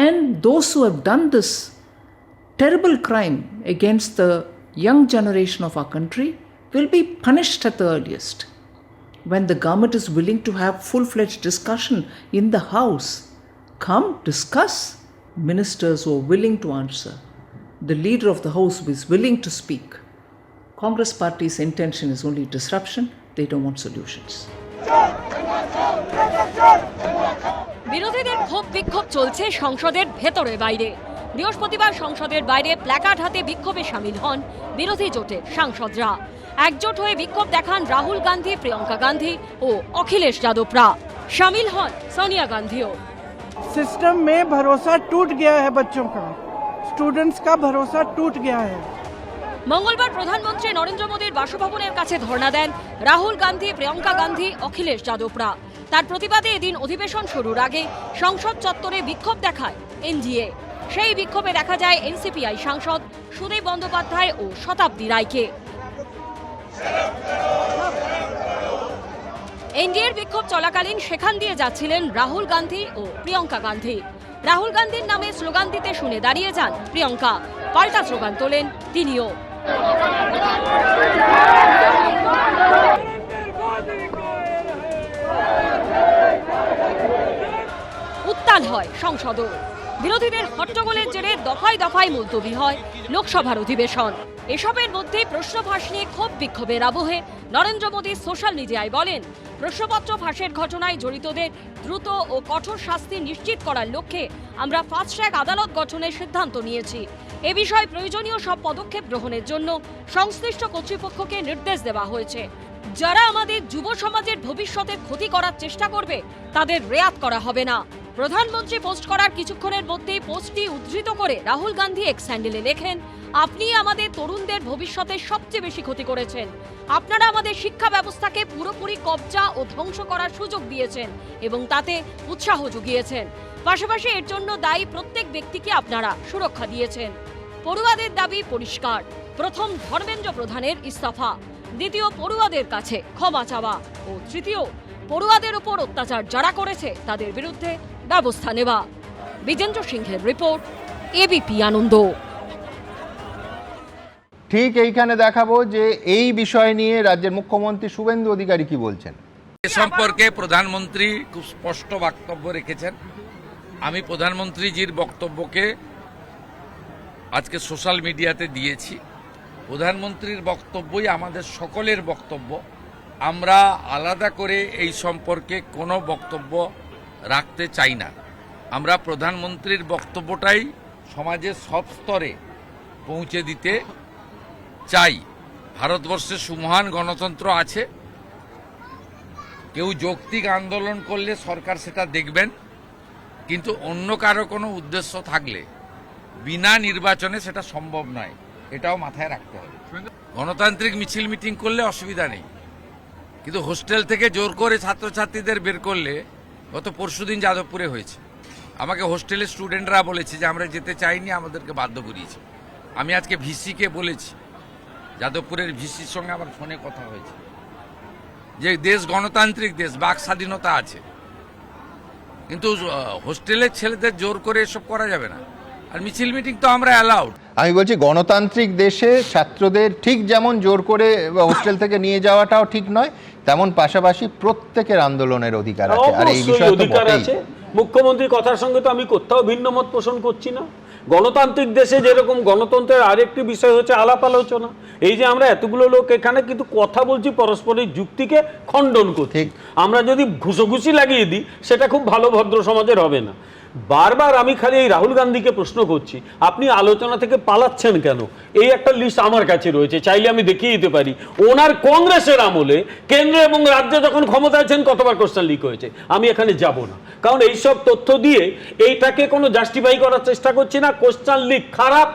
and those who have done this terrible crime against the young generation of our country will be punished at the earliest. When the government is willing to have full-fledged discussion in the House, come discuss. Ministers who are willing to answer, the leader of the House who is willing to speak. Congress party's intention is only disruption. They don't want solutions. বিরোধীদের ক্ষোভ বিক্ষোভ চলছে সংসদের ভেতরে বাইরে। বৃহস্পতিবার সংসদের বাইরে প্ল্যাকার্ড হাতে বিক্ষোভে সামিল হন বিরোধী জোটের সাংসদরা। একজোট হয়ে বিক্ষোভ দেখান রাহুল গান্ধী, প্রিয়ঙ্কা গান্ধী ও অখিলেশ যাদবরা। সামিল হন সোনিয়া গান্ধীও। सिस्टम में भरोसा टूट गया है, बच्चों का, स्टूडेंट्स का भरोसा टूट गया है। মঙ্গলবার প্রধানমন্ত্রী নরেন্দ্র মোদীর বাসভবনের কাছে ধর্ণা দেন রাহুল গান্ধী, প্রিয়াঙ্কা গান্ধী, অখিলেশ যাদবরা। তার প্রতিবাদে এদিন অধিবেশন শুরুর আগে সংসদ চত্বরে বিক্ষোভ দেখায় এনডিএ। সেই বিক্ষোভে দেখা যায় এনসিপিআই সাংসদ সুদীপ বন্দ্যোপাধ্যায় ও শতাব্দী রায়কে। এনডিএর বিক্ষোভ চলাকালীন সেখান দিয়ে যাচ্ছিলেন রাহুল গান্ধী ও প্রিয়াঙ্কা গান্ধী। রাহুল গান্ধীর নামে স্লোগান দিতে শুনে দাঁড়িয়ে যান প্রিয়াঙ্কা, পাল্টা স্লোগান তোলেন তিনিও। উত্তাল হয় সংসদও। বিরোধীদের হট্টগোলের জেরে দফায় দফায় মুলতবি হয় লোকসভার অধিবেশন। এসবের মধ্যে প্রশ্ন ফাঁস নিয়ে ক্ষোভ বিক্ষোভের আবহে নরেন্দ্র মোদী সোশ্যাল মিডিয়ায় বলেন, প্রশ্নপত্র ফাঁসের ঘটনায় জড়িতদের দ্রুত ও কঠোর শাস্তি নিশ্চিত করার লক্ষ্যে আমরা ফাস্ট ট্র্যাক আদালত গঠনের সিদ্ধান্ত নিয়েছি। এ বিষয়ে প্রয়োজনীয় সব পদক্ষেপ গ্রহণের জন্য সংশ্লিষ্ট কর্তৃপক্ষকে নির্দেশ দেওয়া হয়েছে। যারা আমাদের যুব সমাজের ভবিষ্যতের ক্ষতি করার চেষ্টা করবে তাদের রেয়াত করা হবে না। প্রধানমন্ত্রী পোস্ট করার কিছুক্ষণের মধ্যেই পোস্টটি উদ্ধৃত করে রাহুল গান্ধী এক্স হ্যান্ডেলে লেখেন, আপনি আমাদের তরুণদের ভবিষ্যতের সবচেয়ে বেশি ক্ষতি করেছেন। আপনারা আমাদের শিক্ষা ব্যবস্থাকে পুরোপুরি কবজা ও ধ্বংস করার সুযোগ দিয়েছেন এবং তাতে উৎসাহ জুগিয়েছেন। পাশাপাশি এর জন্য দায়ী প্রত্যেক ব্যক্তিকে আপনারা সুরক্ষা দিয়েছেন। পড়ুয়াদের দাবি পরিষ্কার, প্রথম ধর্মেন্দ্র প্রধানের ইস্তফা, দ্বিতীয় পড়ুয়াদের কাছে ক্ষমা চাওয়া ও তৃতীয় পড়ুয়াদের উপর অত্যাচার যারা করেছে তাদের বিরুদ্ধে ব্যবস্থা নেওয়া। বিজেন্দ্র সিংহের রিপোর্ট, এবিপি আনন্দ। ঠিক এইখানে দেখাবো যে এই বিষয় নিয়ে রাজ্যের মুখ্যমন্ত্রী শুভেন্দু অধিকারী কি বলছেন। এ সম্পর্কে প্রধানমন্ত্রী খুব স্পষ্ট বক্তব্য রেখেছেন। আমি প্রধানমন্ত্রীজির বক্তব্যকে আজকে সোশ্যাল মিডিয়াতে দিয়েছি। প্রধানমন্ত্রীর বক্তব্যই আমাদের সকলের বক্তব্য। আমরা আলাদা করে এই সম্পর্কে কোনো বক্তব্য রাখতে চাই না। আমরা প্রধানমন্ত্রীর বক্তব্যটাই সমাজের সব স্তরে পৌঁছে দিতে চাই। ভারতবর্ষে সুমহান গণতন্ত্র আছে। কেউ যৌক্তিক আন্দোলন করলে সরকার সেটা দেখবেন, কিন্তু অন্য কারো কোনো উদ্দেশ্য থাকলে বিনা নির্বাচনে সেটা সম্ভব নয়, এটাও মাথায় রাখতে হবে। গণতান্ত্রিক মিছিল মিটিং করলে অসুবিধা নেই, কিন্তু হোস্টেল থেকে জোর করে ছাত্রছাত্রীদের বের করলে গত পরশুদিন যাদবপুরে হয়েছে। আমাকে হোস্টেলের স্টুডেন্টরা বলেছে যে আমরা যেতে চাইনি, আমাদেরকে বাধ্য করিয়েছে। আমি আজকে ভিসিকে বলেছি, যাদবপুরের ভিসির সঙ্গে আমার ফোনে কথা হয়েছে, যে দেশ গণতান্ত্রিক দেশ, বাক স্বাধীনতা আছে, কিন্তু হোস্টেলের ছেলেদের জোর করে এসব করা যাবে না। আর মিছিল মিটিং তো আমরা অ্যালাউড। আমি বলছি গণতান্ত্রিক দেশে ছাত্রদের ঠিক যেমন জোর করে হোস্টেল থেকে নিয়ে যাওয়াটাও ঠিক নয়, তেমন পাশাপাশি প্রত্যেকের আন্দোলনের অধিকার আছে। আর এই বিষয়ে তো বটেই। মুখ্যমন্ত্রীর কথার সঙ্গে তো আমি কোথাও ভিন্ন মত পোষণ করছি না। গণতান্ত্রিক দেশে যেরকম গণতন্ত্রের আরেকটি বিষয় হচ্ছে আলাপ আলোচনা। এই যে আমরা এতগুলো লোক এখানে কিন্তু কথা বলছি, পরস্পরের যুক্তিকে খণ্ডন করছি। আমরা যদি ঘুষোঘুষি লাগিয়ে দিই সেটা খুব ভালো ভদ্র সমাজের হবে না। বারবার আমি খালি এই রাহুল গান্ধীকে প্রশ্ন করছি, আপনি আলোচনা থেকে পালাচ্ছেন কেন? এই একটা লিস্ট আমার কাছে রয়েছে, চাইলে আমি দেখিয়ে দিতে পারি। ওনার কংগ্রেসের আমলে কেন্দ্র এবং রাজ্যে যখন ক্ষমতায় আছেন কতবার কোশ্চেন লিক হয়েছে। আমি এখানে যাব না, কারণ এইসব তথ্য দিয়ে এইটাকে কোনো জাস্টিফাই করার চেষ্টা করছি না। কোশ্চেন লিক খারাপ।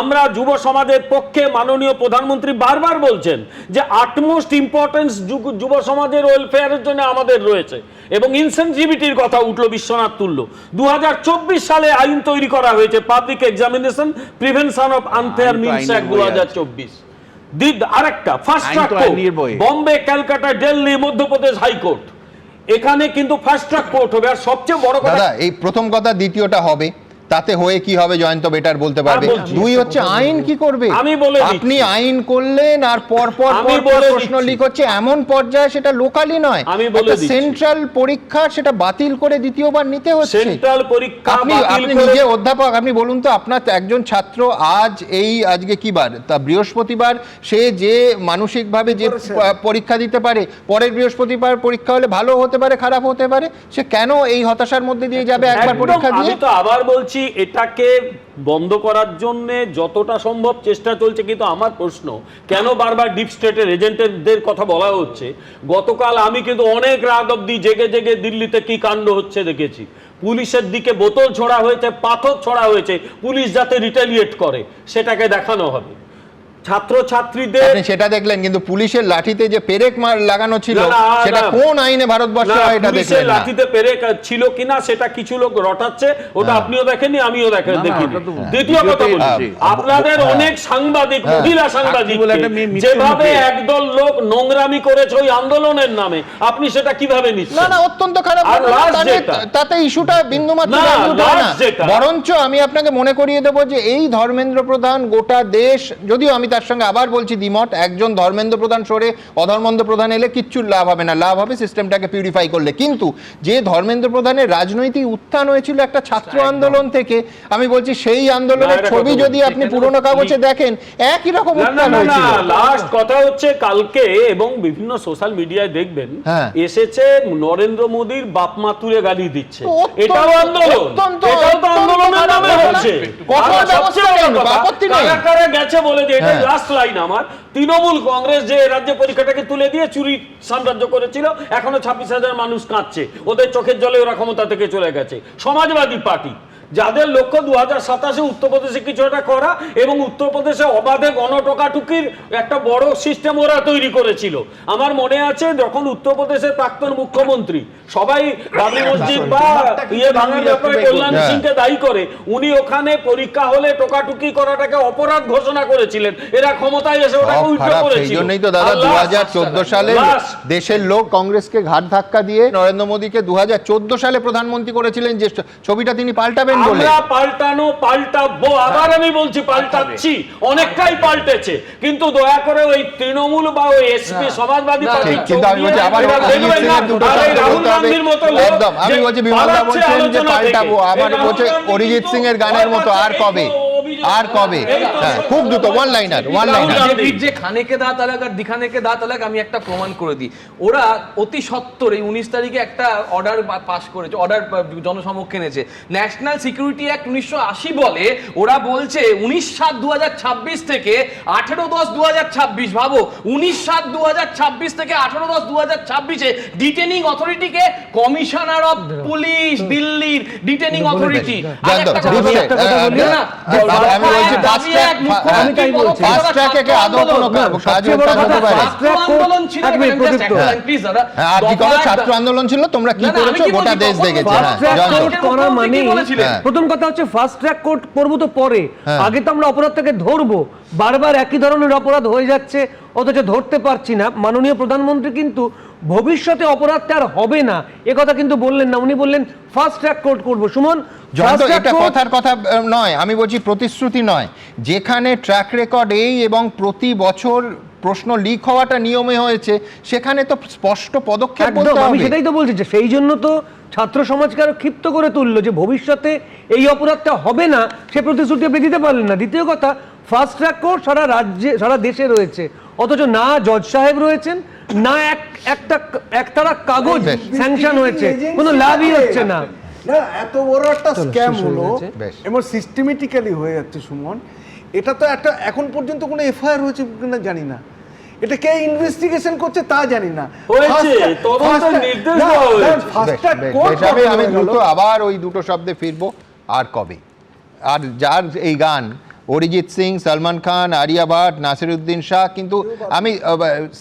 আমরা যুব সমাজের পক্ষে মাননীয় প্রধানমন্ত্রী বারবার বলছেন যে আটমোস্ট ইম্পর্টেন্স যুব সমাজের ওয়েলফেয়ারের জন্য আমাদের রয়েছে, এবং ইনসেনসিভিটির কথা উঠলো, বিশ্বনাথ তুল্য। 2024 সালে আইন তৈরি করা হয়েছে, public examination prevention of unfair means act 2024। আরেকটা fast track court, Bombay, Calcutta, Delhi, Madhya Pradesh high court, এখানে কিন্তু ফাস্ট ট্র্যাক কোর্ট হবে। আর সবচেয়ে বড় কথা, এই প্রথম কথা, দ্বিতীয়টা হবে তাতে হয়ে কি হবে জয়ন্ত বেটার বলতে পারবে। দুই হচ্ছে আইন কি করবে। আপনি আইন করলেন আর পর পর প্রশ্ন লিক হচ্ছে, এমন পর্যায়ে সেটা লোকালি নয়, সেন্ট্রাল পরীক্ষা সেটা বাতিল করে দ্বিতীয়বার নিতে হচ্ছে। সেন্ট্রাল পরীক্ষা আপনি নিজে অধ্যাপক, আপনি বলুন তো, আপনার একজন ছাত্র আজকে কি বার, তা বৃহস্পতিবার, সে যে মানসিকভাবে যে পরীক্ষা দিতে পারে, পরের বৃহস্পতিবার পরীক্ষা হলে ভালো হতে পারে, খারাপ হতে পারে, সে কেন এই হতাশার মধ্যে দিয়ে যাবে একবার পরীক্ষা দিয়ে? আমি তো আবার বলছি, এটাকে বন্ধ করার জন্য যতটা সম্ভব চেষ্টা চলছে, কিন্তু আমার প্রশ্ন, কেন বারবার ডিপ স্টেটের এজেন্টদের কথা বলা হচ্ছে? গতকাল আমি কিন্তু অনেক রাত অব্দি জেগে জেগে দিল্লিতে কি কাণ্ড হচ্ছে দেখেছি। পুলিশের দিকে বোতল ছোড়া হয়েছে, পাথর ছোড়া হয়েছে, পুলিশ যাতে রিটেলিয়েট করে সেটাকে দেখানো হবে। ছাত্রছাত্রীদের আপনি সেটা দেখলেন, কিন্তু পুলিশের লাঠিতে যে পেরেক লাগানো ছিল সেটা কোন আইনে ভারতবর্ষে হয় এটা দেখলেন না। লাঠিতে পেরেক ছিল কিনা সেটা কিছু লোক রটাচ্ছে, ওটা আপনিও দেখেননি, আমিও দেখিনি। দ্বিতীয় কথা বলছি, আপনাদের অনেক সাংবাদিক, মহিলা সাংবাদিক, যেভাবে একদল লোক নোংরামি করেছে ওই আন্দোলনের নামে, আপনি সেটা কিভাবে নিচ্ছেন? না, অত্যন্ত খারাপ। তাতে ইস্যুটা বিন্দুমাত্র বরঞ্চ আমি আপনাকে মনে করিয়ে দেবো যে এই ধর্মেন্দ্র প্রধান গোটা দেশ, যদিও আমি তার সঙ্গে আবার বলছি দ্বিমত, একজন ধর্মেন্দ্র প্রধান সরে অধর্মেন্দ্র প্রধান এলে কিচ্ছু লাভ হবে না, লাভ হবে সিস্টেমটাকে পিউরিফাই করলে। কিন্তু যে ধর্মেন্দ্র প্রধানের রাজনৈতিক উত্থান হয়েছিল একটা ছাত্র আন্দোলন থেকে, আমি বলছি সেই আন্দোলনের ছবি যদি আপনি পুরনো কাগজে দেখেন একই রকম উত্থান হয়েছিল। লাস্ট কথা হচ্ছে কালকে এবং বিভিন্ন সোশ্যাল মিডিয়ায় দেখবেন এসেছে নরেন্দ্র মোদীর বাপ মা তুলে গালি দিচ্ছে, এটাও আন্দোলন, এটাও তো আন্দোলনের নামে হচ্ছে। কারা গেছে বলে যে এটা লাস্ট লাইন আমার, তৃণমূল কংগ্রেস যে রাজ্য পরীক্ষাটাকে তুলে দিয়ে চুরি সাম্রাজ্য করেছিল, এখনো 26,000 মানুষ কাঁদছে, ওদের চোখের জলে ওরা ক্ষমতা থেকে চলে গেছে। সমাজবাদী পার্টি যাদের লক্ষ্য 2027-এ উত্তরপ্রদেশে কিছু একটা করা এবং উত্তরপ্রদেশে অবাধে গণটোকাটুকির একটা বড় সিস্টেম ওরা তৈরি করেছিল। আমার মনে আছে যখন উত্তরপ্রদেশের প্রাক্তন মুখ্যমন্ত্রী সবাই বাবরি মসজিদ বা ভাঙার ব্যাপারে কল্যাণ সিংকে দায়ী করে, উনি ওখানে পরীক্ষা হলে টোকাটুকি করাটাকে অপরাধ ঘোষণা করেছিলেন, এরা ক্ষমতায় এসে ওটাকে উল্টো করেছিল। সেই জন্যই তো দাদা 2014 সালে দেশের লোক কংগ্রেসকে ঘাট ধাক্কা দিয়ে নরেন্দ্র মোদীকে 2014 সালে প্রধানমন্ত্রী করেছিলেন, যে ছবিটা তিনি পাল্টাবেন বলে। আমরা পাল্টানো পাল্টাবো, আবার আমি বলছি পাল্টাচ্ছি, অনেকটাই পাল্টেছে, কিন্তু দয়া করে ওই তৃণমূল বা ওই এসপি সমাজবাদী পার্টি, কিন্তু আমি বলছি আবার রাহুল গান্ধীর মতো একদম, আমি বলছি বিমলদা বলছেন যে পাল্টাবো, আবার বলছে অরিজিৎ সিং এর গানের মতো আর কবে আর কবে। খুব দ্রুত ওয়ান লাইনার যে খানে কে দাঁত আলাগ আর দিখানে কে দাঁত আলাগ, আমি একটা প্রমাণ করে দিই। ওরা অতি সত্বর এই 19 তারিখে একটা অর্ডার পাস করেছে, অর্ডার জনসমক্ষে এনেছে। ন্যাশনাল সিকিউরিটি অ্যাক্ট 1980 বলে, ওরা বলছে 19/7/2026 থেকে 18/10/2026, ভাবো 19/7/2026 থেকে 18/10/2026-এ ডিটেনিং অথরিটিকে কমিশনার অফ পুলিশ দিল্লির ডিটেনিং অথরিটি। আমি বলছি ফাস্ট ট্র্যাকে আদৌ কোনো কাজ ছাত্র আন্দোলন ছিল, তোমরা কি করেছো গোটা দেশ দেখেছে। প্রথম কথা হচ্ছে ফাস্ট ট্র্যাক কোর্ট করবো তো পরে, আগে তো আমরা অপরাধটাকে ধরবো। বারবার একই ধরনের অপরাধ হয়ে যাচ্ছে অথচ ধরতে পারছি না। মাননীয় প্রধানমন্ত্রী কিন্তু ভবিষ্যতে অপরাধটা আর হবে না এ কথা কিন্তু বললেন না, উনি বললেন ফাস্ট ট্র্যাক কোর্ট করবো। সুমন, এটা কথার কথা নয়, আমি বলছি প্রতিশ্রুতি নয়, যেখানে ট্র্যাক রেকর্ড এই এবং প্রতি বছর প্রশ্ন লিক হওয়াটা নিয়মে হয়েছে, সেখানে তো স্পষ্ট পদক্ষেপ বলতে হবে। আমি সেটাই তো বলছি যে সেই জন্য তো ছাত্র সমাজকে আরো ক্ষিপ্ত করে তুললো যে ভবিষ্যতে এই অপরাধটা হবে না, সে প্রতিশ্রুতি আপনি দিতে পারলেন না। দ্বিতীয় কথা, ফাস্ট ট্র্যাক কোর্ট সারা রাজ্যে সারা দেশে রয়েছে, অথচ না জজ সাহেব রয়েছেন, না একতারা কাগজ স্যাংশন হয়েছে, কোনো লাভই হচ্ছে না। না, এত বড় একটা স্ক্যাম হলো এবং সিস্টেমেটিক্যালি হয়ে যাচ্ছে সুমন। এটা তো একটা এখন পর্যন্ত কোনো এফআইআর হয়েছে কিনা জানি না, এটা কে ইনভেস্টিগেশন করছে তা জানি না। আমি দ্রুত আবার ওই দুটো শব্দে ফিরবো, আর কবে। আর যার এই গান অরিজিৎ সিং, সলমান খান, আরিয়া ভাট, নাসিরুদ্দিন শাহ, কিন্তু আমি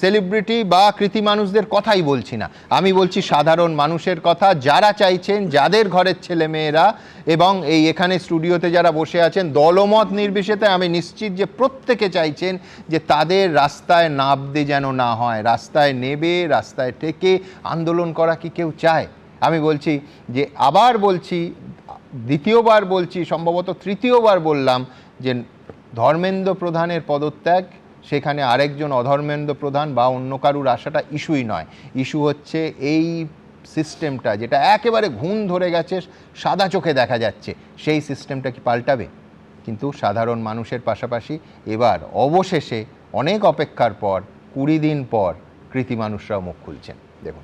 সেলিব্রিটি বা কৃতি মানুষদের কথাই বলছি না, আমি বলছি সাধারণ মানুষের কথা, যারা চাইছেন, যাদের ঘরের ছেলে মেয়েরা এবং এই এখানে স্টুডিওতে যারা বসে আছেন, দলমত নির্বিশেষে আমি নিশ্চিত যে প্রত্যেকে চাইছেন যে তাদের রাস্তায় নামতে যেন না হয়। রাস্তায় নেবে, রাস্তায় টেকে আন্দোলন করা কি কেউ চায়? আমি বলছি যে আবার বলছি, দ্বিতীয়বার বলছি, সম্ভবত তৃতীয়বার বললাম যে ধর্মেন্দ্র প্রধানের পদত্যাগ, সেখানে আরেকজন অধর্মেন্দ্র প্রধান বা অন্য কারুর আশাটা ইস্যুই নয়। ইস্যু হচ্ছে এই সিস্টেমটা যেটা একেবারে ঘুণ ধরে গেছে, সাদা চোখে দেখা যাচ্ছে, সেই সিস্টেমটা কি পাল্টাবে? কিন্তু সাধারণ মানুষের পাশাপাশি এবার অবশেষে অনেক অপেক্ষার পর 20 দিন পর কৃতি মানুষরাও মুখ খুলছেন। দেখুন,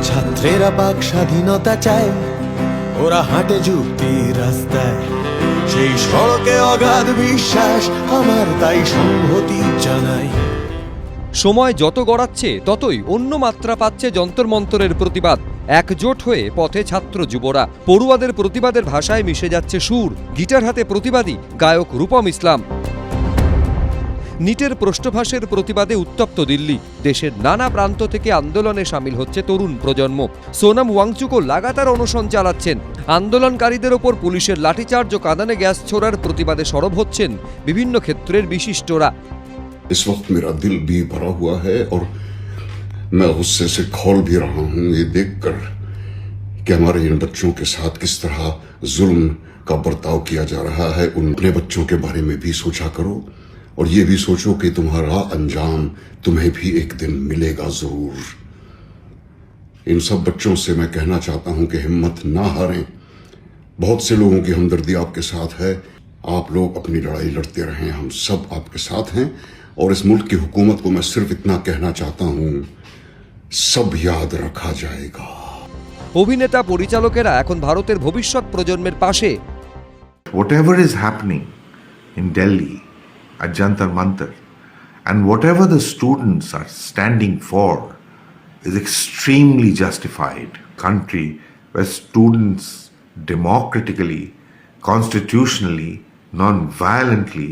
ছাত্রেরা পাক স্বাধীনতা চায়, ওরা হাঁটে যুক্তির রাস্তায়, সেই সড়কে অগাধ বিশ্বাস আমার, তাই সংহতি জানাই। সময় যত গড়াচ্ছে ততই অন্য মাত্রা পাচ্ছে যন্তর মন্তরের প্রতিবাদ। একজোট হয়ে পথে ছাত্র যুবরা, পড়ুয়াদের প্রতিবাদের ভাষায় মিশে যাচ্ছে সুর, গিটার হাতে প্রতিবাদী গায়ক রূপম ইসলাম। নিটের প্রশ্নভাসের প্রতিবাদে উত্তপ্ত দিল্লি। দেশের নানা প্রান্ত থেকে আন্দোলনে সামিল হচ্ছে তরুণ প্রজন্ম। সোনাম ওয়াংচুকও লাগাতার অনশন চালাচ্ছেন। আন্দোলনকারীদের ওপর পুলিশের লাঠিচার্জ ও কাঁদানে গ্যাস ছোড়ার প্রতিবাদে সরব হচ্ছেন বিভিন্ন ক্ষেত্রের বিশিষ্টরা। इस वक्त मेरा दिल भी भरा हुआ है और मैं गुस्से से खौल भी रहा हूं ये देखकर कि हमारे इन बच्चों के साथ किस तरह जुल्म का बर्ताव किया जा रहा है। उन अपने बच्चों के बारे में भी सोचा करो और ये भी सोचो कि तुम्हारा अंजाम तुम्हें भी एक दिन मिलेगा जरूर। इन सब बच्चों से मैं कहना चाहता हूं कि हिम्मत ना हारें। बहुत से लोगों की हमदर्दी आपके साथ है। आप लोग अपनी लड़ाई लड़ते रहें, हम सब आपके साथ हैं। और इस मुल्क की हुकूमत को मैं सिर्फ इतना कहना चाहता हूं, सब याद रखा जाएगा। অভিনেতা পরিচালকেরা এখন ভারতের ভবিষ্যৎ প্রজন্মের পাশে। Whatever is happening in Delhi at Jantar Mantar and whatever the students are standing for is extremely justified. Country where students democratically, constitutionally, non-violently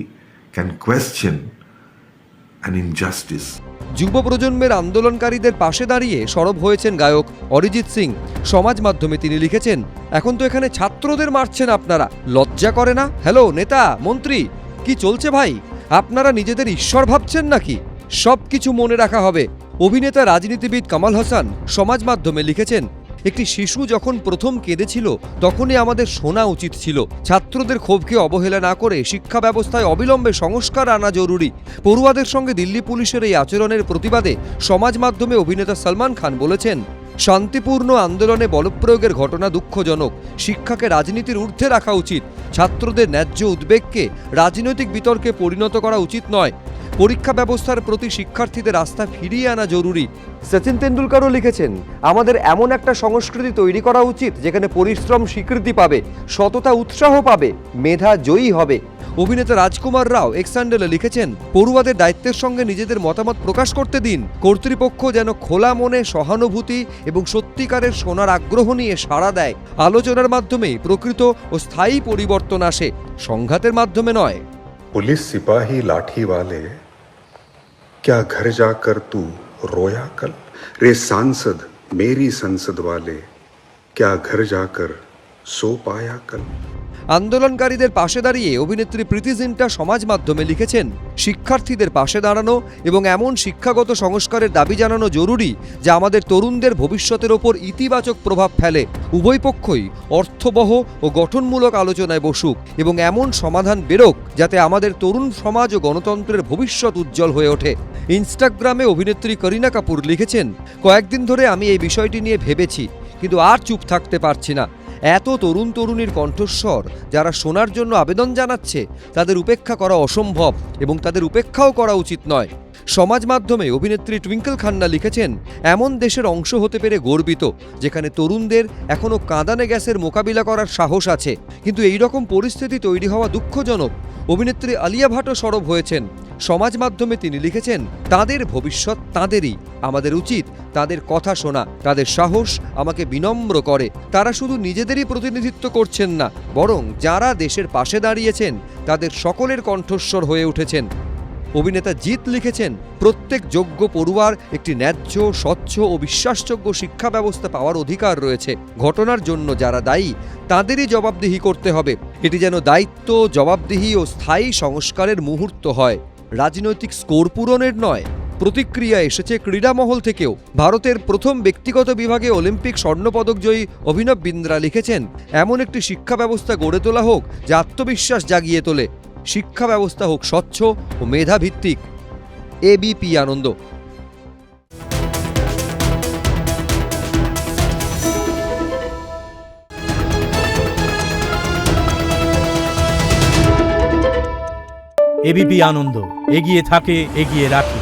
can question an injustice. যুব প্রজন্মের আন্দোলনকারীদের পাশে দাঁড়িয়ে সরব হয়েছেন গায়ক অরিজিৎ সিং। সমাজ মাধ্যমে তিনি লিখেছেন, এখন তো এখানে ছাত্রদের মারছেন আপনারা, লজ্জা করে না? হ্যালো নেতা, মন্ত্রী, কি চলছে ভাই? আপনারা নিজেদের ঈশ্বর ভাবছেন নাকি? সব কিছু মনে রাখা হবে। অভিনেতা রাজনীতিবিদ কামাল হাসান সমাজ মাধ্যমে লিখেছেন, একটি শিশু যখন প্রথম কেঁদেছিল তখনই আমাদের শোনা উচিত ছিল। ছাত্রদের ক্ষোভকে অবহেলা না করে শিক্ষা ব্যবস্থায় অবিলম্বে সংস্কার আনা জরুরি। পড়ুয়াদের সঙ্গে দিল্লি পুলিশের এই আচরণের প্রতিবাদে সমাজ মাধ্যমে অভিনেতা সলমান খান বলেছেন, শান্তিপূর্ণ আন্দোলনে বলপ্রয়োগের ঘটনা দুঃখজনক। শিক্ষাকে রাজনীতির ঊর্ধ্বে রাখা উচিত। ছাত্রদের ন্যায্য উদ্বেগকে রাজনৈতিক বিতর্কে পরিণত করা উচিত নয়। পরীক্ষা ব্যবস্থার প্রতি শিক্ষার্থীদের আস্থা ফিরিয়ে আনা জরুরি। সচিন তেন্ডুলকরও লিখেছেন, আমাদের এমন একটা সংস্কৃতি তৈরি করা উচিত যেখানে পরিশ্রম স্বীকৃতি পাবে, সততা উৎসাহ পাবে, মেধা জয়ী হবে। অভিনেতা রাজকুমার রাও এক্স হ্যান্ডেলে লিখেছেন, পড়ুয়াদের দায়িত্বের সঙ্গে নিজেদের মতামত প্রকাশ করতে দিন। কর্তৃপক্ষ যেন খোলা মনে সহানুভূতি এবং সত্যিকারের শোনার আগ্রহ নিয়ে সাড়া দেয়। আলোচনার মাধ্যমে প্রকৃত ও স্থায়ী পরিবর্তন আসে, সংঘাতের মাধ্যমে নয়। पुलिस सिपाही लाठी वाले, क्या घर जाकर तू रोया कल? रे सांसद मेरी संसद वाले, क्या घर जाकर सो पाया कल? আন্দোলনকারীদের পাশে দাঁড়িয়ে অভিনেত্রী প্রীতি জিন্টা সমাজ মাধ্যমে লিখেছেন, শিক্ষার্থীদের পাশে দাঁড়ানো এবং এমন শিক্ষাগত সংস্কারের দাবি জানানো জরুরি যা আমাদের তরুণদের ভবিষ্যতের ওপর ইতিবাচক প্রভাব ফেলে। উভয় পক্ষই অর্থবহ ও গঠনমূলক আলোচনায় বসুক এবং এমন সমাধান বেরোক যাতে আমাদের তরুণ সমাজ ও গণতন্ত্রের ভবিষ্যৎ উজ্জ্বল হয়ে ওঠে। ইনস্টাগ্রামে অভিনেত্রী করিনা কাপুর লিখেছেন, কয়েকদিন ধরে আমি এই বিষয়টি নিয়ে ভেবেছি, কিন্তু আর চুপ থাকতে পারছি না। এত তরুণ তরুণীর কণ্ঠস্বর যারা শোনার জন্য আবেদন জানাচ্ছে, তাদের উপেক্ষা করা অসম্ভব এবং তাদের উপেক্ষাও করা উচিত নয়। সমাজ মাধ্যমে অভিনেত্রী টুইঙ্কেল খান্না লিখেছেন, এমন দেশের অংশ হতে পেরে গর্বিত যেখানে তরুণদের এখনও কাঁদানে গ্যাসের মোকাবিলা করার সাহস আছে। কিন্তু এই রকম পরিস্থিতি তৈরি হওয়া দুঃখজনক। অভিনেত্রী আলিয়া ভাটও সরব হয়েছেন। সমাজ মাধ্যমে তিনি লিখেছেন, তাদের ভবিষ্যৎ তাদেরই, আমাদের উচিত তাদের কথা শোনা। তাদের সাহস আমাকে বিনম্র করে। তারা শুধু নিজেদেরই প্রতিনিধিত্ব করছেন না, বরং যারা দেশের পাশে দাঁড়িয়েছেন তাদের সকলের কণ্ঠস্বর হয়ে উঠেছেন। অভিনেতা জিৎ লিখেছেন, প্রত্যেক যোগ্য পড়ুয়ার একটি ন্যায্য, স্বচ্ছ ও বিশ্বাসযোগ্য শিক্ষা ব্যবস্থা পাওয়ার অধিকার রয়েছে। ঘটনার জন্য যারা দায়ী তাদেরই জবাবদিহি করতে হবে। এটি যেন দায়িত্ব, জবাবদিহি ও স্থায়ী সংস্কারের মুহূর্ত হয়, রাজনৈতিক স্কোর পূরণের নয়। প্রতিক্রিয়া এসেছে ক্রীড়া মহল থেকেও। ভারতের প্রথম ব্যক্তিগত বিভাগে অলিম্পিক স্বর্ণপদকজয়ী অভিনব বিন্দ্রা লিখেছেন, এমন একটি শিক্ষা ব্যবস্থা গড়ে তোলা হোক যা আত্মবিশ্বাস জাগিয়ে তোলে। শিক্ষা ব্যবস্থা হোক স্বচ্ছ ও মেধাভিত্তিক। এবিপি আনন্দ। এবিপি আনন্দ, এগিয়ে থাকে, এগিয়ে রাখে।